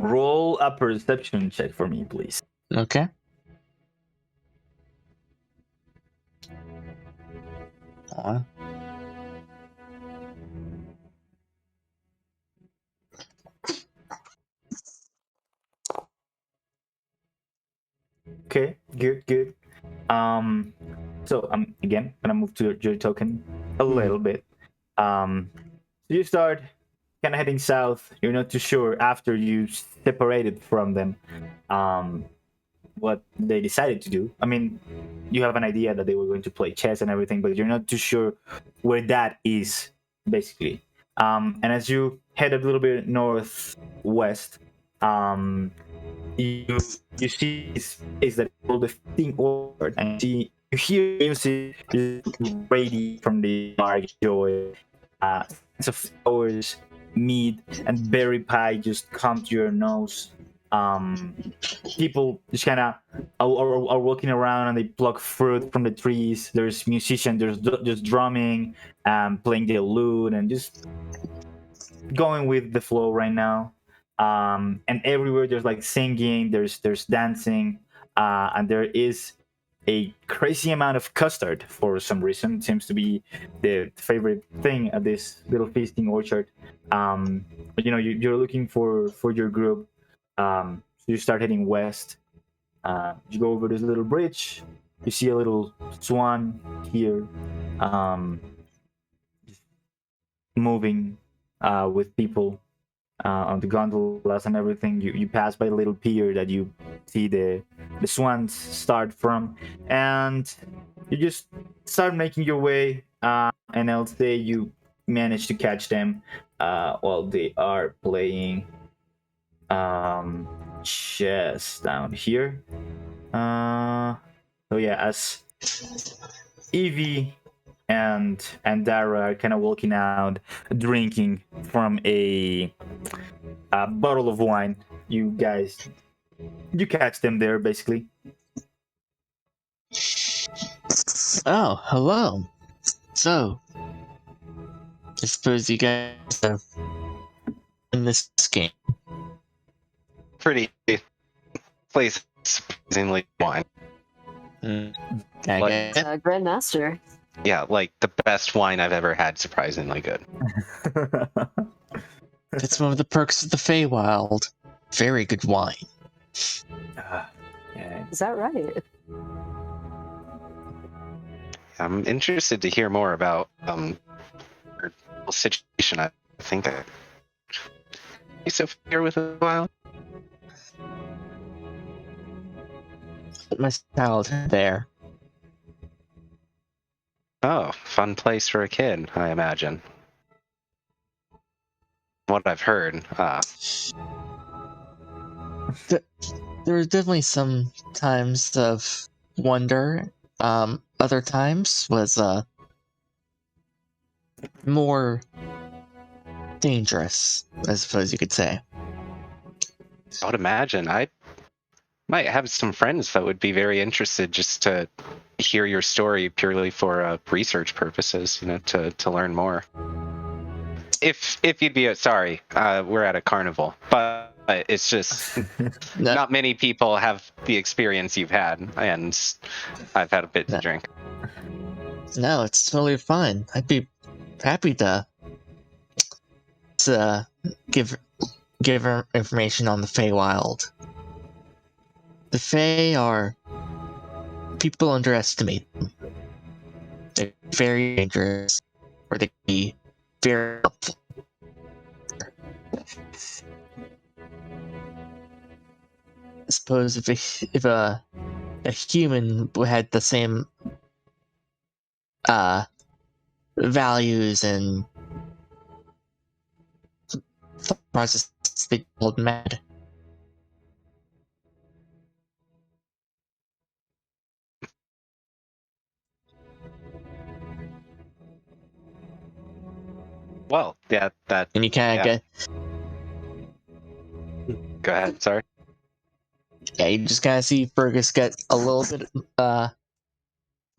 Roll a perception check for me, please. Okay. Hold on. Okay, good. So I'm again gonna move to your token a little bit. So you start kind of heading south. You're not too sure after you separated from them, what they decided to do. I mean, you have an idea that they were going to play chess and everything, but you're not too sure where that is, basically. And as you head a little bit northwest, you see is that all the thing ordered, and you hear music radiate from the dark joy. Sense of flowers, meat, and berry pie just come to your nose. People just kind of are walking around and they pluck fruit from the trees. There's musicians, there's just drumming, playing the lute, and just going with the flow right now. And everywhere there's like singing, there's dancing, and there is a crazy amount of custard for some reason. It seems to be the favorite thing at this little feasting orchard. But you're looking for your group. So you start heading west. You go over this little bridge. You see a little swan here, moving with people on the gondolas and everything. You pass by the little pier that you see the swans start from, and you just start making your way. And I'll say you manage to catch them while they are playing chess down here. So yeah, as Evie and Dara are kind of walking out, drinking from a bottle of wine. You catch them there, basically. Oh, hello. So, I suppose you guys have in this game. Pretty place surprisingly wine. I Like- guess. Grandmaster. Yeah, like the best wine I've ever had. Surprisingly good. That's one of the perks of the Feywild. Very good wine. Yeah. Is that right? I'm interested to hear more about your whole situation. I think I you so familiar with it a while. My childhood there. Oh, fun place for a kid, I imagine. What I've heard. There were definitely some times of wonder. Other times was more dangerous, I suppose you could say. I would imagine. I might have some friends that would be very interested just to hear your story purely for research purposes, to learn more. If you'd be sorry, we're at a carnival, but it's just No, not many people have the experience you've had, and I've had a bit to No. drink. no, it's totally fine. I'd be happy to give her information on the Feywild. The Fey are people underestimate them. They're very dangerous, or they can be very helpful. I suppose if a human had the same values and thought process, they hold mad. Well, yeah, that. And you kind of Yeah. get, Go ahead. Sorry. yeah, you just kind of see Fergus get a little bit,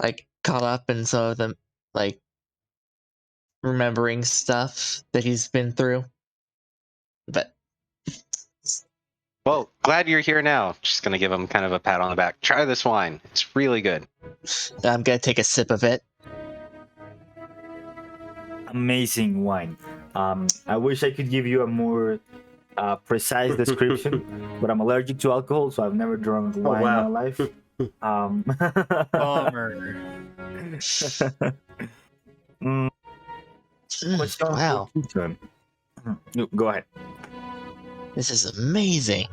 like caught up in some of them, like remembering stuff that he's been through. But Well, glad you're here now. Just gonna give him kind of a pat on the back. Try this wine. It's really good. I'm gonna take a sip of it. Amazing wine. I wish I could give you a more precise description, but I'm allergic to alcohol, so I've never drunk wine wow. in my life. Bummer. What's your Wow, turn? No, go ahead. this is amazing.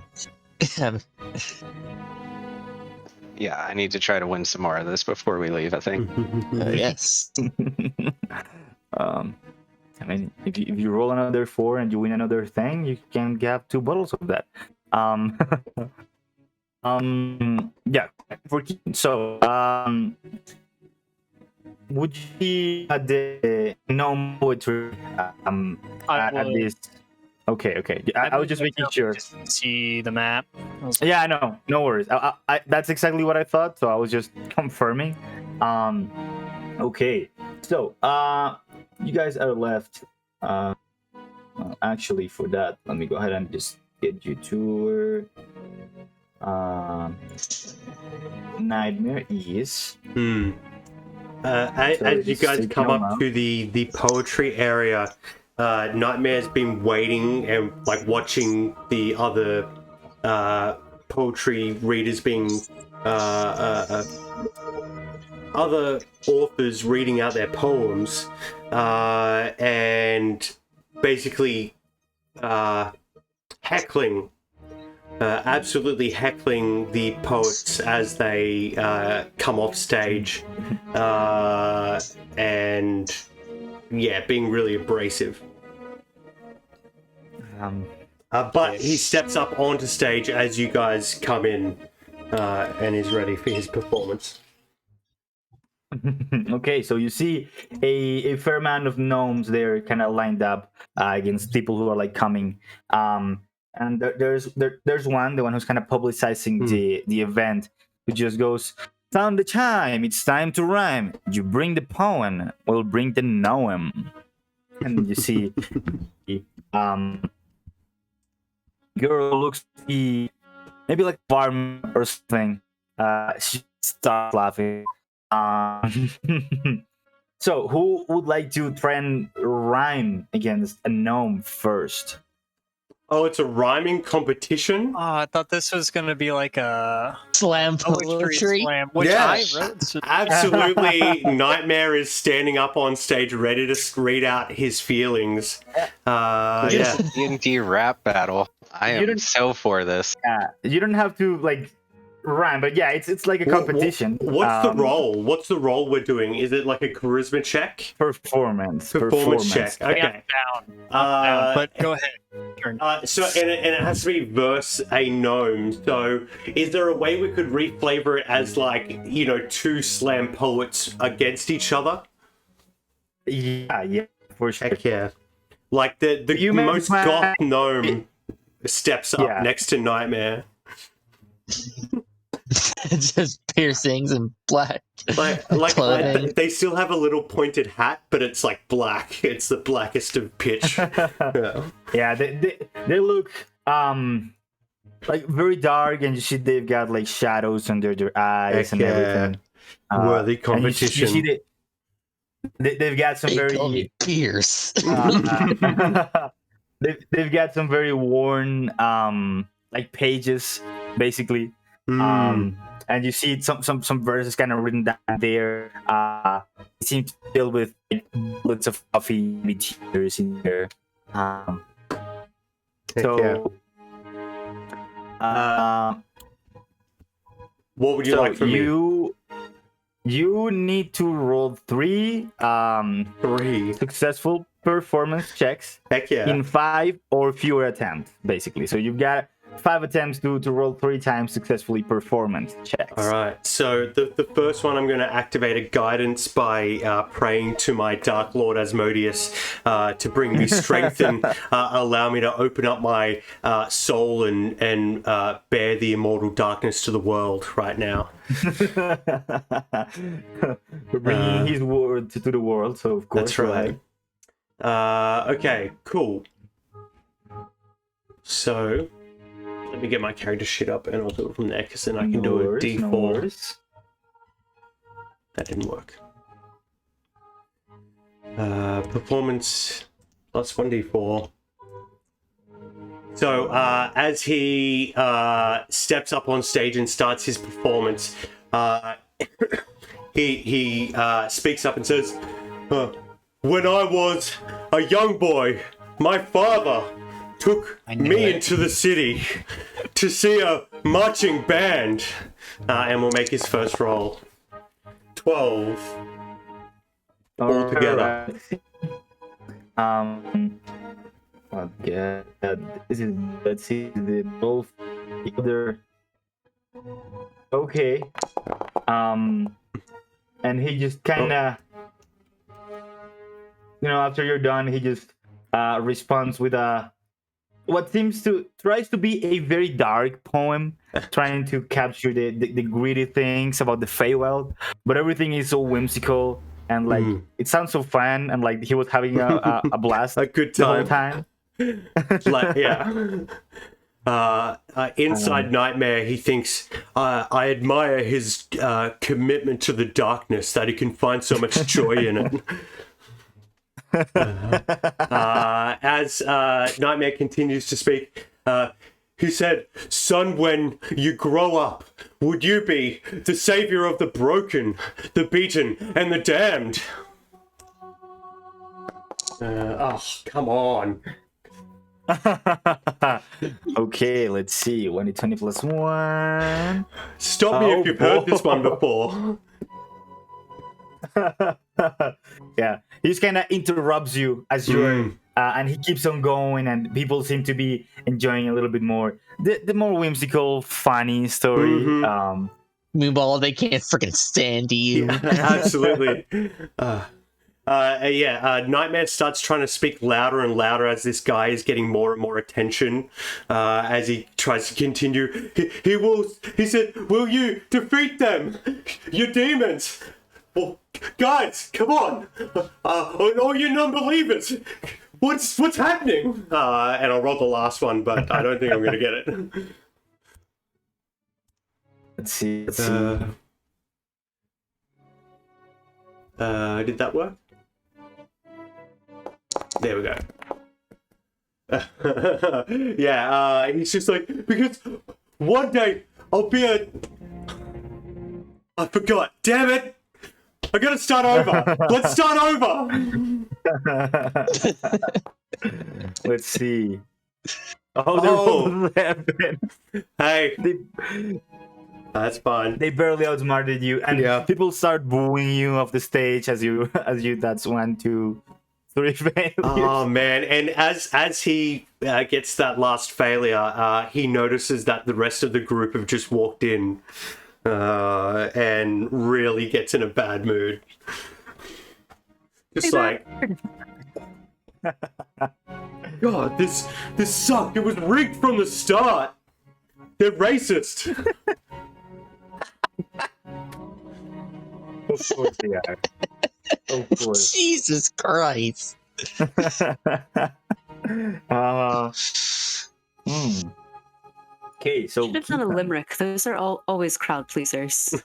Yeah, I need to try to win some more of this before we leave. I think. Yes. I mean, if you roll another 4 and you win another thing, you can get 2 bottles of that. Yeah. Would you at the gnome poetry I at would. this Okay. I was just making sure. See the map. I was like, Yeah, no worries. That's exactly what I thought, so I was just confirming. Okay. So, you guys are left. Actually, for that, let me go ahead and just get you to Nightmare is. As you guys come up to the poetry area, Nightmare's been waiting and like watching the other poetry readers being other authors reading out their poems, and basically heckling, absolutely heckling the poets as they come off stage, and yeah, being really abrasive. But he steps up onto stage as you guys come in, and is ready for his performance. Okay, so you see a fair amount of gnomes there, kind of lined up against people who are like coming. And there's one, the one who's kind of publicizing the event, who just goes, "Sound the chime! It's time to rhyme. You bring the poem, we'll bring the gnome." And you see, girl looks maybe like farm or something. She starts laughing. So, who would like to try and rhyme against a gnome first? Oh, it's a rhyming competition? Oh, I thought this was going to be like a Slam poetry poetry. slam, which Yes. I wrote. So Absolutely. Nightmare is standing up on stage ready to read out his feelings. Yeah. D&D rap battle. I am so for this. Yeah, you don't have to like rhyme, but yeah, it's like a competition. What's the role? What's the role we're doing? Is it like a charisma check? Performance check. Okay. down. But go ahead. So and it has to be verse a gnome. So is there a way we could reflavor it as like, you know, two slam poets against each other? Yeah, for sure. Heck yeah. Like the most goth gnome steps up next to Nightmare. Just piercings and black. Like they still have a little pointed hat, but it's like black. It's the blackest of pitch. Yeah, they look like very dark, and you see they've got like shadows under their eyes and everything. Worthy competition. And you see they've got some They call me Pierce. they've got some very worn like pages, basically. And you see some verses kind of written down there. It seems filled with lots of coffee tears in there. What would you like from me? You need to roll three successful performance checks. Heck yeah. In 5 or fewer attempts, basically. So you've got 5 attempts to roll 3 times successfully performance checks. All right. So the first one, I'm going to activate a guidance by praying to my Dark Lord Asmodeus to bring me strength and allow me to open up my soul and bear the immortal darkness to the world right now. We're bringing his word to the world, so of course. That's right. Okay, cool. So let me get my character shit up and I'll do it from there, because then I can do a D4. That didn't work. Performance plus 1D4. So as he steps up on stage and starts his performance, he speaks up and says, "When I was a young boy, my father took me into the city to see a marching band." And we'll make his first roll. 12 altogether. Okay. Let's see the both the other. Okay. And he just kind of, after you're done, he just responds with a what tries to be a very dark poem, trying to capture the gritty things about the Feywild, but everything is so whimsical and like it sounds so fun, and like he was having a blast A good the whole time. time. Like, yeah. Inside Nightmare, he thinks, I admire his commitment to the darkness, that he can find so much joy in it. As Nightmare continues to speak, he said, son, when you grow up, would you be the savior of the broken, the beaten, and the damned? Oh, come on. Okay, let's see. 1d20 plus 1. Stop me if you've heard this one boy. before. Yeah, he just kind of interrupts you as you're and he keeps on going, and people seem to be enjoying a little bit more the more whimsical, funny story. Meanwhile, they can't freaking stand you. Yeah, absolutely. Nightmare starts trying to speak louder and louder as this guy is getting more and more attention. As he tries to continue, he said, will you defeat them, you demons? Well, guys, come on! All you non-believers, what's happening? And I'll roll the last one, but I don't think I'm gonna get it. Let's see. Did that work? There we go. Yeah, he's just like, because one day I'll be a... I forgot. Damn it! I gotta start over. Let's start over. Let's see. Oh, Hey, that's fine. They barely outsmarted you, and people start booing you off the stage as you. That's 1, 2, 3 failures. Oh man! And as he gets that last failure, he notices that the rest of the group have just walked in. And really gets in a bad mood. Just like, God, this sucked. It was rigged from the start. They're racist. Of course they are. Of course. Jesus Christ. Okay, so Should have done a limerick. Those are always crowd pleasers.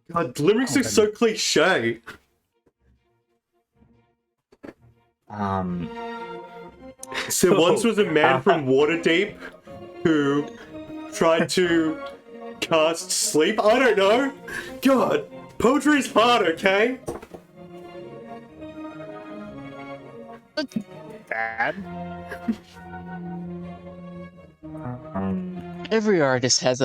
God, limericks are so cliche. There once was a man from Waterdeep who tried to cast sleep. I don't know. God, poetry's hard, okay? Dad. Every artist has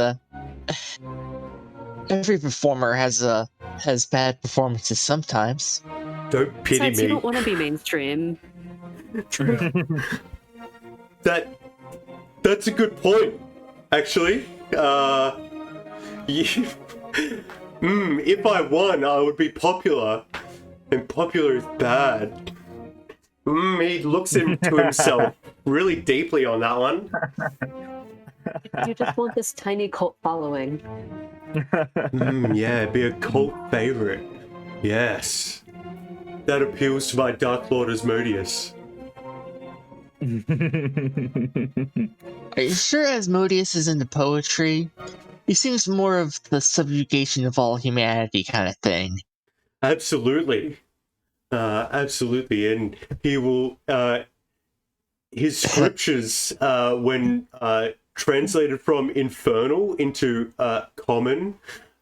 every performer has bad performances sometimes. Don't pity Besides, me. you don't want to be mainstream. That's a good point, actually. If I won, I would be popular, and popular is bad. He looks into himself really deeply on that one. You just want this tiny cult following. Yeah, be a cult favorite. Yes. That appeals to my Dark Lord Asmodeus. Are you sure Asmodeus is into poetry? He seems more of the subjugation of all humanity kind of thing. Absolutely. Absolutely. And he will... his scriptures, when translated from Infernal into Common,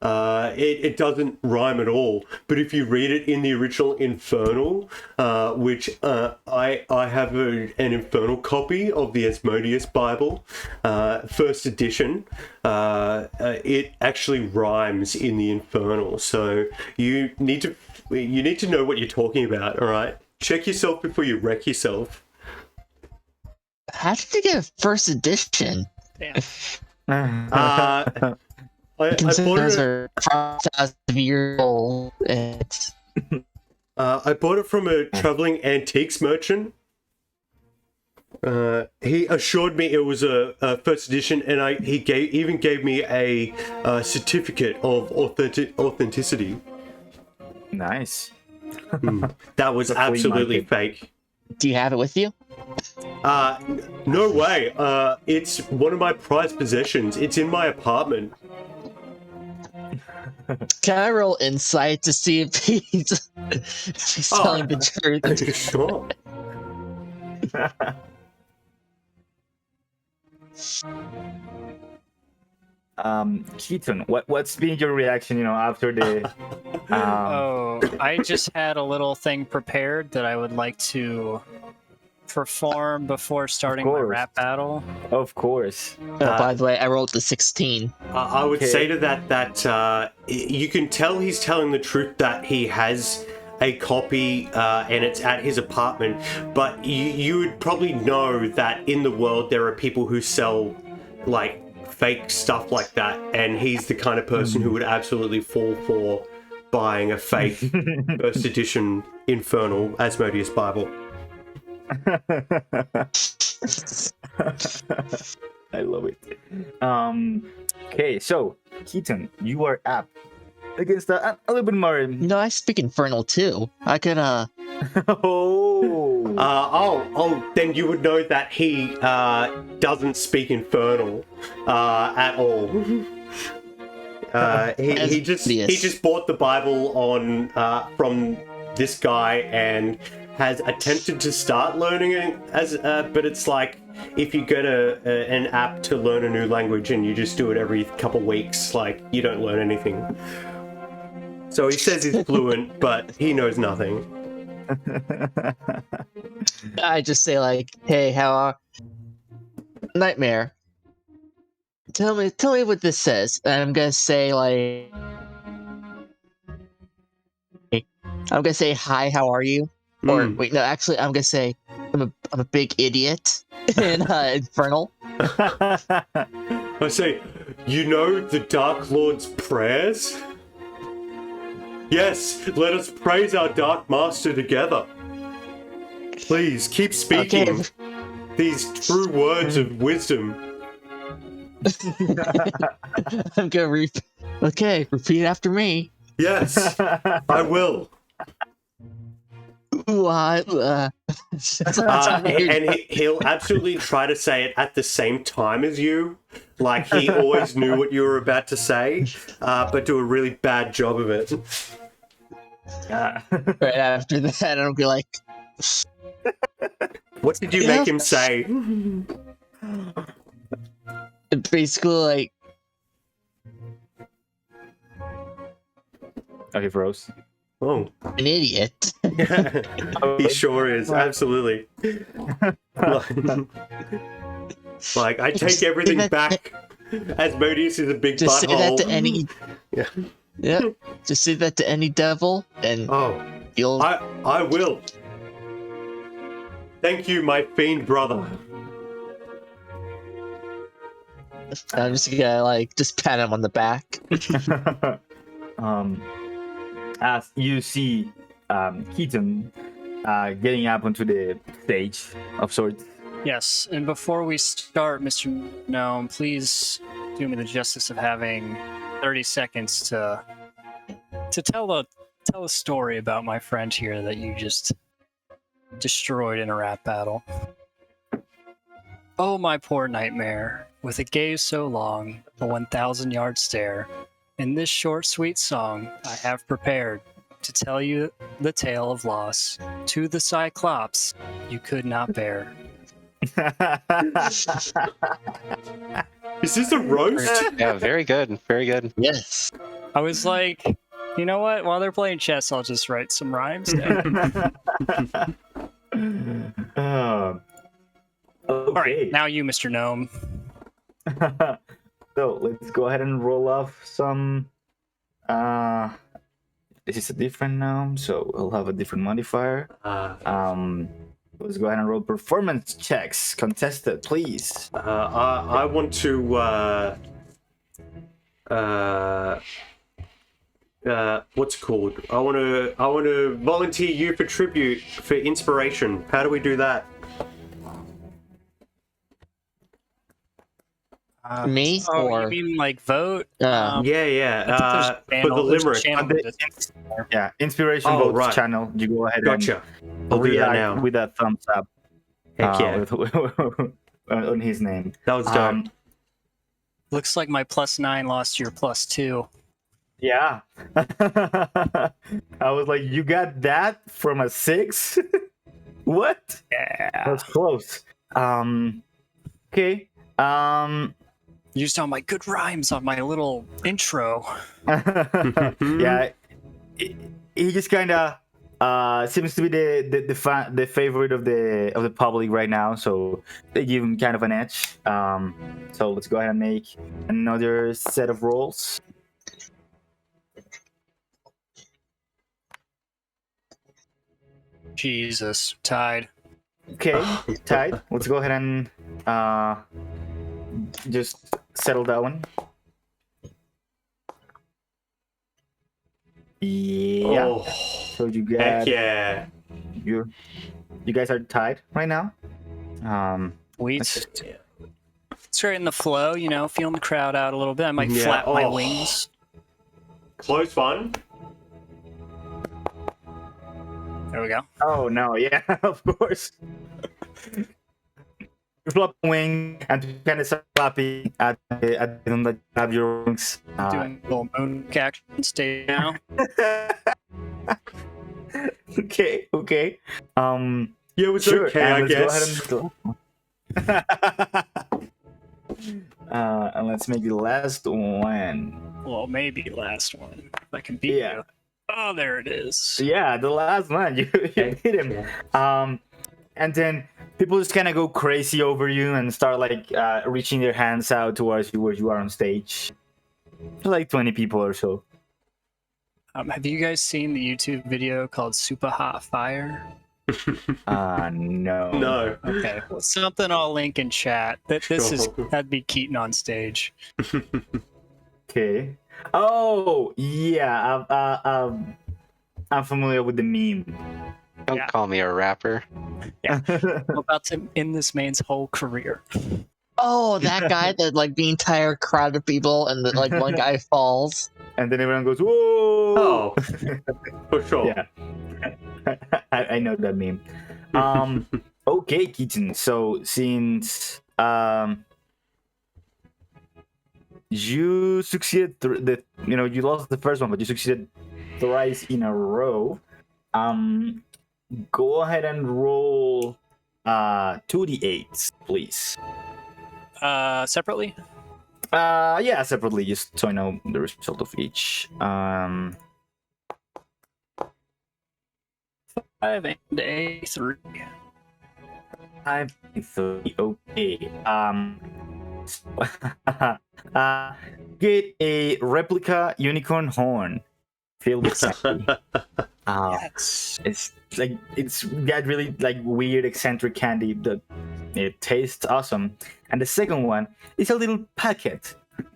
it doesn't rhyme at all. But if you read it in the original Infernal, which I have an Infernal copy of the Asmodeus Bible, first edition, it actually rhymes in the Infernal. So you need to know what you're talking about. All right, check yourself before you wreck yourself. How did you get a first edition? Damn. I bought Those it. are 5,000 years old. I bought it from a traveling antiques merchant. He assured me it was a first edition, and he even gave me a certificate of authenticity. Nice. That was The flea absolutely market. fake. Do you have it with you? No way. It's one of my prized possessions. It's in my apartment. Can I roll insight to see if he's, if he's telling the truth? Sure. Keaton, what's been your reaction, after the Oh, I just had a little thing prepared that I would like to perform before starting my course. rap battle. of course. Oh, by the way, I rolled the 16. I would Okay. say to that you can tell he's telling the truth that he has a copy and it's at his apartment, but you would probably know that in the world there are people who sell like fake stuff like that, and he's the kind of person who would absolutely fall for buying a fake first edition Infernal Asmodeus Bible. I love it. Okay, so Keaton, you are up against a little bit more. No, I speak Infernal too. I could, Then you would know that he doesn't speak Infernal at all. He just bought the Bible on from this guy and has attempted to start learning it but it's like if you get an app to learn a new language and you just do it every couple weeks, like you don't learn anything. So he says he's fluent, but he knows nothing. I just say like, hey, how are... Nightmare. Tell me what this says. And I'm gonna say like... I'm gonna say, hi, how are you? Or wait, no, actually, I'm gonna say, I'm a big idiot in Infernal. I say, you know the Dark Lord's prayers? Yes, let us praise our Dark Master together. Please, keep speaking these true words of wisdom. I'm gonna repeat after me. Yes, I will. What? And he'll absolutely try to say it at the same time as you. Like he always knew what you were about to say, but do a really bad job of it. Right after that, I'll be like, What did you make him say? basically like, Okay, froze. Oh, an idiot. he sure is. Absolutely. Like, I take everything back. Asmodeus is a big Just say that butthole. to any. Yeah. Yeah. Just say that to any devil, and Oh, you'll. I will. Thank you, my fiend brother. I'm just gonna like just pat him on the back. As you see Keaton getting up onto the stage of sorts. Yes, and before we start, Mr. Gnome, please do me the justice of having 30 seconds to tell a story about my friend here that you just destroyed in a rap battle. Oh, my poor Nightmare, with a gaze so long, a 1,000-yard stare, in this short, sweet song I have prepared to tell you the tale of loss to the Cyclops you could not bear. Is this a roast? Yeah, very good. Very good. Yes. I was like, you know what? While they're playing chess, I'll just write some rhymes down. Okay. All right, now you, Mr. Gnome. So let's go ahead and roll off some. This is a different gnome, so we'll have a different modifier. Let's go ahead and roll performance checks. Contested, please. I want to what's it called? I want to volunteer you for tribute for inspiration. How do we do that? Me Oh, or you mean like vote? Yeah, I think there's a for the channel- there's a limerick. channel On the- for this. Yeah, Inspiration Oh, Votes right. channel. You go ahead Gotcha. and I'll do that react now. with a thumbs up. Heck yeah. On his name. That was dope. Looks like my +9 lost to your +2. Yeah. I was like, you got that from a 6? What? Yeah. That's close. Okay. Used all my good rhymes on my little intro. Yeah. He just kind of seems to be the favorite of the public right now, so they give him kind of an edge. So let's go ahead and make another set of rolls. Jesus, tied. Okay, tied. Let's go ahead and just settle that one. Yeah. Oh, So you heck got yeah. you guys are tied right now. Wheat. It's right in the flow, you know, feeling the crowd out a little bit. I might Yeah, flap my oh. wings. Close one. There we go. Oh no, yeah, of course. You flop a wing and kind of start clapping at them that have your wings. Doing a little moon action stay now. Okay. Yeah, it's Sure. okay, I and guess. And let's make the last one. Well, maybe last one. If I can beat Yeah. you. Oh, there it is. Yeah, the last one. You hit him. And then people just kind of go crazy over you and start like reaching their hands out towards you where you are on stage. Like 20 people or so. Have you guys seen the YouTube video called Super Hot Fire? No. No. Okay, well, something I'll link in chat. That'd be Keaton on stage. Okay. Oh, yeah. I'm familiar with the meme. Don't Yeah. call me a rapper. I'm about to end this man's whole career. oh, that guy that like the entire crowd of people and the, like one guy falls. And then everyone goes, whoa! Oh, for sure. Yeah. I know that meme. Okay, Keaton. So since you succeeded you lost the first one, but you succeeded thrice in a row. Go ahead and roll 2d8s, please. Separately? Yeah, separately, just so I know the result of each. 5 and a 3. 5, 3, okay. Get a replica unicorn horn filled with sand. Yes. It's got really like weird eccentric candy that it tastes awesome. And the second one is a little packet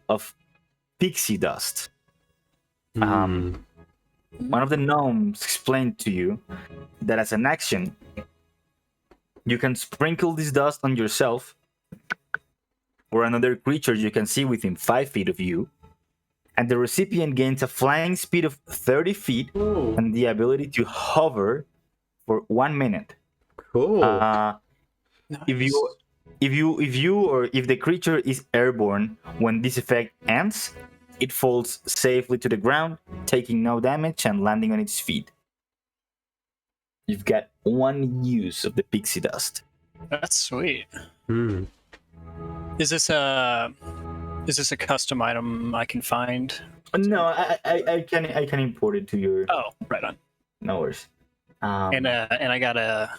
of pixie dust. One of the gnomes explained to you that as an action, you can sprinkle this dust on yourself or another creature you can see within 5 feet of you, and the recipient gains a flying speed of 30 feet Ooh, and the ability to hover for 1 minute. cool. If the creature is airborne when this effect ends, it falls safely to the ground, taking no damage and landing on its feet. You've got 1 use of the pixie dust. That's sweet. Hmm. Is this a custom item I can find? No, I can import it to your. Oh, right on. No worries. And I got a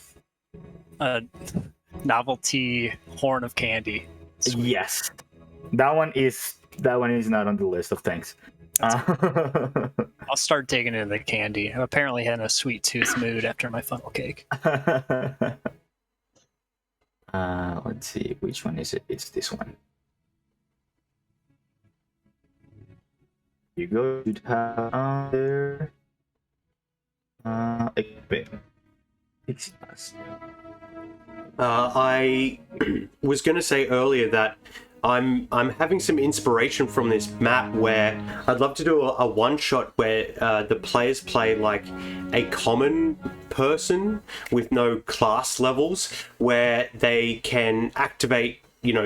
novelty horn of candy. Sweet. Yes, that one is not on the list of things. I'll start digging into the candy. I'm apparently in a sweet tooth mood after my funnel cake. Let's see, which one is it? It's this one. You go to have there. Equip. Pixie dust. I was going to say earlier that I'm having some inspiration from this map where I'd love to do a one shot where the players play like a common person with no class levels, where they can activate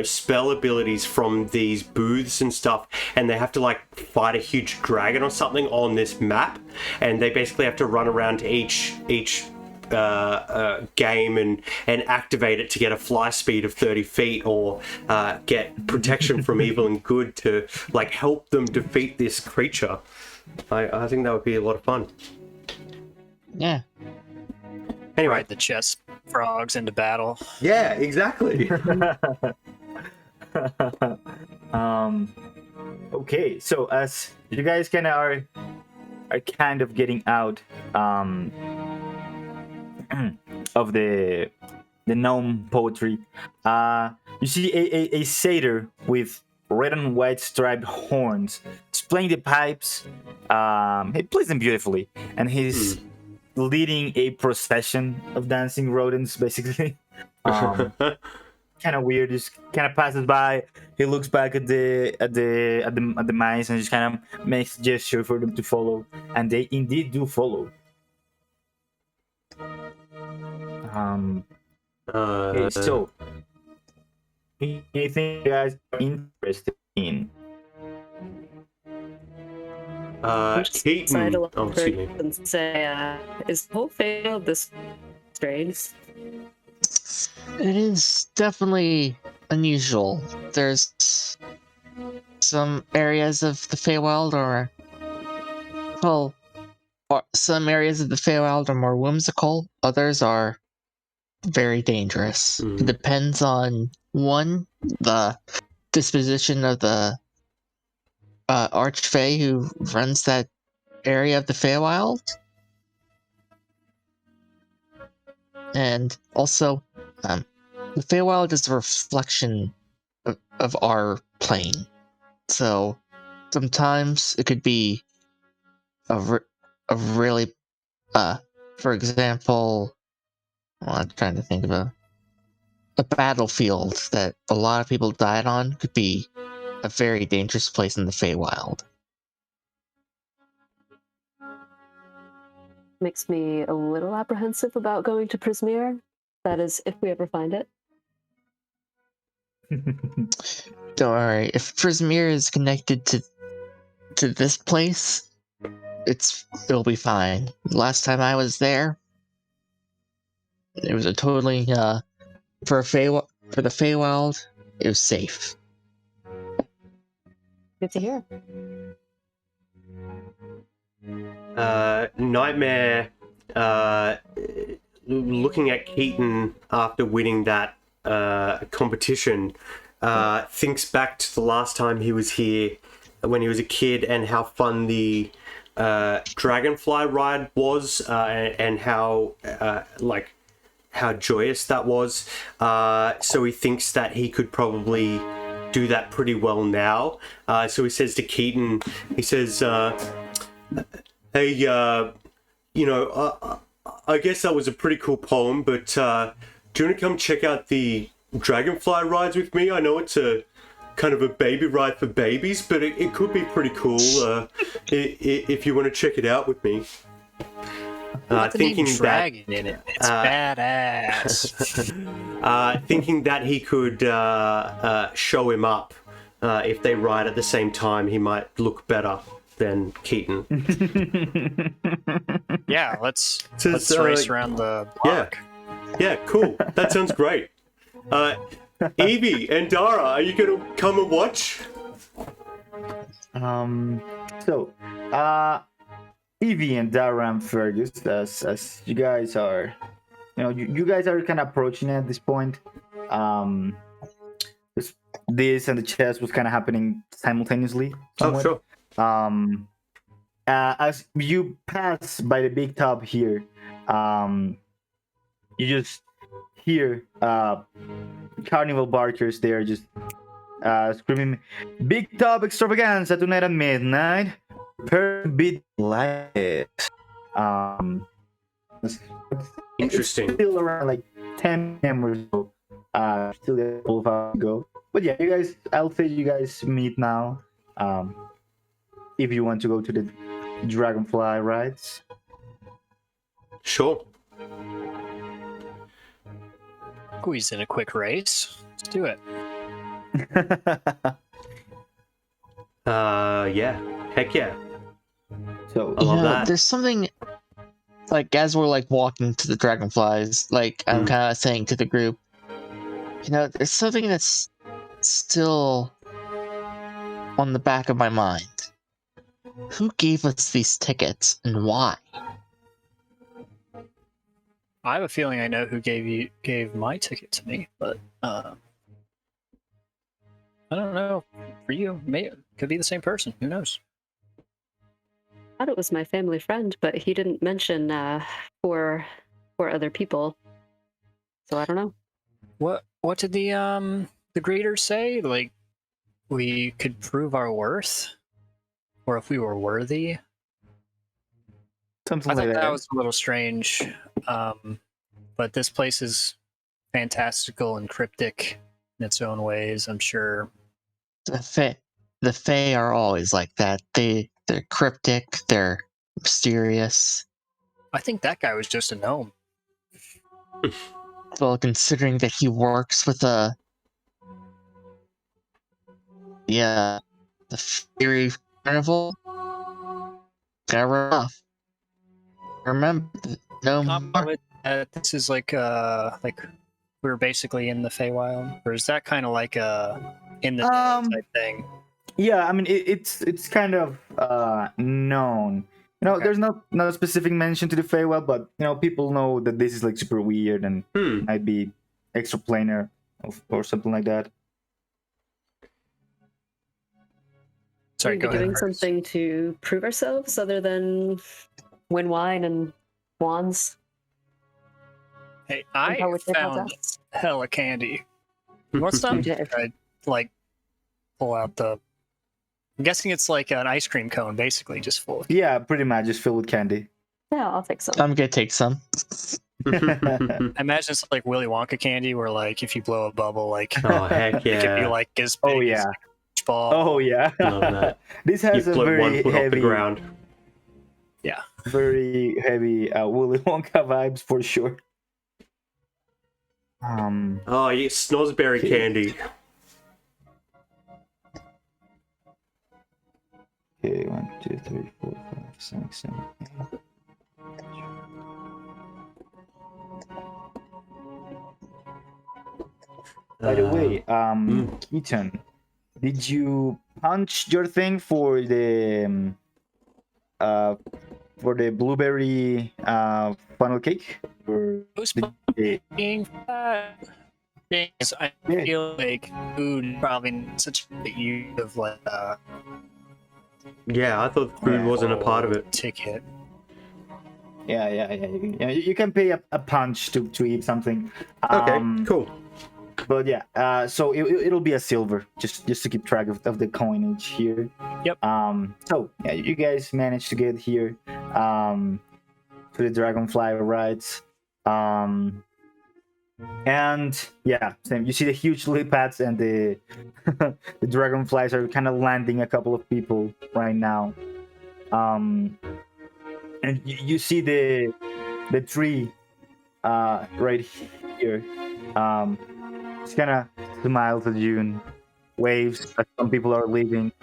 spell abilities from these booths and stuff, and they have to like fight a huge dragon or something on this map, and they basically have to run around to each game and activate it to get a fly speed of 30 feet or get protection from evil and good to like help them defeat this creature. I think that would be a lot of fun. Yeah. Anyway, Ride the chess frogs into battle. yeah, exactly. Okay, so as you guys kind of are kind of getting out of the gnome poetry, you see a satyr with red and white striped horns. He's playing the pipes. He plays them beautifully, and he's leading a procession of dancing rodents, basically. Kind of weird. Just kind of passes by. He looks back at the mice and just kind of makes a gesture for them to follow, and they indeed do follow. Okay, so anything you guys are interested in? Keaton. Oh, excuse me. And say, is the whole field this strange? It is definitely unusual. There's some areas of the Feywild some areas of the Feywild are more whimsical. Others are very dangerous. It depends on the disposition of the archway who runs that area of the Feywild, and also the Feywild is a reflection of our plane. So sometimes it could be a really, for example, I'm trying to think of a battlefield that a lot of people died on could be a very dangerous place in the Feywild. Makes me a little apprehensive about going to Prismere. That is, if we ever find it. Don't worry, if Prismere is connected to this place, it'll be fine. Last time I was there, it was a totally for the Feywild, it was safe. Good to hear. Nightmare, looking at Keaton after winning that competition, thinks back to the last time he was here when he was a kid and how fun the Dragonfly ride was, and how joyous that was. So he thinks that he could probably do that pretty well now. So he says to Keaton, he says, hey, I guess that was a pretty cool poem, but do you want to come check out the Dragonfly rides with me? I know it's a kind of a baby ride for babies, but it could be pretty cool if you want to check it out with me. Thinking dragon in it. It's badass. Thinking that he could show him up if they ride at the same time, he might look better than Keaton. Yeah, let's race around the block. Yeah, cool. That sounds great. Evie and Dara, are you going to come and watch? Evie and Dara and Fergus, as you guys are, you guys are kind of approaching at this point. This and the chess was kind of happening simultaneously. Somewhat. Oh, sure. As you pass by the big tub here, you just hear carnival barkers there just screaming, "Big tub extravaganza tonight at midnight. Prepare to be delighted." Interesting. It's still around like 10 p.m. or so. Still a couple of hours to go. but yeah, you guys. I'll say you guys meet now. If you want to go to the Dragonfly Rides. Sure. Squeeze in a quick race. Let's do it. Yeah. Heck yeah. So I love that. There's something like as we're like walking to the dragonflies, like I'm kind of saying to the group, there's something that's still on the back of my mind. Who gave us these tickets and why? I have a feeling I know who gave my ticket to me, but I don't know. For you, could be the same person. Who knows? I thought it was my family friend, but he didn't mention for other people. So I don't know. What did the greeters say? Like we could prove our worth, or if we were worthy. something I like thought that. that was a little strange, but this place is fantastical and cryptic in its own ways. I'm sure. The Fae are always like that. They're cryptic. They're mysterious. I think that guy was just a gnome. Well, considering that he works with the Fairy Carnival, got rough. Remember, no more. This is like we were basically in the Feywild, or is that kind of like in the type thing? Yeah, I mean it's kind of known. Okay. There's not a specific mention to the Feywild, but people know that this is like super weird and might be extraplanar or something like that. Sorry, We'd go be ahead. doing something to prove ourselves other than win wine and wands. Hey, and I poetry found contests. hella candy. You want some? You did. I like pull out the. I'm guessing it's like an ice cream cone, basically, just full of. Yeah, pretty much just filled with candy. Yeah, I'll take some. I'm gonna take some. I imagine it's like Willy Wonka candy, where like if you blow a bubble, like Oh, heck it could be yeah. like as big Oh as yeah. a ball. Oh yeah. Love that. This You has a float one very foot off the heavy, ground. very heavy Willy Wonka vibes for sure. Oh, yeah, snozzberry candy. Okay, 1, 2, 3, 4, 5, 6, 7, 8. By the way, Keaton, did you punch your thing for the blueberry funnel cake? Or Who's did you- being fat? Yes, I Yeah. feel like food probably such a big use of like Yeah, I thought food wasn't a part of it. ticket. Yeah. You can pay a punch to eat something. Okay, cool. But yeah, so it'll be a silver, just to keep track of the coinage here. Yep. So yeah, you guys managed to get here, to the Dragonfly Rides, and yeah, same. You see the huge lily pads and the the dragonflies are kind of landing a couple of people right now. And you see the tree, right here. It's kind of smiles at you and waves as some people are leaving,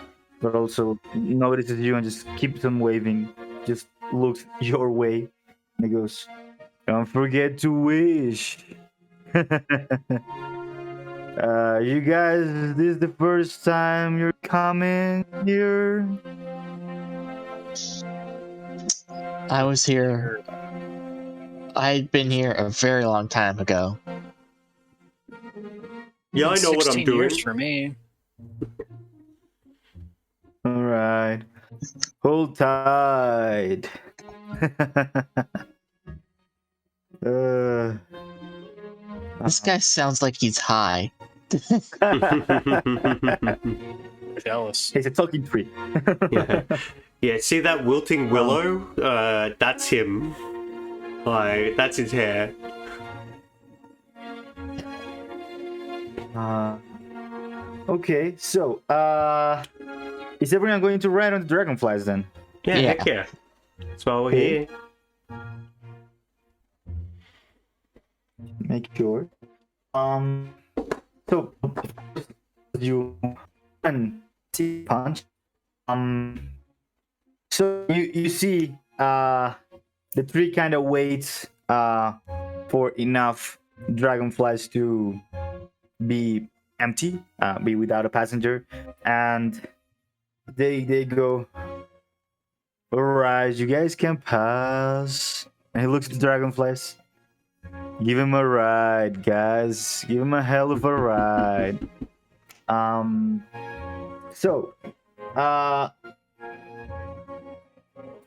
but also notices you and just keeps on waving, just looks your way, and he goes, "Don't forget to wish." You guys, this is the first time you're coming here? I was here. I'd been here a very long time ago. Yeah, I know what I'm 16 doing. years for me. All right, hold tight. This guy sounds like he's high. Jealous. He's a talking tree. Yeah, see that wilting willow? That's him. Like, that's his hair. Okay, so is everyone going to ride on the dragonflies then? Yeah, Yeah. heck yeah. That's why we're Okay. here. Make sure. So you can see punch. So you see the tree kind of waits for enough dragonflies to be empty, be without a passenger, and they go. All right, you guys can pass. And he looks at the dragonflies. Give him a ride, guys. Give him a hell of a ride. So,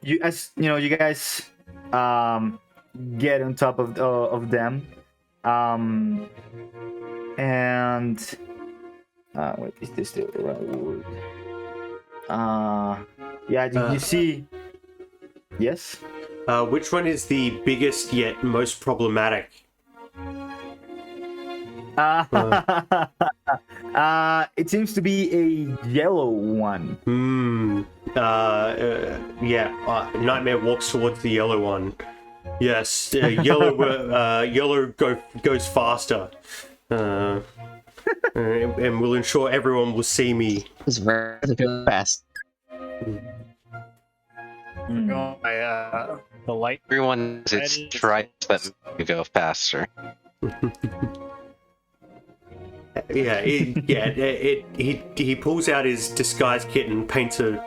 you guys get on top of them, and wait, is this the right word? Yeah, you see? Yes. Which one is the biggest yet most problematic? It seems to be a yellow one. Yeah. Nightmare walks towards the yellow one. Yes, yellow goes faster, and will ensure everyone will see me. It's rather go fast. Going by the light. Everyone has its stripes that make you go faster. He pulls out his disguise kit and paints a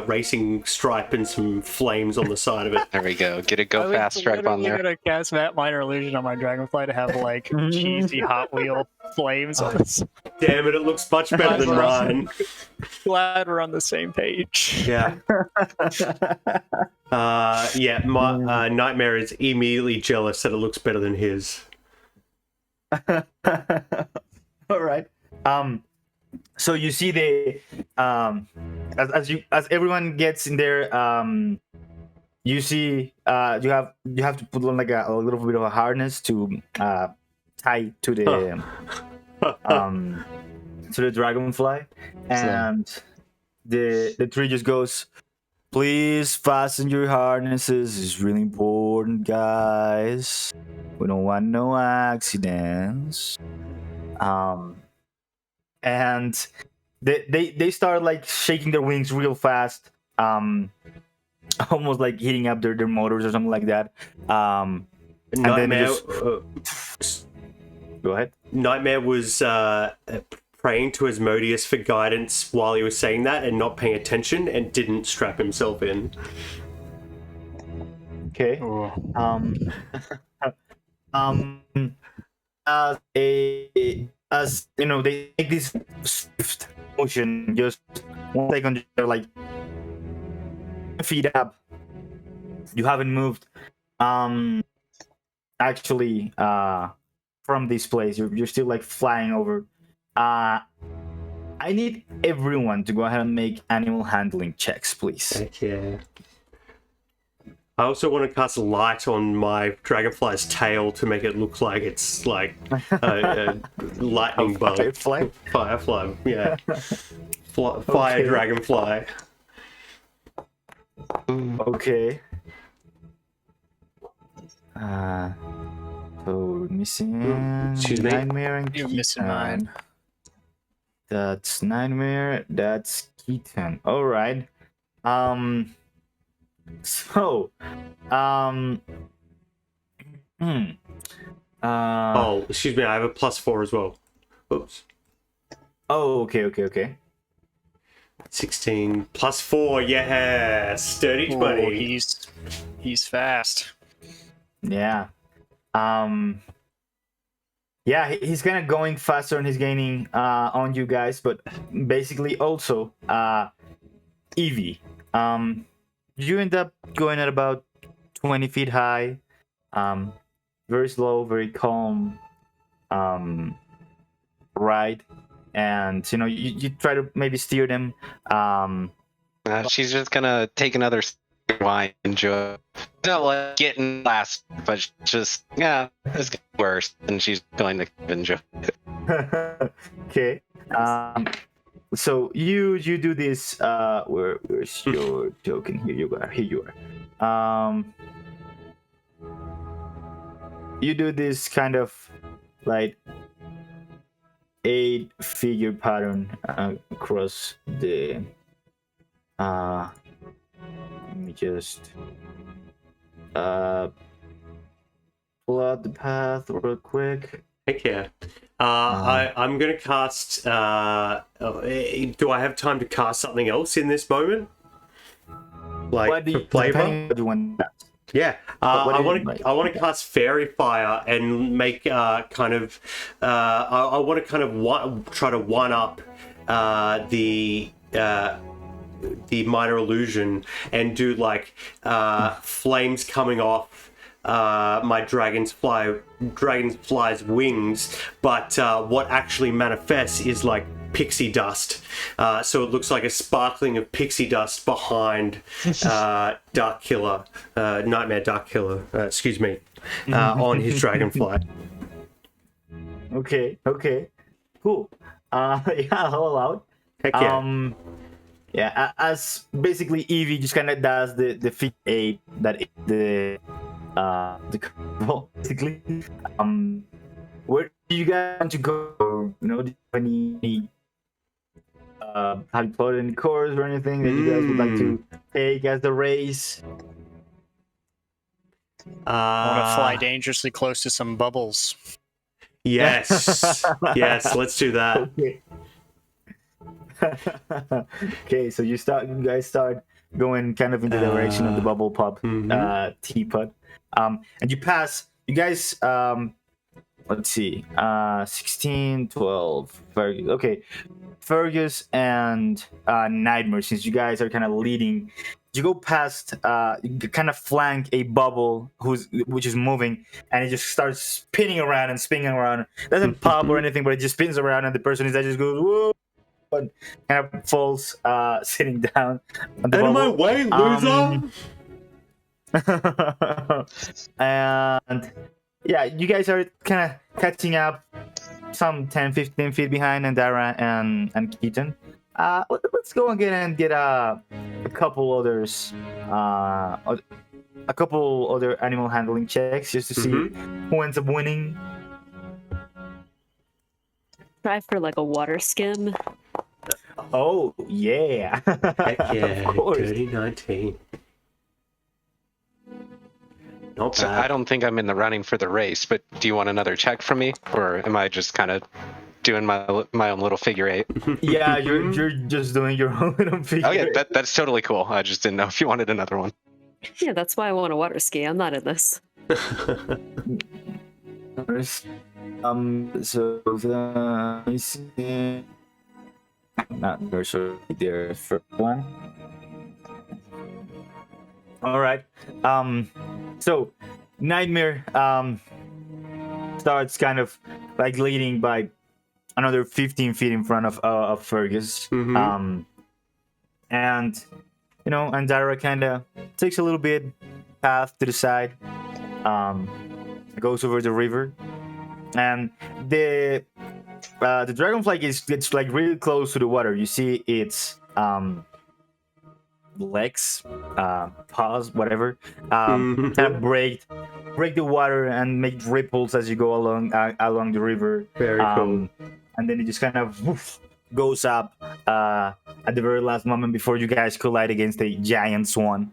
racing stripe and some flames on the side of it. There we go. Get a go fast stripe on there. I'm gonna cast that minor illusion on my dragonfly to have like cheesy Hot Wheel flames on this. Damn it looks much better than mine. Glad we're on the same page. Yeah. My Nightmare is immediately jealous that it looks better than his. All right. So you see the as everyone gets in there, you see you have to put on like a little bit of a harness to tie to the dragonfly, and the tree just goes, please fasten your harnesses. It's really important, guys. We don't want no accidents. And they start like shaking their wings real fast, almost like heating up their motors or something like that. And Nightmare, then go ahead. Nightmare was praying to Asmodeus for guidance while he was saying that and not paying attention and didn't strap himself in. Okay. As you know, they make this swift motion. Just 1 second, they're like feet up. You haven't moved. Actually, from this place, you're still like flying over. I need everyone to go ahead and make animal handling checks, please. Heck yeah. I also want to cast light on my dragonfly's tail to make it look like it's like a lightning bug. Firefly, yeah. Fire dragonfly. Okay. So missing. Excuse me? Nightmare and You're missing Keaton. mine. That's Nightmare. That's Keaton. All right. So, Oh, excuse me, I have a +4 as well. Oops. Oh, okay. 16 +4, yeah, sturdy 20. Oh, he's fast. Yeah. Yeah, he's kind of going faster and he's gaining on you guys, but basically also Evie. You end up going at about 20 feet high, very slow, very calm, ride, and you try to maybe steer them. She's just gonna take another wine, enjoy. Not like getting last, but just it's getting worse, and she's going to enjoy it. Okay. So you do this. Where's your token? Here you are. Here you are. You do this kind of like 8-figure pattern across the. Let me just pull out the path real quick. Heck yeah. I'm going to cast... do I have time to cast something else in this moment? Like, for flavor? What do you want? Yeah. What I do you want to like? I want to cast Fairy Fire and make kind of... I want to kind of try to one-up the minor illusion and do like flames coming off my dragonfly's wings, but what actually manifests is like pixie dust. So it looks like a sparkling of pixie dust behind Dark Killer, Nightmare Dark Killer, excuse me, on his dragonfly. Okay, cool. Yeah, I'll allow it. Heck yeah. Yeah, as basically Evie just kind of does the feat 8 that is the carnival, basically. Where do you guys want to go? You know, do you have any have you plotted any course or anything that you guys would like to take as the race? I want to fly dangerously close to some bubbles. Yes. Yes, let's do that. Okay. Okay, so you guys start going kind of into the direction of the bubble pop teapot, and you guys let's see, 16, 12, Fergus. Okay, Fergus and Nightmare, since you guys are kind of leading, you go past, you kind of flank a bubble which is moving, and it just starts spinning around and spinning around. It doesn't pop or anything, but it just spins around, and the person inside just goes whoa, and kind of falls sitting down on the Out of my bubble. way, loser! And yeah, you guys are kind of catching up, some 10-15 feet behind Andara and Keaton. Let's go again and get a couple others, a couple other animal handling checks just to see who ends up winning. Try for like a water skim. Oh yeah, Heck yeah, of course. dirty 19. Not So bad. I don't think I'm in the running for the race, but do you want another check from me, or am I just kind of doing my own little figure 8? Yeah, you're just doing your own little figure. Oh yeah, that's totally cool. I just didn't know if you wanted another one. Yeah, that's why I want a water ski. I'm not in this. So let me see. Not very sure their first one. All right. So Nightmare starts kind of like leading by another 15 feet in front of Fergus. And you know, Andara kind of takes a little bit path to the side, goes over the river, and the dragonfly gets like really close to the water. You see its legs, paws, whatever, kind of break the water and make ripples as you go along the river. Very cool. And then it just kind of goes up at the very last moment before you guys collide against a giant swan.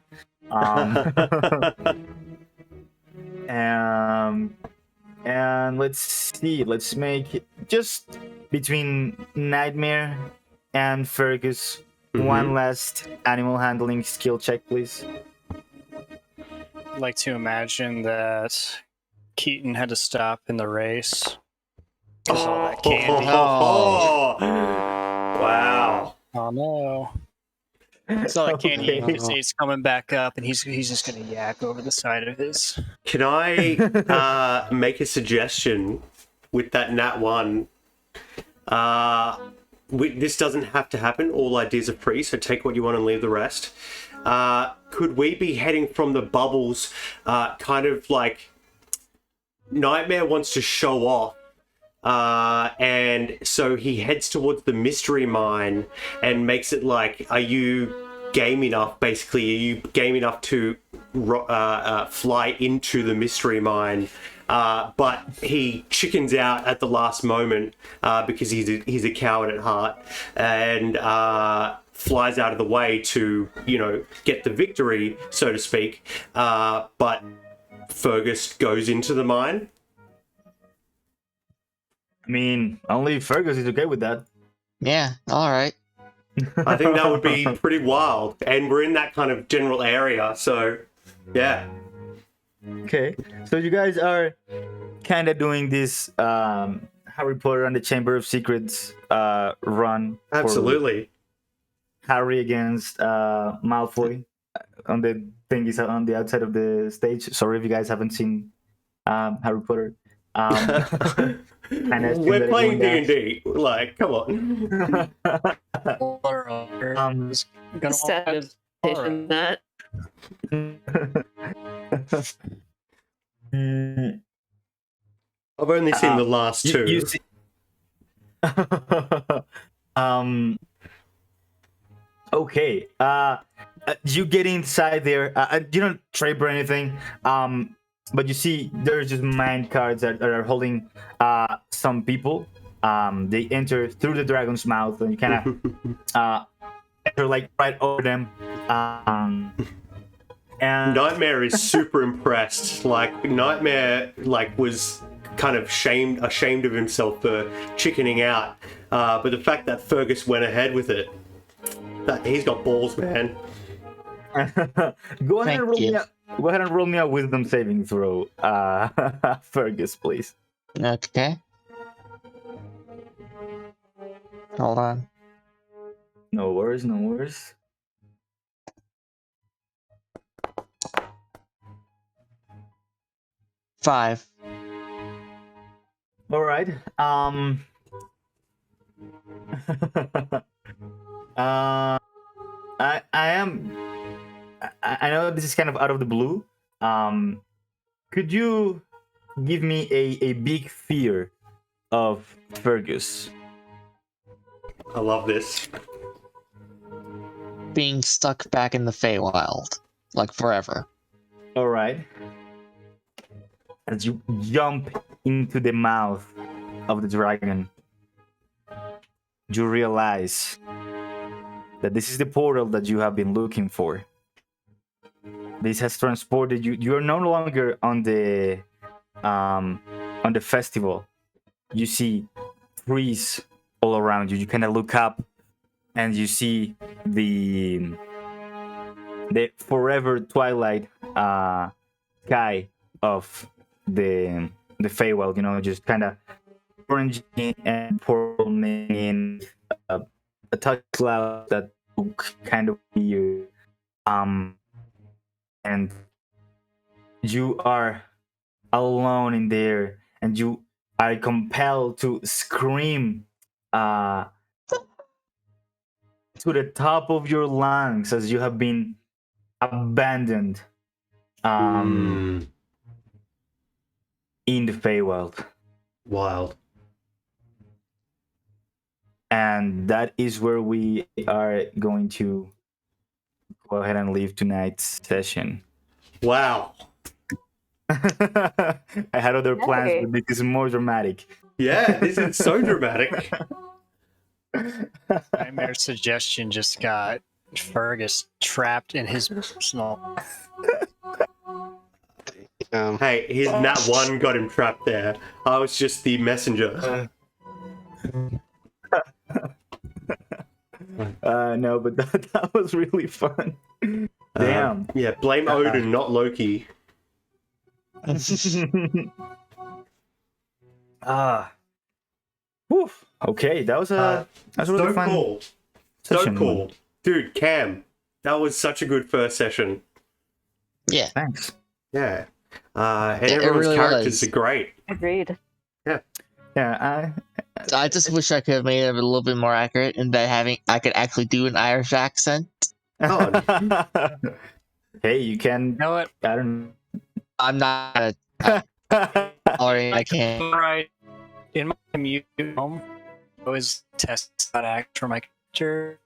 And let's see, let's make it just between Nightmare and Fergus. One last animal handling skill check, please. I'd like to imagine that Keaton had to stop in the race. Because all that candy. Wow. Oh no. It's all that candy. He's coming back up, and he's just gonna yak over the side of his. Can I make a suggestion with that Nat 1? This doesn't have to happen. All ideas are free, so take what you want and leave the rest. Could we be heading from the bubbles, kind of like Nightmare wants to show off and so he heads towards the mystery mine and makes it like, are you game enough, basically? Are you game enough to fly into the mystery mine? But he chickens out at the last moment because he's a coward at heart, and flies out of the way to, get the victory, so to speak. But Fergus goes into the mine. I mean, only Fergus is okay with that. Yeah, all right. I think that would be pretty wild, and we're in that kind of general area, so yeah. Okay, so you guys are kind of doing this Harry Potter and the Chamber of Secrets run. for Absolutely. Harry against Malfoy on the thingies on the outside of the stage. Sorry if you guys haven't seen Harry Potter. We're playing D&D. Like, come on. Instead of pitching that. I've only seen the last two. You see... Okay. You get inside there. You don't trip or anything. But you see, there's just mine cards that are holding some people. They enter through the dragon's mouth, and you kind of enter like right over them. And Nightmare is super impressed. Like, Nightmare was kind of ashamed of himself for chickening out. But the fact that Fergus went ahead with it, he's got balls, man. Go ahead and roll me a wisdom saving throw, Fergus, please. Okay. Hold on. No worries, no worries. Five. All right. I know this is kind of out of the blue. Could you give me a big fear of Fergus? I love this. Being stuck back in the Feywild, like forever. All right. As you jump into the mouth of the dragon, you realize that this is the portal that you have been looking for. This has transported you. You are no longer on the festival. You see trees all around you. You kind of look up, and you see the forever twilight sky of the Feywild. Just kind of orange and purple, in a touch cloud that look kind of weird. And you are alone in there, and you are compelled to scream to the top of your lungs as you have been abandoned in the Feywild. Wild. And that is where we are going to go ahead and leave tonight's session. Wow. I had other plans, but this is more dramatic. Yeah, this is so dramatic. Nightmare's suggestion just got Fergus trapped in his personal. Hey, his nat 1 got him trapped there. I was just the messenger. No, but that was really fun. Damn. Yeah, blame Odin, not Loki. Woof. Okay, that was really so fun. Cool. So cool. Dude, Cam, that was such a good first session. Yeah. Thanks. Yeah. And everyone's really characters was. are great. Agreed. Yeah, I just wish I could have made it a little bit more accurate in that I could actually do an Irish accent. Oh. Hey, you can. You know what? I don't. I'm not. Already, I can't. Right. In my commute home, I always test that act for my character.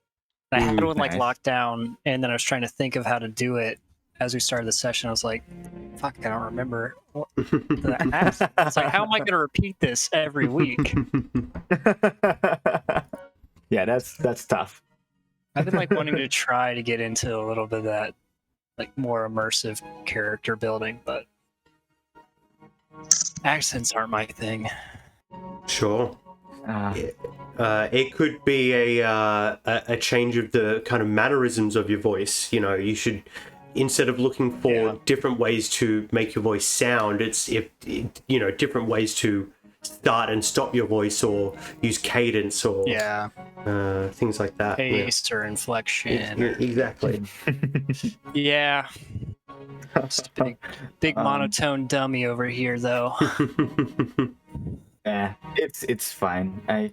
I had one like Nice. locked down, and then I was trying to think of how to do it as we started the session. I was like, "Fuck, I don't remember." The act. It's like, how am I going to repeat this every week? Yeah, that's tough. I've been like wanting to try to get into a little bit of that, like more immersive character building, but accents aren't my thing. Sure. Uh, It could be a change of the kind of mannerisms of your voice. You know, you should, instead of looking for different ways to make your voice sound, it's different ways to start and stop your voice, or use cadence, or things like that. Pace or inflection. Exactly. Yeah. Just a big monotone dummy over here, though. Yeah, it's fine. I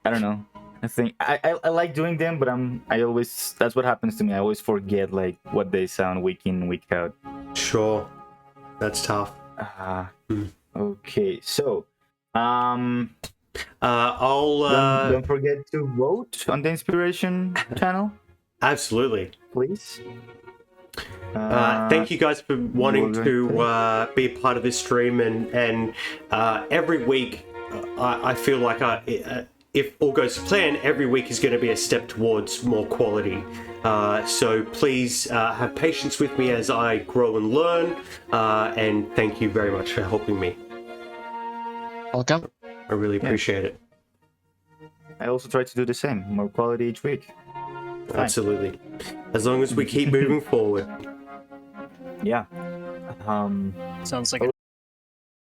don't know. I think I like doing them, but I always, that's what happens to me. I always forget like what they sound week in, week out. Sure. That's tough. Okay, so I'll don't forget to vote on the inspiration channel, absolutely. please. Thank you guys for wanting to be a part of this stream, and every week I feel like if all goes to plan, every week is going to be a step towards more quality. So please have patience with me as I grow and learn, and thank you very much for helping me. Welcome. I really appreciate it. I also try to do the same, more quality each week. Fine. Absolutely. As long as we keep moving forward. Yeah. Sounds like a